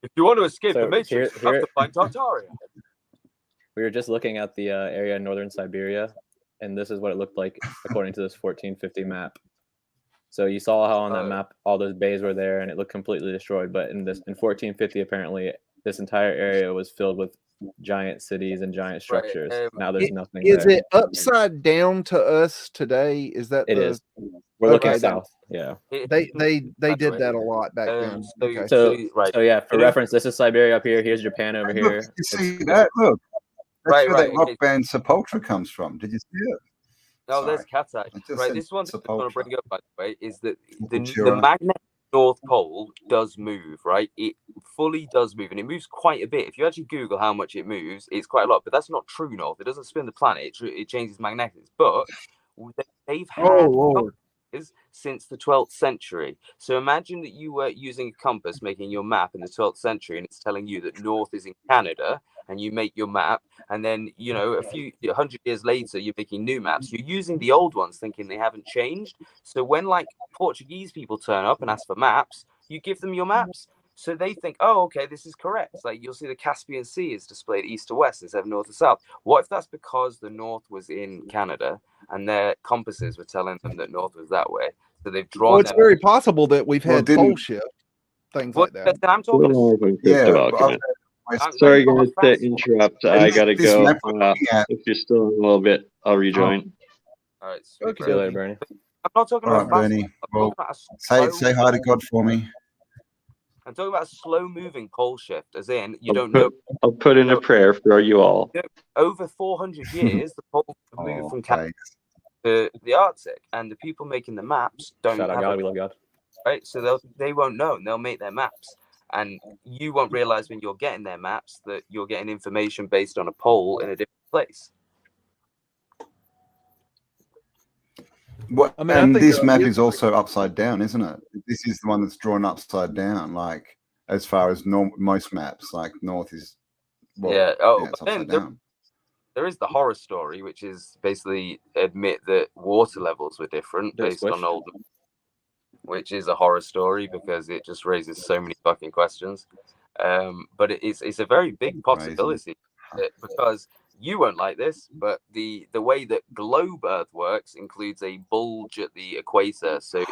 If you want to escape So the Matrix, you here- have to find Tartaria. We were just looking at the area in northern Siberia, and this is what it looked like according to this 1450 map. So you saw how on that Oh. map all those bays were there, and it looked completely destroyed. But in 1450, apparently, this entire area was filled with giant cities and giant structures. Now there's nothing Is there. it upside down to us today? Is that It the is. We're looking Okay, south. Yeah. they did that a lot back then. Okay. So right. yeah, for You know- reference, this is Siberia up here. Here's Japan over Look, here. you see that? Look, that's Right, where that right, rock okay. band Sepultura comes from. Did you see it? No, there's Sorry. Cat's I eye. just Right, said this one thing I want to Sepultura. bring up, by the way, is that the Sepultura. magnetic North Pole does move, right? It fully does move, and it moves quite a bit. If you actually Google how much it moves, it's quite a lot, but that's not true north. It doesn't spin the planet, it changes magnetics. But they've had Oh Lord. compasses since the 12th century. So imagine that you were using a compass making your map in the 12th century, and it's telling you that north is in Canada, and you make your map, and then a few 100 years later you're making new maps. You're using the old ones thinking they haven't changed. So when like Portuguese people turn up and ask for maps, you give them your maps, so they think, oh, okay, this is correct. Like you'll see the Caspian Sea is displayed east to west instead of north to south. What if that's because the north was in Canada and their compasses were telling them that north was that way? So they've drawn. Well, it's them. very possible that we've Well, had didn't- pole shift, things like that. Listen, I'm talking. Yeah, Crypto but argument. I'm Sorry, not a guys, fan. to interrupt. I gotta this go. map we're looking at. If you're still in a little bit, I'll rejoin. All right, sweet, Okay. See you bro. later, Bernie. I'm not talking All about right, fast. Bernie. I'm Well, talking about a say hi to God for me. I'm talking about a slow-moving pole shift, as in you I'll don't put, know. I'll put in a prayer for you all. Over 400 years, the poles have moved Oh, from Canada thanks. to the Arctic, and the people making the maps don't Shout out have God. a, We love God. right, so they won't know, and they'll make their maps. And you won't realize when you're getting their maps that you're getting information based on a pole in a different place. What, I mean, I and think this map is also upside down, isn't it? This is the one that's drawn upside down, like as far as most maps, like north is. Well, yeah. it's upside down. There is the horror story, which is basically admit that water levels were different based on old, which is a horror story because it just raises so many fucking questions. But it's a very big possibility because you won't like this, but the way that globe Earth works includes a bulge at the equator. So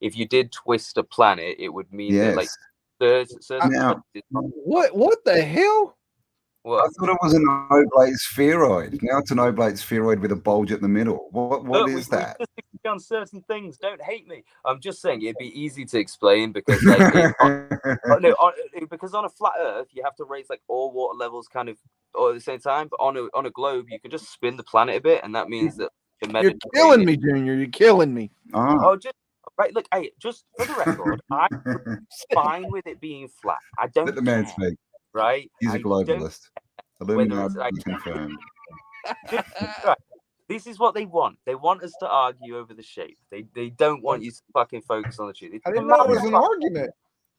if you did twist a planet, it would mean that like certain what the hell? Well, I thought it was an oblate spheroid. Now it's an oblate spheroid with a bulge at the middle. What is that? We just agree on certain things. Don't hate me. I'm just saying it'd be easy to explain because, like, because on a flat Earth you have to raise like all water levels kind of all at the same time. But on a globe you can just spin the planet a bit, and that means that you're killing me, Junior. You're killing me. Oh, just right. Look, hey, just for the record, I'm fine with it being flat. I don't. Let the man speak. Right, he's a globalist. Illuminati confirmed. Right. This is what they want. They want us to argue over the shape. They don't want you to fucking focus on the truth. I didn't know it was an argument.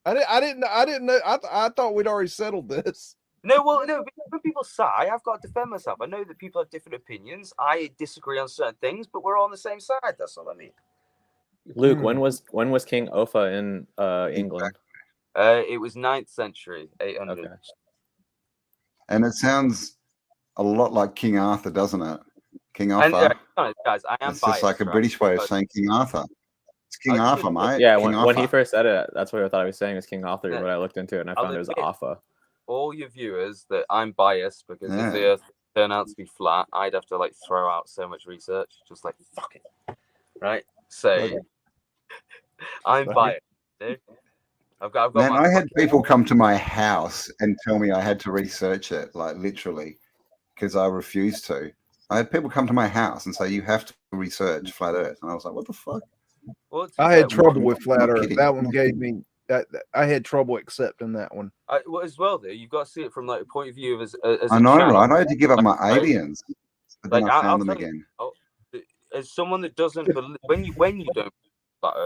I didn't know. I thought we'd already settled this. No, well, no. When people sigh, I've got to defend myself. I know that people have different opinions. I disagree on certain things, but we're all on the same side. That's all I mean. Luke, when was King Offa in England? It was 9th century, 800. Okay. And it sounds a lot like King Arthur, doesn't it? King Arthur. Guys, I am it's just like a British way of saying King Arthur. It's King Arthur, mate. Yeah, when he first said it, that's what I thought I was saying was King Arthur. But I looked into it and I found it was Offa. All your viewers that I'm biased because if the Earth turned out to be flat, I'd have to like throw out so much research. Just like fuck it, right? So I'm biased, dude. I've got Man, I had people come to my house and tell me I had to research it, like literally, because I refused to. I had people come to my house and say, you have to research flat Earth. And I was like, what the fuck? Well, I had trouble with flat Earth. That one gave me, I had trouble accepting that one. Well, as well, though, you've got to see it from like a point of view of as I know, right? I had to give up my aliens. But then I found them again. As someone that doesn't believe, when you don't,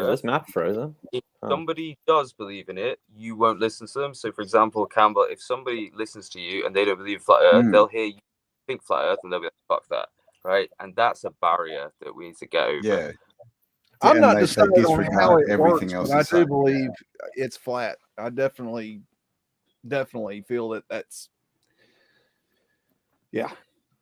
is this map frozen? If somebody does believe in it, you won't listen to them. So, for example, Campbell, if somebody listens to you and they don't believe flat Earth, they'll hear you think flat Earth and they'll be like, "Fuck that," right? And that's a barrier that we need to get over. Yeah, I'm not deciding on how it works, but I do believe it's flat. I definitely feel that that's yeah.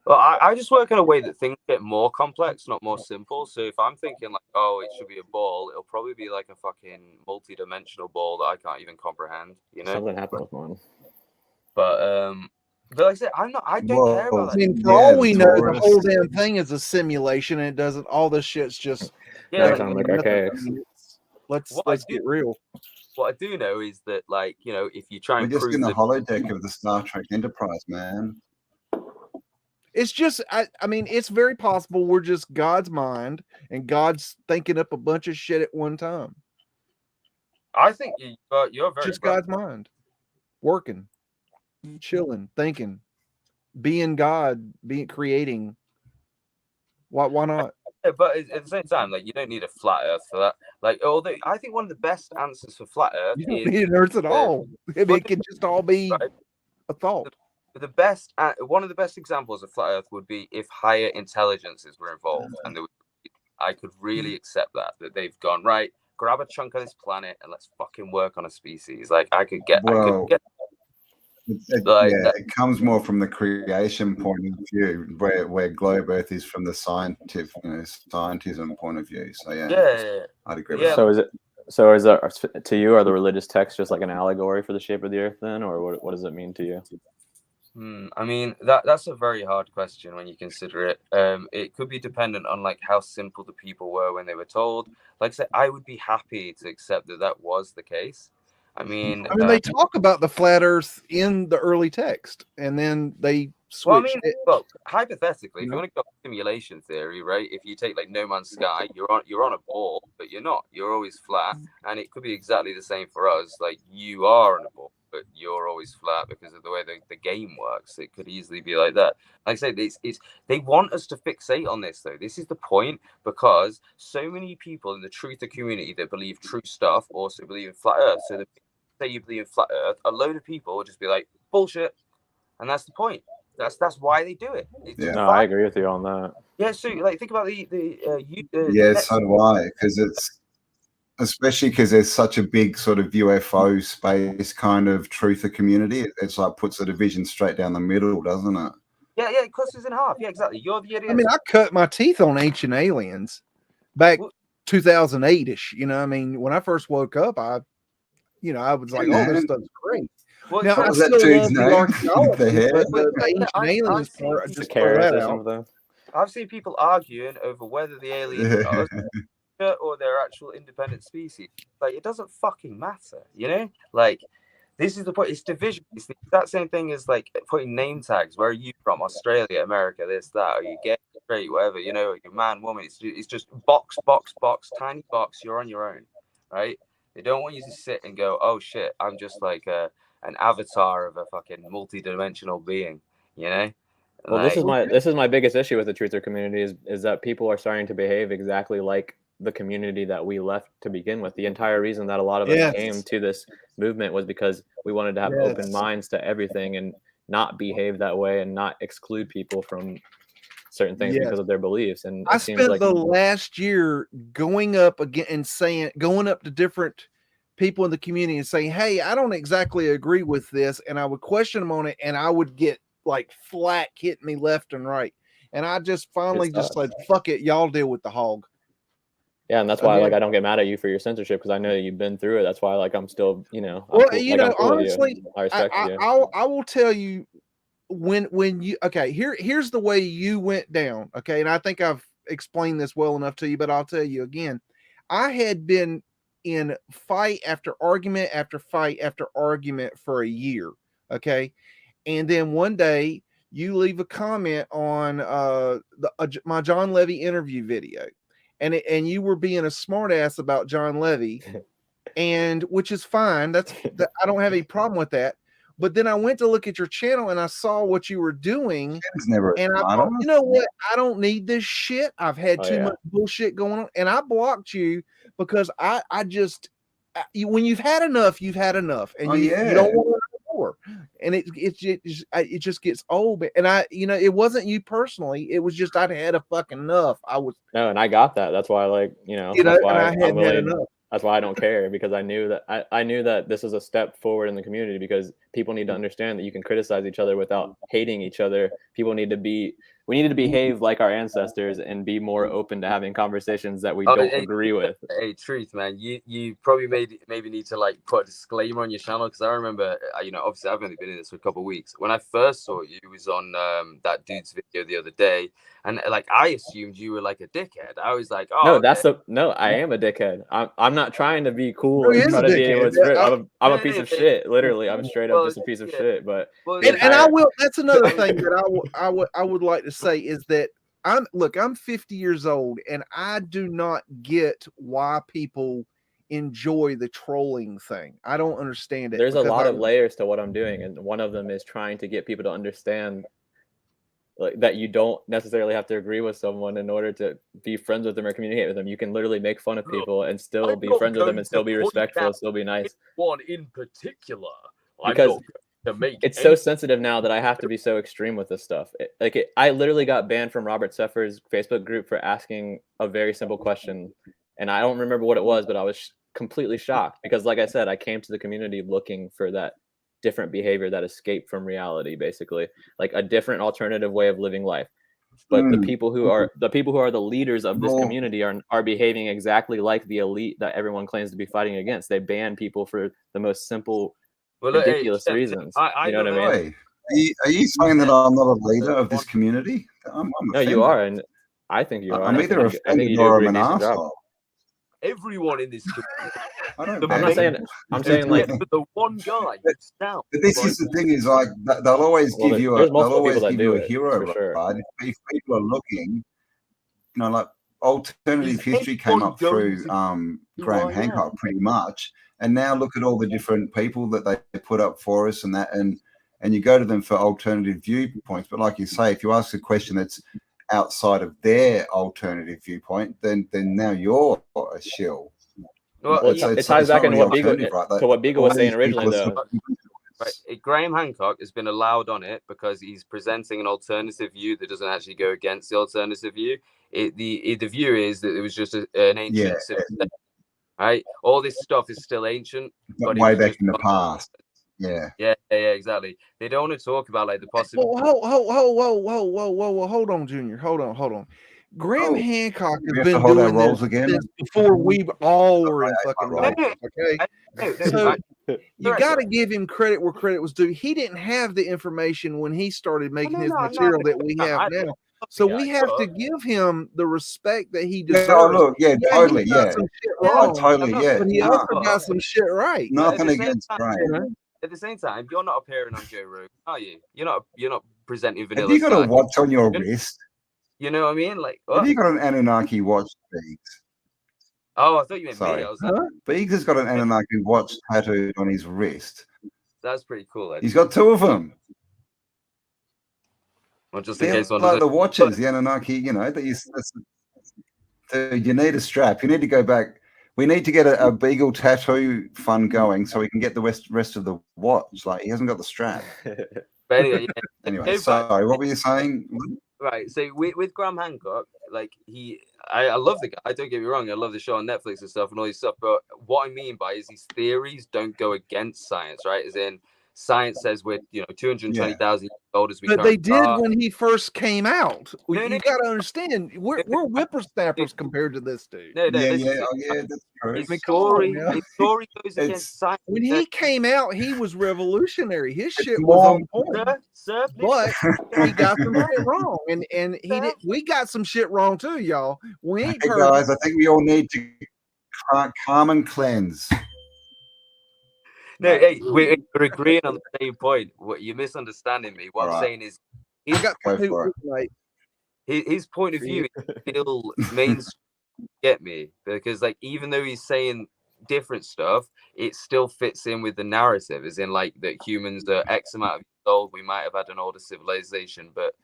Well, I just work in a way that things get more complex, not more simple. So if I'm thinking like, oh, it should be a ball, it'll probably be like a fucking multi-dimensional ball that I can't even comprehend. You know, something happened with mine. But like I said, I don't care about that. I mean, for all we know, the whole damn thing is a simulation, and it doesn't. All this shit's just like archaic. Let's get real. What I do know is that, like, you know, if you try and we're just in the holodeck of the Star Trek Enterprise, man. It's just, I mean, it's very possible we're just God's mind and God's thinking up a bunch of shit at one time. I think you're very just God's mind, working, chilling, thinking, being God, creating. Why not? Yeah, but at the same time, like, you don't need a flat Earth for that. Like, although I think one of the best answers for flat Earth you don't need an Earth at all. I mean, it can just all be a thought. One of the best examples of flat Earth would be if higher intelligences were involved, and I could really accept that they've gone right. Grab a chunk of this planet and let's fucking work on a species. Like I could get. It comes more from the creation point of view, where globe Earth is from the scientism point of view. So I'd agree with that. So is that to you? Are the religious texts just like an allegory for the shape of the Earth, then, or what does it mean to you? I mean, that's a very hard question when you consider it. It could be dependent on like how simple the people were when they were told. Like I said, I would be happy to accept that was the case. I mean, they talk about the flat Earth in the early text, and then they switch. Well, I mean, look, hypothetically, if You you know? want to go simulation theory, right? If you take like No Man's Sky, you're on a ball, but you're not. You're always flat, and it could be exactly the same for us. Like you are on a ball, but you're always flat because of the way the game works. It could easily be like that. Like I say, it's they want us to fixate on this though. This is the point, because so many people in the truther community that believe true stuff also believe in flat Earth. So the say you believe in flat Earth, a load of people will just be like bullshit, and that's the point. That's why they do it. It's Yeah. No, I agree with you on that. yeah. So like, think about the Yeah, so do I, because it's especially because there's such a big sort of UFO space kind of truther community. It's like puts the division straight down the middle, doesn't it? yeah, it cuts us in half. Yeah, exactly. You're the idiot. I mean, I cut my teeth on Ancient Aliens back Well- 2008-ish. You know, I mean, when I first woke up, I was like, Yeah, oh, this man. stuff's great. Well, Now, I What was that still dude's love the name? archaeology, The hair? but the Ancient I've Aliens seen part, I people- just throw that Carrot or out. something. I've seen people arguing over whether the aliens are us or their actual independent species. Like, it doesn't fucking matter, you know? Like, this is the point. It's division. It's that same thing as like putting name tags. Where are you from? Australia, America, this, that. Are you gay, straight, whatever? You know, you're man, woman. It's just box, tiny box. You're on your own, right? They don't want you to sit and go, oh shit, I'm just like an avatar of a fucking multi-dimensional being, you know? Well, Like, this is my biggest issue with the truther community is that people are starting to behave exactly like the community that we left to begin with. The entire reason that a lot of Yes. us came to this movement was because we wanted to have open Yes. minds to everything and not behave that way and not exclude people from certain things Yes. because of their beliefs. And I it seems spent like the last year going up again and going up to different people in the community and saying, hey, I don't exactly agree with this. And I would question them on it, and I would get like flack hitting me left and right. And I just finally just said, fuck it, y'all deal with the hog. yeah, and that's why like I don't get mad at you for your censorship because I know that you've been through it. That's why like I'm still, I'm Well, cool, I'm cool with honestly, you. I respect you. I will tell you when you here's the way you went down. Okay, and I think I've explained this well enough to you, but I'll tell you again. I had been in fight after argument after fight after argument for a year. Okay, and then one day you leave a comment on my John Levy interview video, and you were being a smartass about John Levy, and which is fine. I don't have any problem with that. But then I went to look at your channel and I saw what you were doing, and I thought, you know what? I don't need this shit. I've had too much bullshit going on, and I blocked you because I just when you've had enough, you've had enough, and you don't want more, and it just gets old. And it wasn't you personally. It was just I'd had a fucking enough. And I got that. That's why that's why I had enough. That's why I don't care, because I knew that this is a step forward in the community, because people need to understand that you can criticize each other without hating each other. We need to behave like our ancestors and be more open to having conversations that we don't agree with. Hey, truth, man, you probably maybe need to like put a disclaimer on your channel, because I remember, obviously I've only been in this for a couple of weeks. When I first saw you, it was on that dude's video the other day, and like I assumed you were like a dickhead. I was like, oh, no, I am a dickhead. I'm not trying to be cool and try to be able to. I'm a piece of shit. Literally, I'm straight up just a piece of shit. But I will. That's another thing that I would like to say is that I'm 50 years old, and I do not get why people enjoy the trolling thing. I don't understand it. There's a lot of layers to what I'm doing, and one of them is trying to get people to understand like that you don't necessarily have to agree with someone in order to be friends with them or communicate with them. You can literally make fun of people and still be friends with them and still be respectful, still be nice. One in particular, because it's so sensitive now that I have to be so extreme with this stuff. I literally got banned from Robert Seffer's Facebook group for asking a very simple question, and I don't remember what it was, but I was completely shocked because, like I said, I came to the community looking for that different behavior that escaped from reality, basically, like a different alternative way of living life. But the people who are the leaders of this community are behaving exactly like the elite that everyone claims to be fighting against. They ban people for the most simple, ridiculous reasons. You know what I mean? Are you saying that I'm not a leader of this community? No, you are, and I think you are. I'm either offended or I'm an asshole. everyone in this community. I don't The ban I'm not main- saying. I'm saying like. Except for the one guy who's down. But this is the thing: is like they'll always Well, give you there's they'll multiple always people that give do you a it, hero, for sure. right? If people are looking, like alternative Is history came anyone up through going who Graham I Hancock am? pretty much, and now look at all the different people that they put up for us, and you go to them for alternative viewpoints. But like you say, if you ask a question that's outside of their alternative viewpoint, then now you're a shill. Well, Well, yeah, it ties back not into really what Beagle, alternative, right? to what Beagle All was saying these originally, people are though. right. Graham Hancock has been allowed on it because he's presenting an alternative view that doesn't actually go against the alternative view. The view is that it was just an ancient civilization, right? All this stuff is still ancient, but it way was back just in the past. Yeah. Yeah, exactly. They don't want to talk about like the possible. Whoa, hold on, Junior. Hold on. Graham Hancock we has have to been hold our doing roles this again? since before we all were in fucking right. roles, okay? No, So right. you Correct. got to give him credit where credit was due. He didn't have the information when he started making his No, material that we have now. So we have to give him the respect that he deserves. Totally, he got some shit wrong, but he also got some shit right. Nothing against Graham. At the same time, you're not appearing on Joe Rogan, are you? You're not presenting vanilla. Have you got style. a watch on your wrist? You know what I mean? Like, what? Have you got an Anunnaki watch, Biggs? Oh, I thought you meant Sorry. me. I was like, Biggs has got an Anunnaki watch tattooed on his wrist. That's pretty cool. Actually. He's got two of them. Well, just in case one like doesn't. the watches, the Anunnaki, you need a strap. You need to go back. We need to get a beagle tattoo fun going so we can get the rest of the watch. Like, he hasn't got the strap. But anyway, Anyway, sorry, what were you saying? Right. So with Graham Hancock, like I love the guy. Don't get me wrong. I love the show on Netflix and stuff and all this stuff. But what I mean by is these theories don't go against science, right? As in, science says we're 220,000 years old as we. But they did when he first came out. You got to understand, we're whippersnappers compared to this dude. That's true. His story goes against science. When he came out, he was revolutionary. His shit was on point. But he got some shit wrong, and he did. We got some shit wrong too, y'all. We ain't perfect. Guys, I think we all need to calm and cleanse. No, hey, we're agreeing on the same point. What you're misunderstanding me. What I'm saying is, his point of view is still mainstream. Get me? Because like, even though he's saying different stuff, it still fits in with the narrative. As in, like, that humans are X amount of years old. We might have had an older civilization, but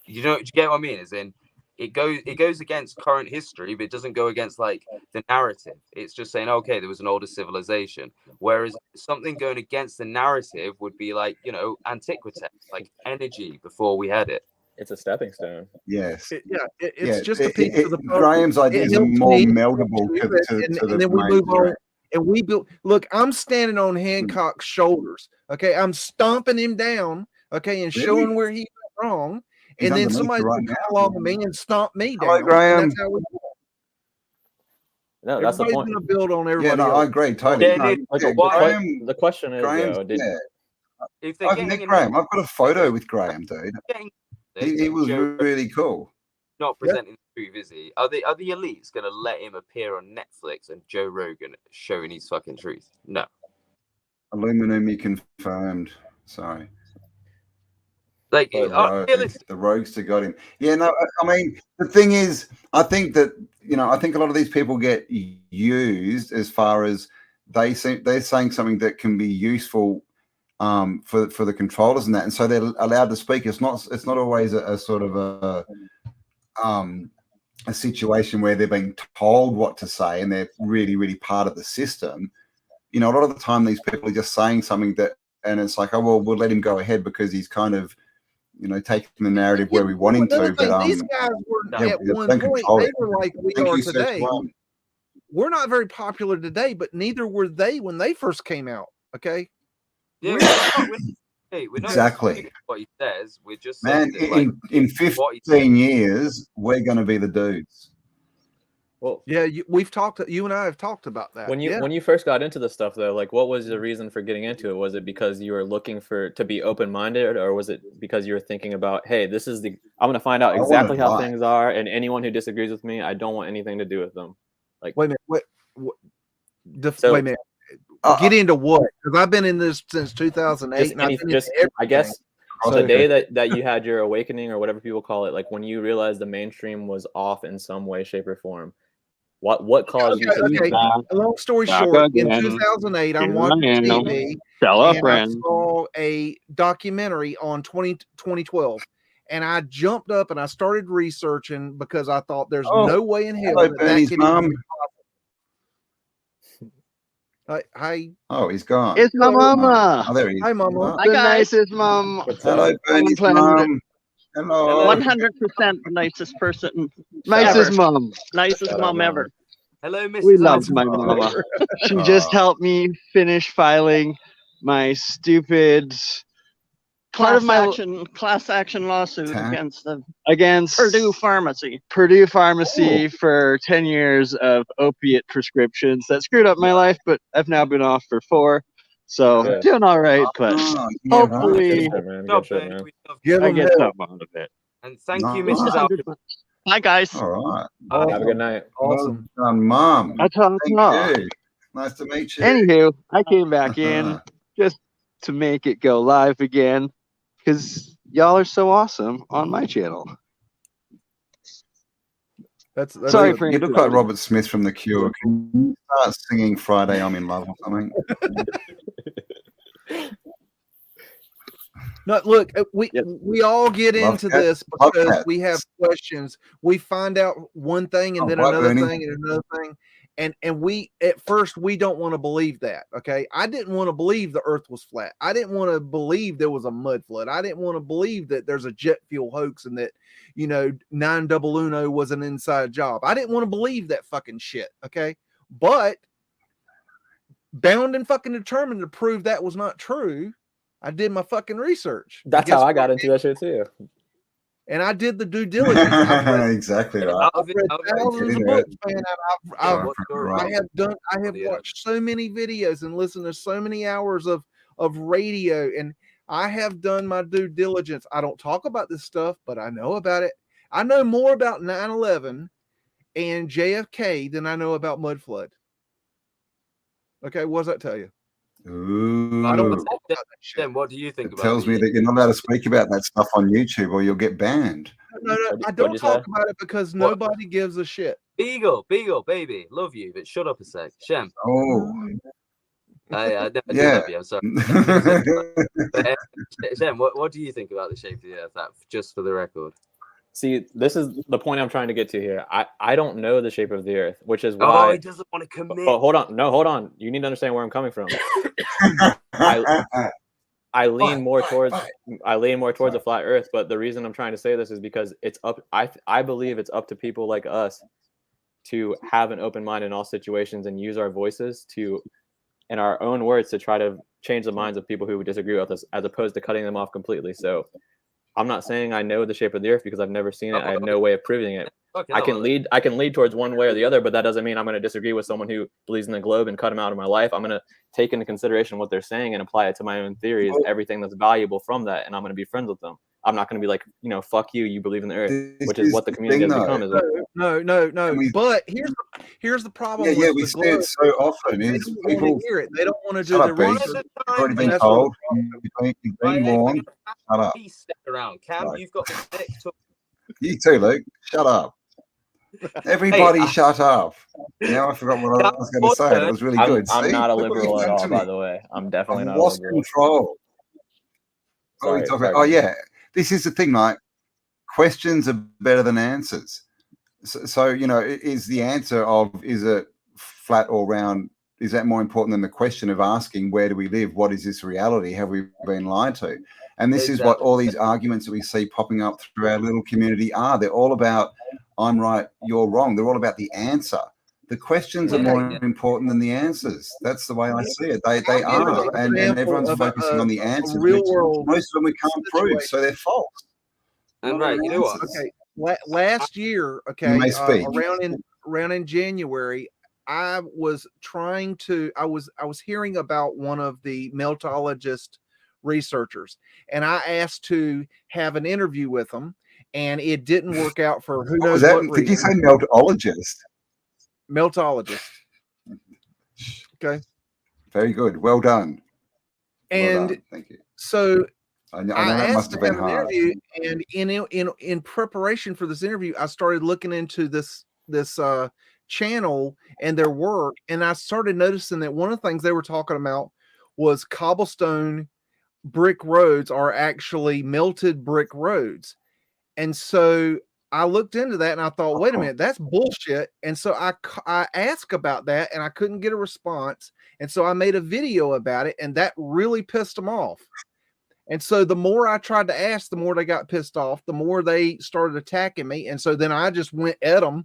do you get what I mean? As in, it goes against current history, but it doesn't go against like the narrative. It's just saying, okay, there was an older civilization. Whereas something going against the narrative would be like, antiquity, like energy before we had it. It's a stepping stone. Yes. It's just a piece of the puzzle. Graham's ideas are more meldable to the and then we move on. And we built. Look, I'm standing on Hancock's shoulders. Okay, I'm stomping him down. Okay, and showing where he went wrong. And then somebody's going to come along with me and stomp me down. Hello, Graham. That's how we do it. No, that's the point. Everybody's going to build on everybody else. I agree totally. The question is, though, I've met Graham. I've got a photo with Graham, dude. He was really cool. Not presenting the truth, is he? Are the elites going to let him appear on Netflix and Joe Rogan showing his fucking truth? No. Illuminati confirmed. Sorry. Like, the rogues that got him. Yeah, no, I mean, the thing is, I think that, I think a lot of these people get used as far as they're saying something that can be useful for the controllers and that, and so they're allowed to speak. It's not always a sort of a situation where they're being told what to say and they're really, really part of the system. A lot of the time these people are just saying something that, and it's like, oh well, we'll let him go ahead because he's kind of taking the narrative where we want him to. But these guys were at one point, they were like we are today. We're not very popular today, but neither were they when they first came out. Okay. Yeah, we're not exactly what he says. We're just saying that, in 15 years, we're going to be the dudes. Well, yeah, you and I have talked about that. When you first got into the stuff, though, like, what was the reason for getting into it? Was it because you were looking to be open-minded, or was it because you were thinking about, hey, I'm going to find out exactly how things are, and anyone who disagrees with me, I don't want anything to do with them. Like, wait a minute, So- wait a minute. Get into what? Because I've been in this since 2008. Just And I've any, been just into I guess Okay. the day that you had your awakening or whatever people call it, like when you realized the mainstream was off in some way, shape, or form. What caused you to think okay. that? Long story Back short, in again. 2008, I'm Here watching I am. TV Tell a and I friend. saw a documentary on 2012. And I jumped up and I started researching because I thought there's Oh, no way in hell hello, that Bernie's could mum. even be possible. Hi, Oh, he's gone. It's my mama. Oh, there he is. hi, Mama. Oh, Hi, The guys. nicest mom. What's hello, up? Bernie's planet. mum. Hello. 100% the nicest person, Nicest ever. mom. nicest Shout out, mom Mom. ever. Hello, Mrs. We love Item. my mama. She just helped me finish filing my stupid part of Class action lawsuit Tax. against the against Purdue Pharmacy. Purdue Pharmacy for 10 years of opiate prescriptions that screwed up my life, but I've now been off for 4. So Good. doing all right, but Oh, yeah, right. hopefully Good shit, man. Good Good job, shit, Bernie. man. We love Give I them get hell. something out of it. And thank you, Nice. Mrs. Alfred. Hi, guys. All right. Have a good night. Awesome. Well done, Mum. I talk Thank you. Nice to meet you. Anywho, I came back in just to make it go live again because y'all are so awesome on my channel. That's Sorry good. for You look like Robert Smith from The Cure. Can you start singing Friday I'm in Love or something? No, look, we Yep. we all get Love into cat- this love because cats. we have questions. We find out one thing and Oh, then right, another Bernie. thing and another thing. And we at first we don't want to believe that. Okay. I didn't want to believe the earth was flat. I didn't want to believe there was a mud flood. I didn't want to believe that there's a jet fuel hoax and that 900 was an inside job. I didn't want to believe that fucking shit. Okay. But bound and fucking determined to prove that was not true, I did my fucking research. That's Guess how I what? got into that shit too. And I did the due diligence. I've read, Exactly right. Out I've of it, read out of it. thousands of Get into it. books, man. And Right, what's your right. I have Yeah. watched so many videos and listened to so many hours of radio, and I have done my due diligence. I don't talk about this stuff, but I know about it. I know more about 9/11 and JFK than I know about mud flood. Okay, what does that tell you? Ooh. I don't Then- talk about that shit. Then what do you think It about tells me that you're not allowed to speak about that stuff on YouTube or you'll get banned. No, What'd I you don't talk say? about it because What? nobody gives a shit. Beagle, baby, love you, but shut up a sec. Shem, Oh, I do yeah. love you. I'm sorry. Shem, what do you think about the shape of the earth? That just for the record. See, this is the point I'm trying to get to here. I don't know the shape of the earth, which is Oh, why. he doesn't want to commit. But hold on. No, hold on. You need to understand where I'm coming from. I lean more towards a flat earth, but the reason I'm trying to say this is because it's up I believe it's up to people like us to have an open mind in all situations and use our voices to, in our own words, to try to change the minds of people who disagree with us, as opposed to cutting them off completely. So I'm not saying I know the shape of the earth because I've never seen it. I have no way of proving it. Okay, I can lead towards one way or the other, but that doesn't mean I'm going to disagree with someone who believes in the globe and cut them out of my life. I'm going to take into consideration what they're saying and apply it to my own theories, everything that's valuable from that, and I'm going to be friends with them. I'm not going to be like, fuck you, you believe in the earth, which is what the community has become. Is No. But here's the problem. Yeah, with we the see it globe. so often. They Is don't want people to hear it. They don't want to do Shut the up, Beast. research. You've already been That's what told. the You've been warned. Shut up. Peace step around. Cam, Sorry. you've got the next talk. You too, Luke. Shut up. Everybody shut up. Now I forgot what I was going to say. It was really good. I'm See? not a Look what liberal you've at done all, to by me. the way. I'm definitely I've not a lost liberal. control. What are we Sorry, talking sorry. about? Oh, yeah. This is the thing, like, questions are better than answers. So, is the answer of, is it flat or round, is that more important than the question of asking, where do we live? What is this reality? Have we been lied to? And this is what all these arguments that we see popping up through our little community are. They're all about, I'm right, you're wrong. They're all about the answer. The questions are more important than the answers. That's the way I see it. They are. And everyone's focusing on the answers. Real world. Most of them we can't prove, so they're false. And right, you know what? Okay. Last year, You may speak. around in January, I was hearing about one of the meltologist researchers, and I asked to have an interview with them, and it didn't work out for who knows what reason. Did you say meltologist? Meltologist. Okay. Very good. Well done. And Thank you. so I know I that must asked have to been have an hard. interview, and in preparation for this interview, I started looking into this channel and their work, and I started noticing that one of the things they were talking about was cobblestone brick roads are actually melted brick roads. And so I looked into that and I thought, wait a minute, that's bullshit. And so I asked about that and I couldn't get a response. And so I made a video about it, and that really pissed them off. And so the more I tried to ask, the more they got pissed off, the more they started attacking me. And so then I just went at them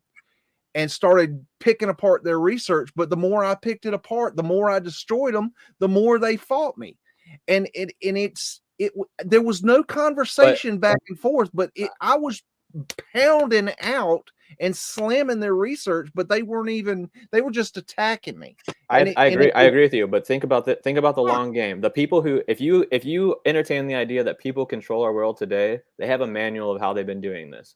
and started picking apart their research. But the more I picked it apart, the more I destroyed them, the more they fought me. And there was no conversation back and forth, but I was pounding out and slamming their research, but they were just attacking me. I agree with you, but think about the long game. The people who, if you entertain the idea that people control our world today, they have a manual of how they've been doing this,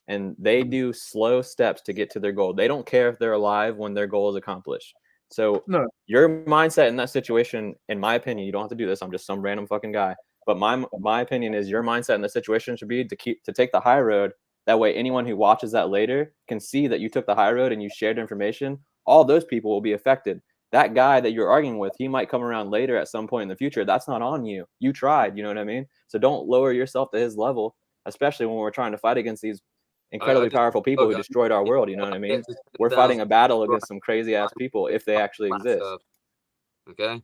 and they do slow steps to get to their goal. They don't care if they're alive when their goal is accomplished. So your mindset in that situation, in my opinion, you don't have to do this. I'm just some random fucking guy. But my opinion is your mindset in the situation should be to take the high road. That way, anyone who watches that later can see that you took the high road and you shared information. All those people will be affected. That guy that you're arguing with, he might come around later at some point in the future. That's not on you. You tried. You know what I mean? So don't lower yourself to his level, especially when we're trying to fight against these incredibly powerful people who destroyed our world. You know what I mean? We're fighting a battle against some crazy ass people if they actually exist. Okay.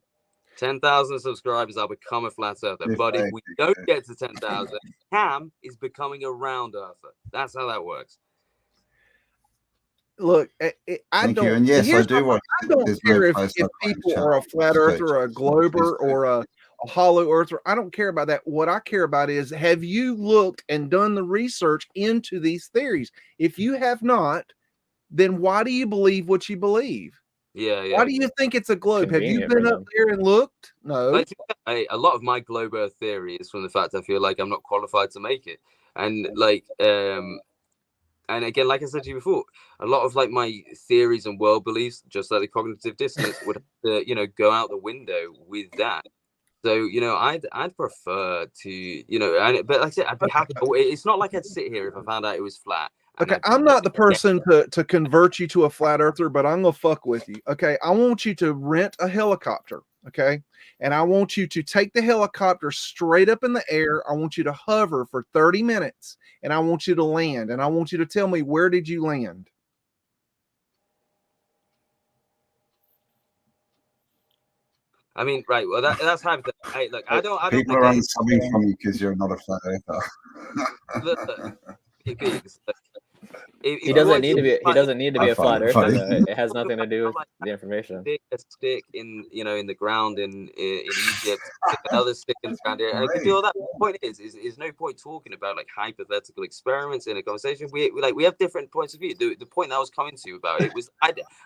10,000 subscribers, I'll become a flat earther. But if we don't get to 10,000, Cam is becoming a round earther. That's how that works. Look, I don't. And yes, I do. I don't care if people are a flat earther or a glober or a hollow earther. I don't care about that. What I care about is, have you looked and done the research into these theories? If you have not, then why do you believe what you believe? Yeah. Why do you think it's a globe? Have you been up there and looked? No. A lot of my globe earth theory is from the fact I feel like I'm not qualified to make it. And and again, like I said to you before, a lot of like my theories and world beliefs, just like the cognitive dissonance, would have to, go out the window with that. So, I'd prefer to, but like I said, I'd be happy. It's not like I'd sit here if I found out it was flat. Okay, I'm not the person to convert you to a flat earther, but I'm gonna fuck with you. Okay, I want you to rent a helicopter. Okay, and I want you to take the helicopter straight up in the air. I want you to hover for 30 minutes, and I want you to land, and I want you to tell me, where did you land? I mean, right. Well, that's hypothetical. Hey, look, I don't. People are unsubscribing from you because you're not a flat earther. He doesn't need to be. He doesn't need to be a flat earther. It has nothing to do with the information. A stick in the ground in Egypt, another stick in the ground here, and I can do all that. The point is no point talking about like hypothetical experiments in a conversation. We have different points of view. The point that I was coming to about it was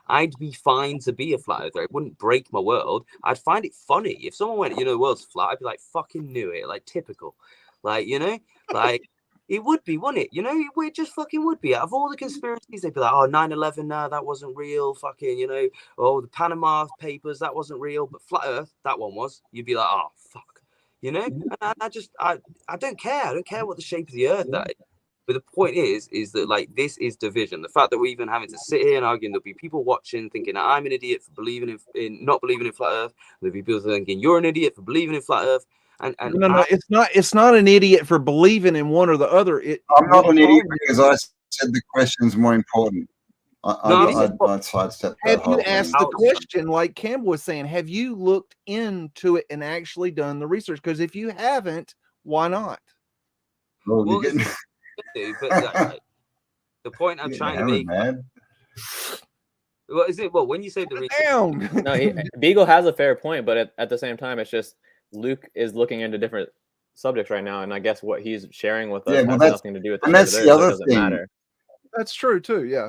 I'd be fine to be a flat earther. It wouldn't break my world. I'd find it funny if someone went, the world's flat. I'd be like, fucking knew it, like typical, like like. It would be, wouldn't it? It just fucking would be. Out of all the conspiracies, they'd be like, oh, 9/11, no, that wasn't real. Fucking, oh, the Panama Papers, that wasn't real. But Flat Earth, that one was. You'd be like, oh, fuck. And I don't care. I don't care what the shape of the Earth that is. But the point is that, like, this is division. The fact that we're even having to sit here and argue, there'll be people watching thinking that I'm an idiot for believing in not believing in Flat Earth. There'll be people thinking you're an idiot for believing in Flat Eร์. No, it's not an idiot for believing in one or the other. I'm not an idiot because I said the question's more important. I'd sidestep that. Have you asked the question, like Campbell was saying? Have you looked into it and actually done the research? Because if you haven't, why not? Well, but the point I'm trying to make. Well, is it? Well, when you say the research, no, Beagle has a fair point, but at the same time, it's just. Luke is looking into different subjects right now, and I guess what he's sharing with us has nothing to do with the that's the other thing. Matter. That's true too, yeah.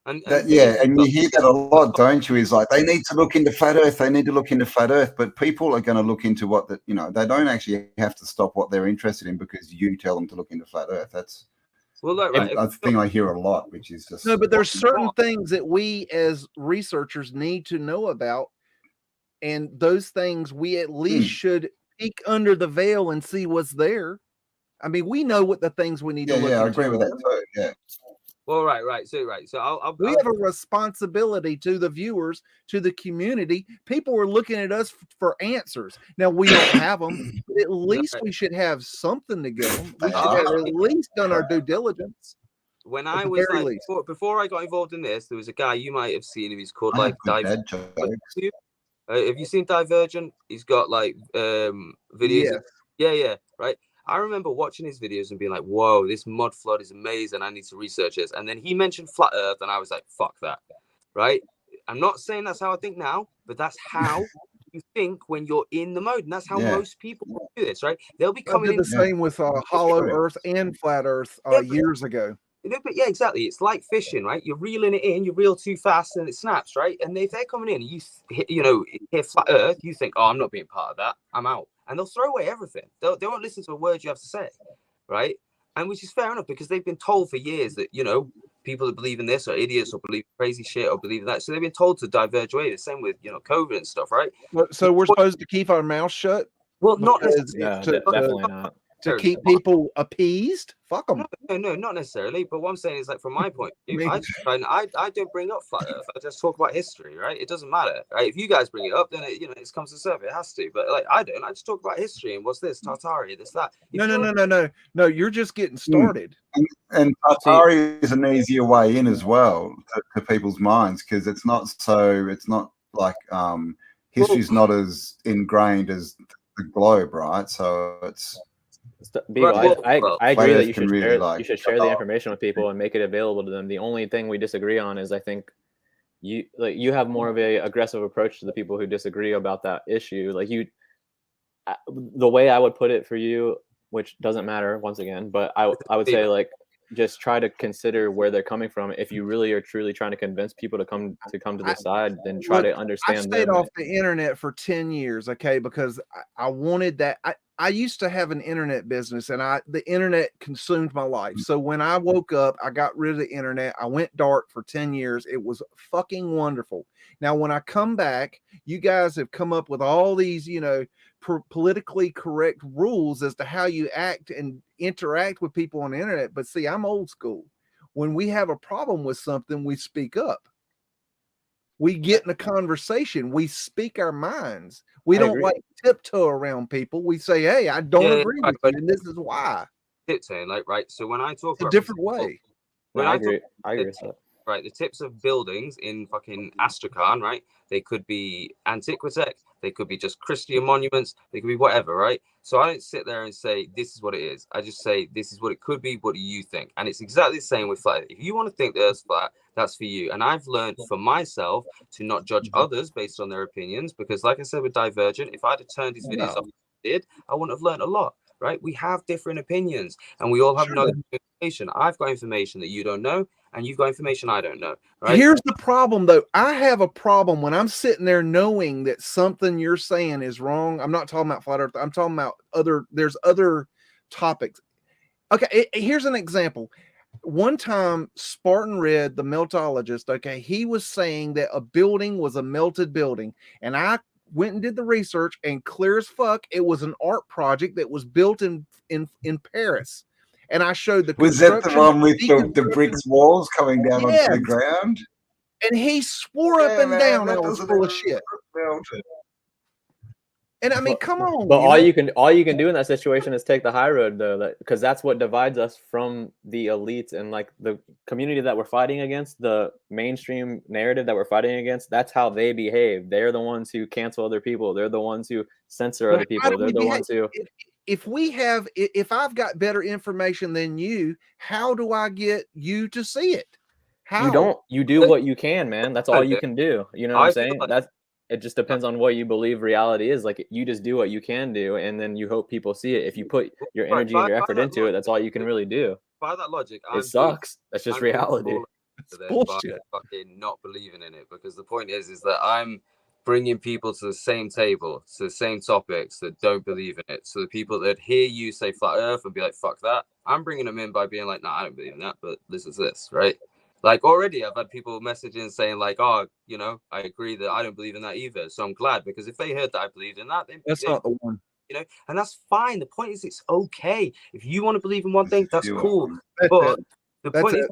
And you hear that a lot, don't you? Is like they need to look into Flat Earth. They need to look into Flat Earth, but people are going to look into what they don't actually have to stop what they're interested in because you tell them to look into Flat Earth. That's a thing I hear a lot, which is just no. But there's certain things that we as researchers need to know about and those things we at least should peek under the veil and see what's there. I mean, we know what the things we need to look I into. agree with that too. Yeah. Well, right. So We have a responsibility to the viewers, to the community. People are looking at us for answers. Now, we don't have them, but at least we should have something to give them. We should have at least done our due diligence. When I was like, before I got involved in this, there was a guy, you might have seen him. He's called like Divergent. Have you seen Divergent? He's got like videos. Yeah, right. I remember watching his videos and being like, whoa, this mud flood is amazing. I need to research this. And then he mentioned flat earth and I was like, fuck that. Right. I'm not saying that's how I think now, but that's how you think when you're in the mode. And that's how most people do this, right? They'll be coming in. The same with hollow earth and flat earth years ago. But yeah, exactly. It's like fishing, right? You're reeling it in, you reel too fast and it snaps, right? And if they're coming in and you hear flat earth, you think, oh, I'm not being part of that. I'm out. And they'll throw away everything. They won't listen to a word you have to say, right? And which is fair enough because they've been told for years that, people that believe in this are idiots or believe crazy shit or believe in that. So they've been told to diverge away. The same with, COVID and stuff, right? So we're supposed to keep our mouth shut? Well, not necessarily. No, definitely not. To keep people appeased? Fuck them. No, not necessarily. But what I'm saying is, like, from my point of view, I don't bring up flat earth. I just talk about history, right? It doesn't matter, right? If you guys bring it up, then it comes to serve. It has to. But like, I don't. I just talk about history and what's this Tartari, this that. No. You're just getting started. And Tartari is an easier way in as well to people's minds because it's not like history's not as ingrained as the globe, right? So it's. Beagle, I agree that you should share the information with people and make it available to them. The only thing we disagree on is I think you have more of a aggressive approach to the people who disagree about that issue. Like the way I would put it for you, which doesn't matter once again, but I would say like just try to consider where they're coming from. If you really are truly trying to convince people to come to the side, then try to understand. I stayed off the internet for 10 years, okay, because I wanted that. I used to have an internet business and the internet consumed my life. So when I woke up, I got rid of the internet. I went dark for 10 years. It was fucking wonderful. Now, when I come back, you guys have come up with all these, politically correct rules as to how you act and interact with people on the internet. But see, I'm old school. When we have a problem with something, we speak up. We get in a conversation. We speak our minds. We don't like tiptoe around people. We say, hey, I don't agree with you, and this is why. Tiptoeing, like, right? So when I talk about a different way. I agree with that. Right, the tips of buildings in fucking Astrakhan, right? They could be Antiquitech, they could be just Christian monuments, they could be whatever, right? So I don't sit there and say, this is what it is. I just say, this is what it could be. What do you think? And it's exactly the same with flat. If you want to think the Earth's flat, that's for you. And I've learned for myself to not judge others based on their opinions, because like I said with Divergent, if I'd have turned his videos off, I wouldn't have learned a lot, right? We have different opinions and we all have knowledge information. I've got information that you don't know, and you've got information I don't know, right? Here's the problem, though. I have a problem when I'm sitting there knowing that something you're saying is wrong. I'm not talking about flat earth. I'm talking about there's other topics. Okay, here's an example. One time, Spartan Red, the meltologist, okay, he was saying that a building was a melted building. And I went and did the research, and clear as fuck, it was an art project that was built in Paris. And I showed the was that the one with the bricks walls coming down onto the ground? And he swore up and down I was full of shit. And I mean, come on. But all you can do in that situation is take the high road, though, because that's what divides us from the elites and like the community that we're fighting against, the mainstream narrative that we're fighting against. That's how they behave. They're the ones who cancel other people. They're the ones who censor other people. They're the ones who. If I've got better information than you, how do I get you to see it? How? You do what you can, man. That's all you can do. You know what I'm saying? It just depends on what you believe reality is. Like, you just do what you can do, and then you hope people see it. If you put your energy and your effort into it, that's all you can really do. By that logic, it sucks. That's just reality. It's bullshit. Fucking not believing in it, because the point is that I'm bringing people to the same table, to the same topics that don't believe in it. So the people that hear you say flat earth and be like, fuck that, I'm bringing them in by being like, nah, I don't believe in that, but this is this, right? Like already I've had people messaging saying like, oh, you know, I agree that I don't believe in that either. So I'm glad, because if they heard that I believed in that, That's not the one. you know, and that's fine. The point is, it's okay if you want to believe in one thing, that's You are. cool. That's But it. the That's point is, it.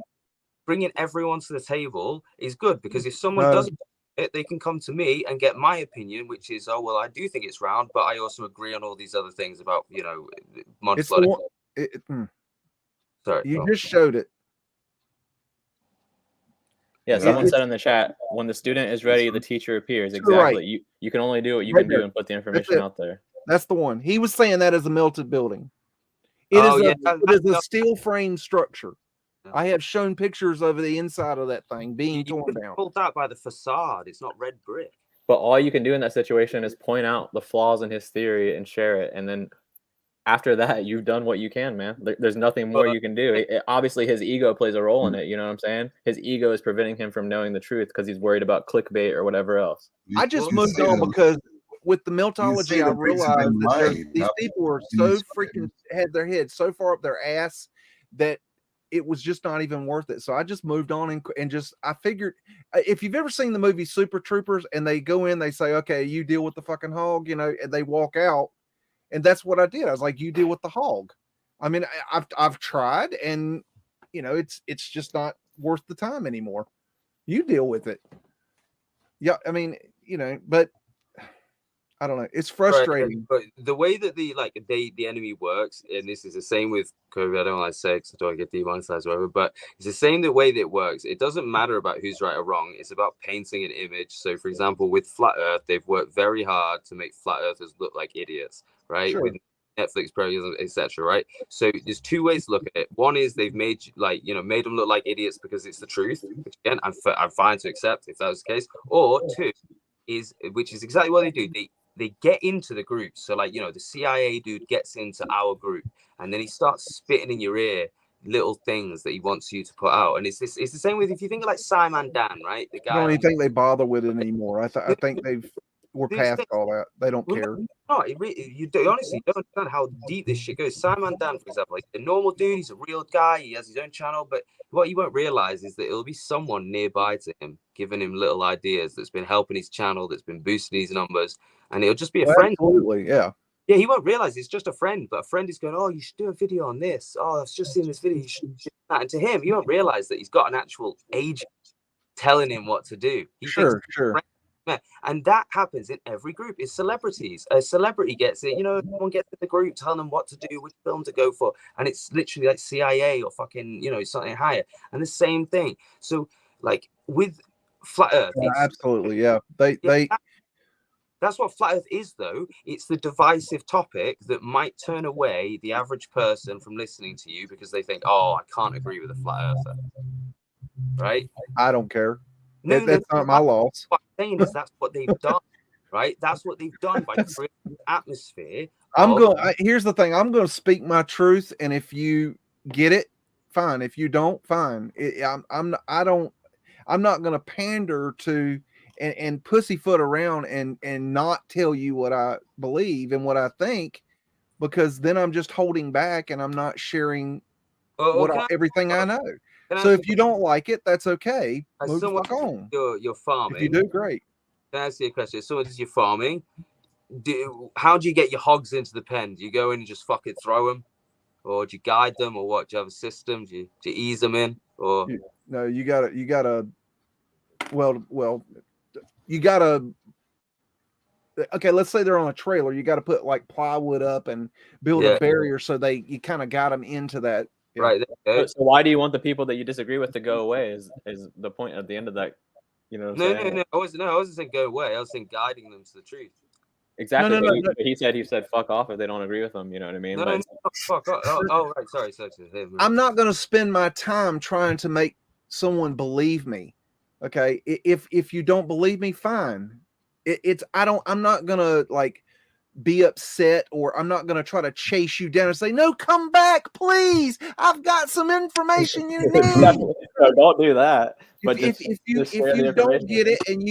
bringing everyone to the table is good, because if someone No. doesn't, they can come to me and get my opinion, which is, oh well, I do think it's round, but I also agree on all these other things about, you know, It's the flooding. one. Sorry, You just showed it. Yeah, Yeah. someone said in the chat, when the student is ready, the teacher appears. Right. Exactly. You can only do what you Right can do there. and put the information it. out there. That's the one. He was saying that as a melted building. It Oh, is yeah, it is a steel frame structure. Yeah. I have shown pictures of the inside of that thing being torn down. Pulled out by the facade. It's not red brick. But all you can do in that situation is point out the flaws in his theory and share it. And then after that, you've done what you can, man. There's nothing more you can do. Obviously, his ego plays a role in it. You know what I'm saying? His ego is preventing him from knowing the truth because he's worried about clickbait or whatever else. I just moved on because with the meltology, I realized that these people were so freaking had their heads so far up their ass that it was just not even worth it. So I just moved on and just, I figured, if you've ever seen the movie Super Troopers and they go in, they say, okay, you deal with the fucking hog, you know, and they walk out. And that's what I did. I was like, you deal with the hog. I mean, I've tried, and you know, it's just not worth the time anymore. You deal with it. Yeah, I mean, you know, but I don't know. It's frustrating. Right, but the way that the enemy works, and this is the same with COVID. I don't want to say because I don't want to get demonetized or whatever, but it's the same the way that it works. It doesn't matter about who's right or wrong. It's about painting an image. So, for example, with Flat Earth, they've worked very hard to make flat earthers look like idiots, right? Sure. With Netflix programs, etc. Right? So there's two ways to look at it. One is they've made made them look like idiots because it's the truth, which again I'm fine to accept if that was the case. Or two is, which is exactly what they do. They get into the group. So like, you know, the CIA dude gets into our group and then he starts spitting in your ear little things that he wants you to put out. And it's the same with, if you think of like Simon Dan, right? The guy. I don't even think they bother with it anymore. I think we're past all that. They don't care. No, you honestly don't understand how deep this shit goes. Simon Dan, for example, like a normal dude, he's a real guy, he has his own channel, but what you won't realize is that it'll be someone nearby to him giving him little ideas that's been helping his channel, that's been boosting his numbers, and it'll just be a friend. Absolutely, yeah. Yeah, he won't realize it's just a friend, but a friend is going, oh, you should do a video on this. Oh, I've just seen this video, you should do that. And to him, he won't realize that he's got an actual agent telling him what to do. Sure. And that happens in every group. It's celebrities. A celebrity gets it, you know, someone gets in the group telling them what to do, which film to go for, and it's literally like CIA or fucking, you know, something higher. And the same thing. So like with Flat Earth, absolutely, yeah. That's what Flat Earth is, though. It's the divisive topic that might turn away the average person from listening to you because they think, oh, I can't agree with a flat earther, right? I don't care. That's not my loss. What I'm saying is that's what they've done, right? That's what they've done by creating an atmosphere. Here's the thing. I'm going to speak my truth, and if you get it, fine. If you don't, fine. I'm not going to pander to and pussyfoot around and not tell you what I believe and what I think, because then I'm just holding back and I'm not sharing everything I know. So if you don't like it, that's okay. Move the fuck on. You're farming. If you do, great. Can I ask you a question? So as you're farming, how do you get your hogs into the pen? Do you go in and just fucking throw them? Or do you guide them, or what? Do you have a system? Do you ease them in? Or no, you gotta okay, let's say they're on a trailer. You got to put like plywood up and build a barrier so you kind of got them into that. Yeah. Right. So why do you want the people that you disagree with to go away? Is the point at the end of that? You know. No. I wasn't saying go away. I was saying guiding them to the truth. Exactly. No. He said fuck off if they don't agree with them. You know what I mean? No, fuck off. Oh, right. Sorry. I'm not going to spend my time trying to make someone believe me. Okay, if you don't believe me, fine. I'm not gonna like be upset, or I'm not gonna try to chase you down and say, no, come back, please. I've got some information you need. No, don't do that. But if you don't get it, and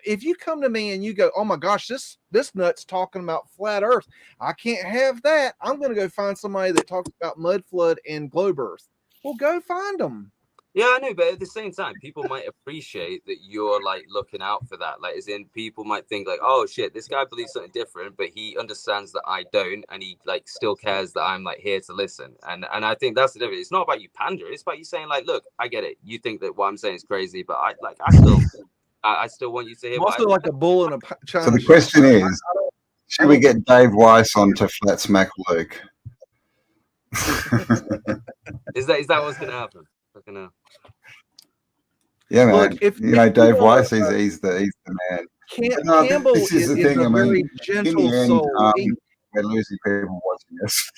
if you come to me and you go, oh my gosh, this nut's talking about flat Earth, I can't have that. I'm gonna go find somebody that talks about mud flood and globe Earth. Well, go find them. Yeah, I know, but at the same time, people might appreciate that you're like looking out for that. Like, as in, people might think like, "Oh shit, this guy believes something different, but he understands that I don't, and he like still cares that I'm like here to listen." And I think that's the difference. It's not about you pandering; it's about you saying like, "Look, I get it. You think that what I'm saying is crazy, but I still want you to hear I'm what also like a bull in a china So the shop. question is, should we get Dave Weiss on to flat smack Luke? Is that what's gonna happen? Fucking hell. Yeah, man. Look, if Dave Weiss, he's the man. No, Campbell this is the thing. a I mean, very in gentle the end, soul. we're losing people watching us.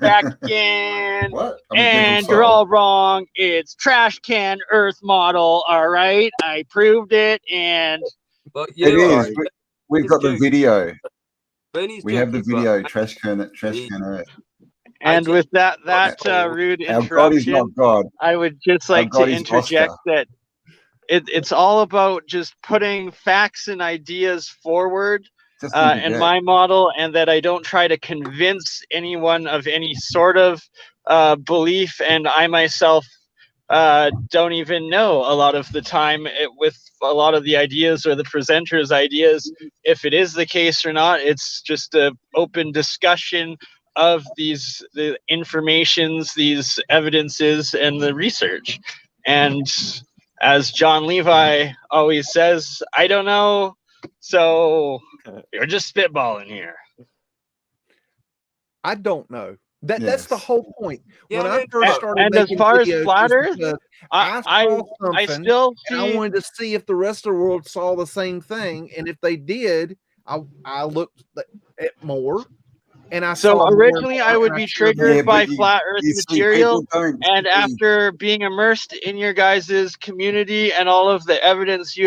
Back again. What? I'm a gentle And you're soul. all wrong. It's trash can Earth model. All right, I proved it. And But It you know is. what? We've got the joking. video. Bernie's We have the joking, but video. Trash can Earth. and with that rude Our God is interruption, not God. I would just Our like God to is interject Oscar. that it's all about just putting facts and ideas forward Just in interject. my model, and that I don't try to convince anyone of any sort of belief, and I myself don't even know a lot of the time with a lot of the ideas or the presenter's ideas if it is the case or not. It's just an open discussion of the informations, these evidences, and the research. And as John Levi always says, I don't know, so you're just spitballing here. I don't know. That's the Yes. whole point. Yeah, when I I know, first started and as making far as videos, flat it was Earth, because I saw I something still and I see. wanted to see if the rest of the world saw the same thing, and if they did, I looked at more, and I So saw more originally, and I more, would and be shared more. triggered by but flat Earth you see, material, people don't and see. after being immersed in your guys' community and all of the evidence you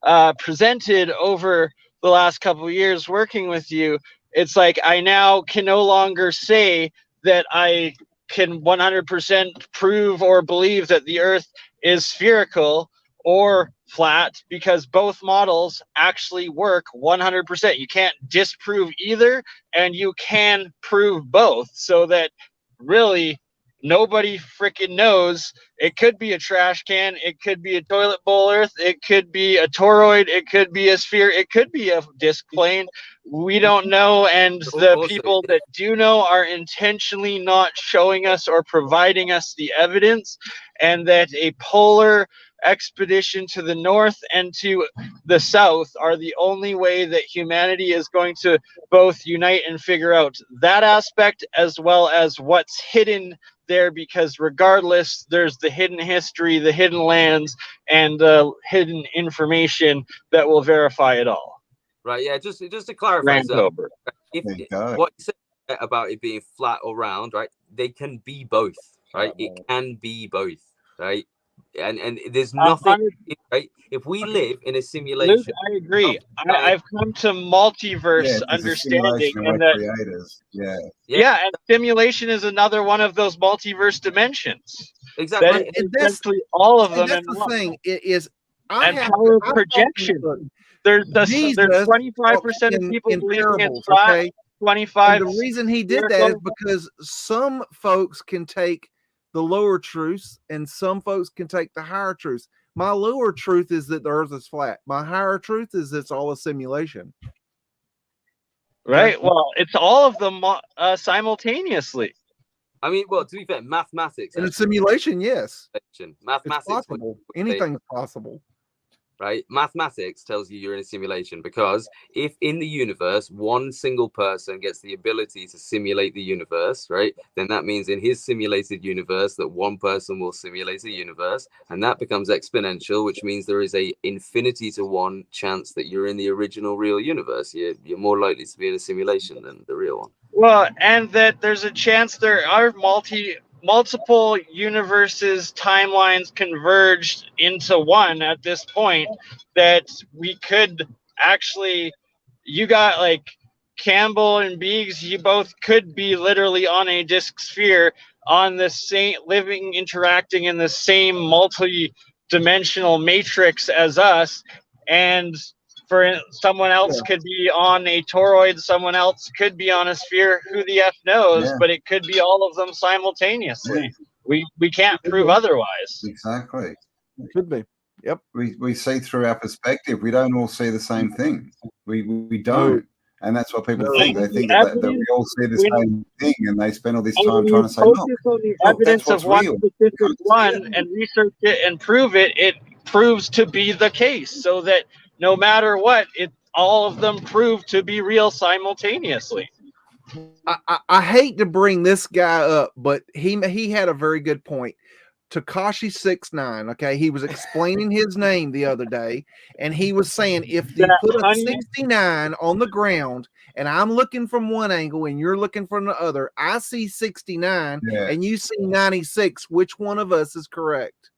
have presented over the last couple of years working with you, it's like I now can no longer say that I can 100% prove or believe that the Earth is spherical or flat, because both models actually work 100%. You can't disprove either, and you can prove both, so that really nobody freaking knows. It could be a trash can, it could be a toilet bowl Earth, it could be a toroid, it could be a sphere, it could be a disc plane. We don't know, and the Also, people that do know are intentionally not showing us or providing us the evidence, and that a polar expedition to the north and to the south are the only way that humanity is going to both unite and figure out that aspect, as well as what's hidden there, because regardless, there's the hidden history, the hidden lands, and the hidden information that will verify it all. right? Yeah, just to clarify, so Rantober. if There you go. what you said about it being flat or round, right? They can be both, right? It can be both, right? And there's nothing, right? If we live in a Luke, simulation, I agree. I've come to multiverse Yeah, it's a understanding, simulation, and and we're that creators. Yeah. yeah, and simulation is another one of those multiverse dimensions. exactly. That Right? is essentially all of them That's in the one. thing. It is. I And have power I projection. look, There's Jesus 25% of people in believing it's parables, flat, okay? And 25. the reason he did that is because some folks can take the lower truths and some folks can take the higher truths. My lower truth is that the earth is flat. My higher truth is it's all a simulation. Right. Well, it's all of them simultaneously. I mean, well, to be fair, mathematics In a actually, simulation, yes. It's mathematics, possible. Anything's possible. right? Mathematics tells you you're in a simulation, because if in the universe one single person gets the ability to simulate the universe, right, then that means in his simulated universe that one person will simulate a universe, and that becomes exponential, which means there is a infinity to one chance that you're in the original real universe. You're more likely to be in a simulation than the real one. Well, and that there's a chance there are multiple universes, timelines converged into one at this point, that we could actually, you got like Campbell and Biggs, you both could be literally on a disk sphere on the same, living, interacting in the same multi-dimensional matrix as us, and for someone else could be on a toroid, someone else could be on a sphere. Who the F knows? Yeah. But it could be all of them simultaneously. We can't prove otherwise. Exactly. Could be. Yep. We see through our perspective. We don't all see the same thing. We don't. And that's what people think. They think that we all see the same thing, and they spend all this time trying to say, focus look, on the look, evidence that's of what's one real. specific one and research it and prove it, it proves to be the case. So that no matter what, all of them prove to be real simultaneously. I hate to bring this guy up, but he had a very good point. Takashi 69, okay, he was explaining his name the other day, and he was saying if you put a 69 on the ground and I'm looking from one angle and you're looking from the other, I see 69 and you see 96. Which one of us is correct?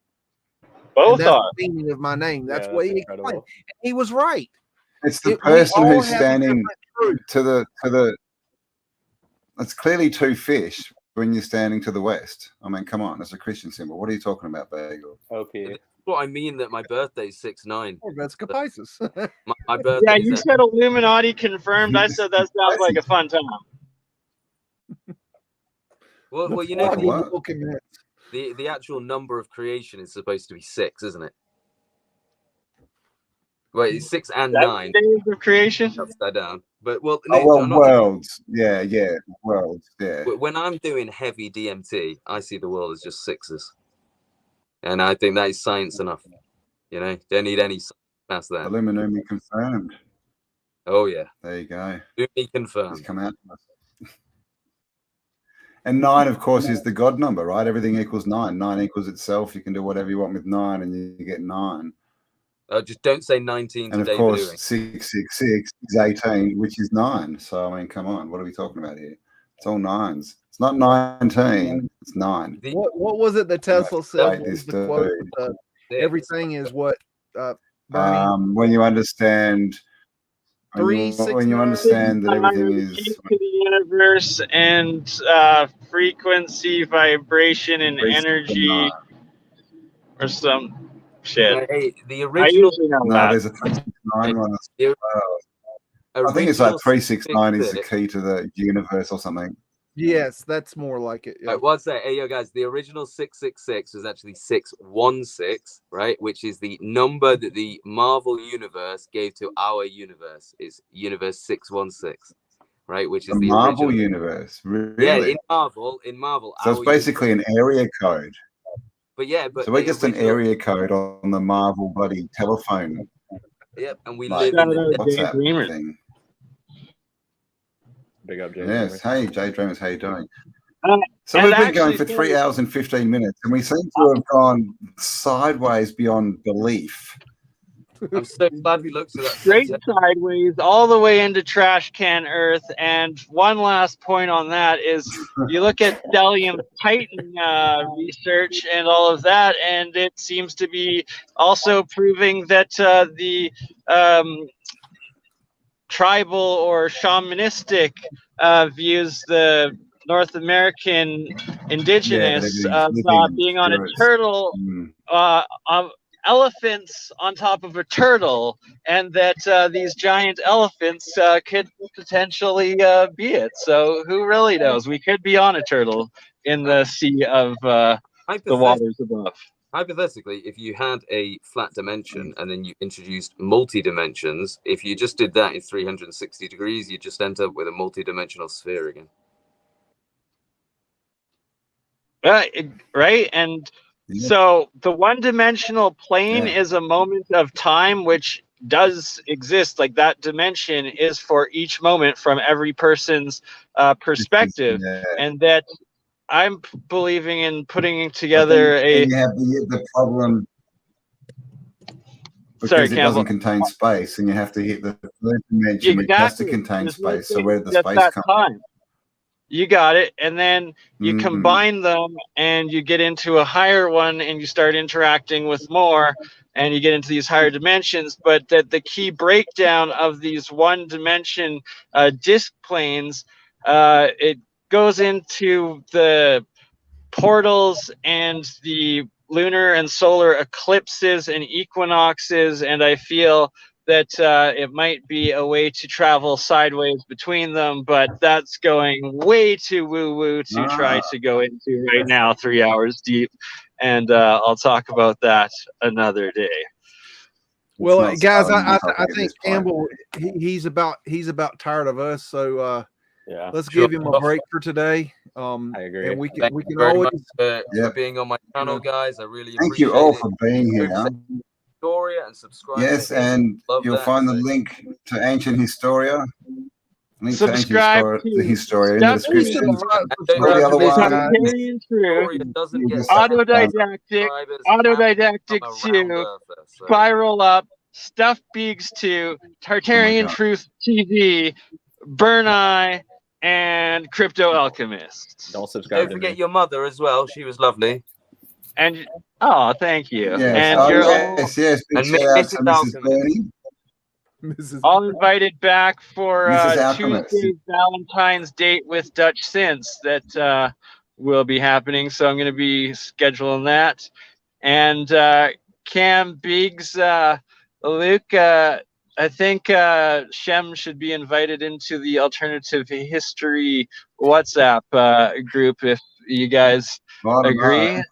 Both that's are. the meaning of my name. That's what he explained. He was right. It's the person who's standing to the. It's clearly two fish when you're standing to the west. I mean, come on, it's a Christian symbol. What are you talking about, Bagel? Okay. That's what I mean, that my birthday's 6/9. Oh, that's Pisces. my birthday. Yeah, you said Illuminati confirmed. I said that sounds like a fun time. Well, you know, the actual number of creation is supposed to be 6, isn't it? Wait, it's 6 and 9 days of creation upside down. But no, worlds. Yeah, worlds. Yeah. When I'm doing heavy DMT, I see the world as just 6s, and I think that is science enough. You know, don't need any past that. Illuminati confirmed. Oh yeah, there you go. Illuminati confirmed. He's come out to us. And 9, of course, is the God number, right? Everything equals 9. 9 equals itself. You can do whatever you want with 9, and you get 9. Just don't say 19 to and of David course, Ewing. 666 is 18, which is 9. So, I mean, come on. What are we talking about here? It's all 9s. It's not 19. It's 9. What was it that Tesla said? Was the quote, everything is what? When you understand... When you understand that everything is to the universe and frequency, vibration, and energy, or some shit. Hey, the original. There's a 369 one. I think it's like 369 is the key to the universe or something. Yes, that's more like it. Yeah. Right, what's that? Hey, yo, guys, the original 666 was actually 616, right? Which is the number that the Marvel universe gave to our universe. It's universe 616, right? Which is the Marvel original universe. Really? Yeah, in Marvel. So it's basically an area code. But yeah, so we're just an area code on the Marvel bloody telephone. Yep, and we live in the WhatsApp thing. Big up, Jay. Yes. Hey, Jay Dreamers, how you doing? So we've been going for 3 hours and 15 minutes, and we seem to have gone sideways beyond belief. I'm so glad we looked at that. Straight sideways, all the way into trash can Earth. And one last point on that is you look at Stellium Titan research and all of that, and it seems to be also proving that the tribal or shamanistic views the North American indigenous being on a turtle, elephants on top of a turtle, and that these giant elephants could potentially be it. So who really knows? We could be on a turtle in the sea of the waters above. Hypothetically, if you had a flat dimension and then you introduced multi-dimensions, if you just did that in 360 degrees, you just end up with a multi-dimensional sphere again. Right? And so the one-dimensional plane is a moment of time which does exist. Like that dimension is for each moment from every person's perspective. And that I'm believing in putting together you have the problem because it doesn't contain space, and you have to hit the third dimension, which has to contain space. So where did the space come from? You got it. And then you combine them and you get into a higher one and you start interacting with more and you get into these higher dimensions. But that the key breakdown of these one dimension disk planes, it goes into the portals and the lunar and solar eclipses and equinoxes. And I feel that it might be a way to travel sideways between them, but that's going way too woo-woo to try to go into right now, 3 hours deep, and I'll talk about that another day. Well, guys, I think Campbell he's about tired of us, so Yeah. let's give him a break for today. I agree. And we can Thank we you can very always much for being on my channel, guys. I really Thank appreciate you all it. for being here. Historia and subscribe. Yes, and you'll find the link to Ancient Historia. Link Subscribe to Ancient Historia in the description. Autodidactic 2, Spiral Up, Stuff Beaks 2, Tartarian Truth TV, Burn Eye, and Crypto Alchemist. Don't subscribe. Don't forget your mother as well. She was lovely. And thank you. Yes, And you're yes. Big shout out to Mrs. Bernie. all invited back for Mrs. Alchemist. Tuesday's Valentine's date with Dutch Synths that will be happening. So I'm going to be scheduling that. And Cam Biggs, Luke, I think Shem should be invited into the Alternative History WhatsApp group if you guys agree.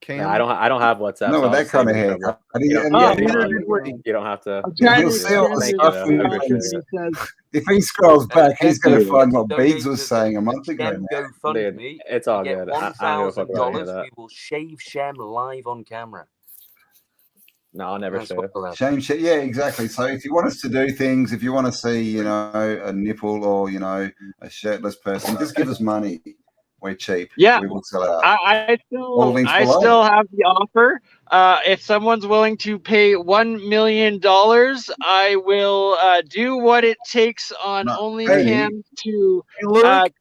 No, I don't have WhatsApp. No, so that kind of hair. You don't have to. He'll see all the stuff. If he scrolls back, he's going to find what Biggs was saying a month ago. Dude, it's all good. I don't give a fuck about any of that. We will shave Shem live on camera. No, I'll never show it. Shame shit. Yeah, exactly. So if you want us to do things, if you want to see, a nipple or, a shirtless person, just give us money. We're cheap. Yeah, we will sell it out. I still have the offer. If someone's willing to pay $1 million, I will do what it takes on OnlyCam to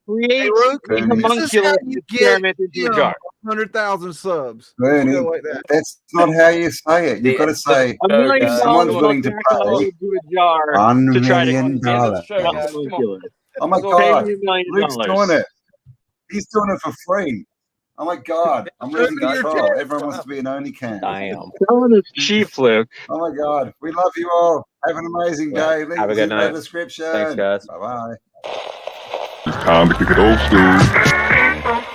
create a homunculus experiment into a jar. 100,000 subs. Bernie, like that. That's not how you say it. You've got to say $1 million someone's willing to pay $1 million. Oh my God, Luke's doing it. He's doing it for free. Oh my God, I'm losing control. Everyone wants to be an OnlyCam. Damn. Someone is cheap, Luke. Oh my God, we love you all. Have an amazing day. Have a good night. Description. Thanks, guys. Bye bye. It's time to kick it old school.